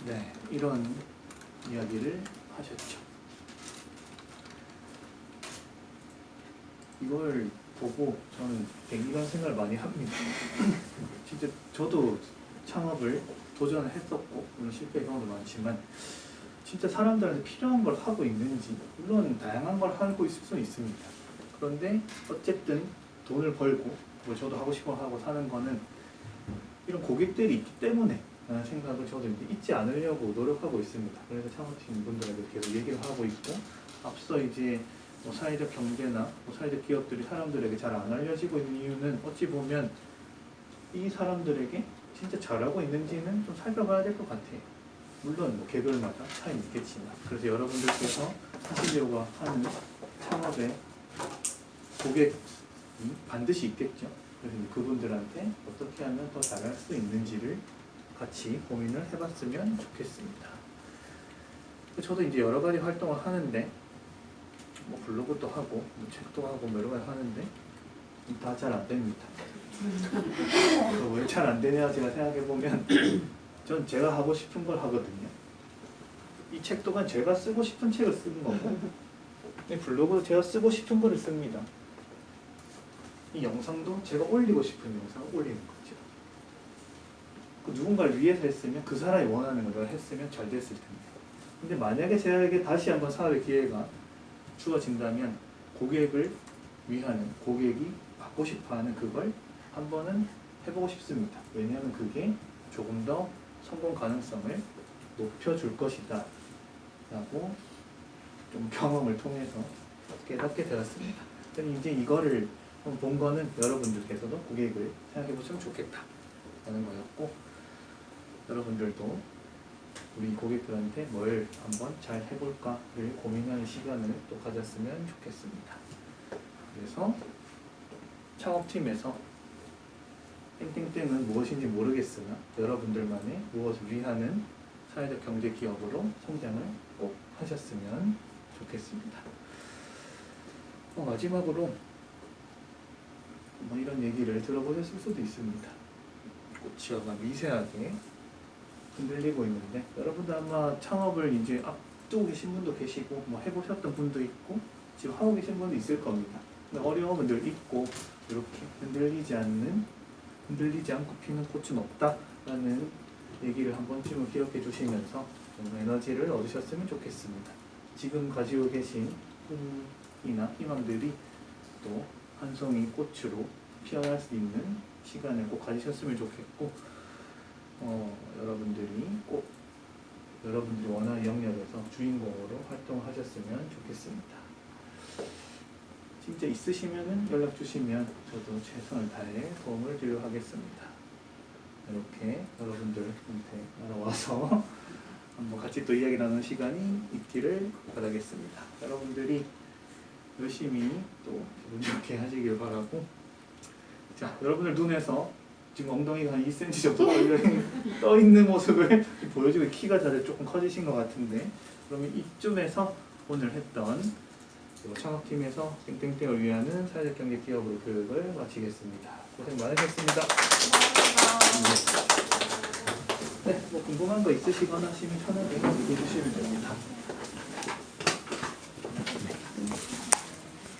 네, 이런 이야기를 하셨죠. 이걸 보고 저는 이런 생각을 많이 합니다. 진짜 저도 창업을 도전을 했었고 물론 실패 경우도 많지만 진짜 사람들한테 필요한 걸 하고 있는지, 물론 다양한 걸 하고 있을 수는 있습니다. 그런데 어쨌든 돈을 벌고 뭐 저도 하고 싶은 거 하고 사는 거는 이런 고객들이 있기 때문에 라는 생각을 저도 이제 잊지 않으려고 노력하고 있습니다. 그래서 창업팀 분들에게 계속 얘기를 하고 있고, 앞서 이제 뭐 사회적 경제나 뭐 사회적 기업들이 사람들에게 잘 안 알려지고 있는 이유는 어찌 보면 이 사람들에게 진짜 잘하고 있는지는 좀 살펴봐야 될 것 같아요. 물론 뭐 개별마다 차이는 있겠지만, 그래서 여러분들께서 하시려고 하는 창업에 고객이 반드시 있겠죠. 그래서 그분들한테 어떻게 하면 더 잘할 수 있는지를 같이 고민을 해봤으면 좋겠습니다. 저도 이제 여러 가지 활동을 하는데, 뭐 블로그도 하고, 뭐 책도 하고, 뭐 여러 가지 하는데 다 잘 안 됩니다. 왜 잘 안 되냐 제가 생각해 보면, 전 제가 하고 싶은 걸 하거든요. 이 책 또한 제가 쓰고 싶은 책을 쓰는 거고, 이 블로그도 제가 쓰고 싶은 거를 씁니다. 이 영상도 제가 올리고 싶은 영상을 올리는 거죠. 누군가를 위해서 했으면 그 사람이 원하는 걸 했으면 잘 됐을 텐데, 근데 만약에 제가 다시 한번 사업의 기회가 주어진다면 고객을 위하는, 고객이 받고 싶어하는 그걸 한 번은 해보고 싶습니다. 왜냐하면 그게 조금 더 성공 가능성을 높여줄 것이다 라고 좀 경험을 통해서 깨닫게 되었습니다. 그럼 이제 이거를 본 거는 여러분들께서도 고객을 생각해 보시면 좋겠다 라는 거였고, 여러분들도 우리 고객들한테 뭘 한번 잘 해볼까를 고민하는 시간을 또 가졌으면 좋겠습니다. 그래서 창업팀에서 땡땡땡은 무엇인지 모르겠으나 여러분들만의 무엇을 위하는 사회적 경제 기업으로 성장을 꼭 하셨으면 좋겠습니다. 마지막으로 이런 얘기를 들어보셨을 수도 있습니다. 꽃이어가 미세하게 흔들리고 있는데, 여러분들 아마 창업을 이제 앞두고 계신 분도 계시고 해보셨던 분도 있고 지금 하고 계신 분도 있을 겁니다. 근데 어려움은 늘 있고 이렇게 흔들리지 않고 피는 꽃은 없다라는 얘기를 한 번쯤은 기억해 주시면서 좀 에너지를 얻으셨으면 좋겠습니다. 지금 가지고 계신 꿈이나 희망들이 또 한 송이 꽃으로 피어날 수 있는 시간을 꼭 가지셨으면 좋겠고, 여러분들이 원하는 영역에서 주인공으로 활동하셨으면 좋겠습니다. 진짜 있으시면은 연락 주시면 저도 최선을 다해 도움을 드리도록 하겠습니다. 이렇게 여러분들한테 알아와서 한번 같이 또 이야기 나누는 시간이 있기를 바라겠습니다. 여러분들이 열심히 또 기분 좋게 하시길 바라고, 자, 여러분들 눈에서 지금 엉덩이가 한 2cm 정도 떠 있는 모습을 보여주고 키가 다들 조금 커지신 것 같은데, 그러면 이쯤에서 오늘 했던 창업팀에서 땡땡땡을 위하는 사회적 경제 기업으로 교육을 마치겠습니다. 고생 많으셨습니다. 네, 궁금한 거 있으시거나 하시면 편하게 얘기해 주시면 됩니다.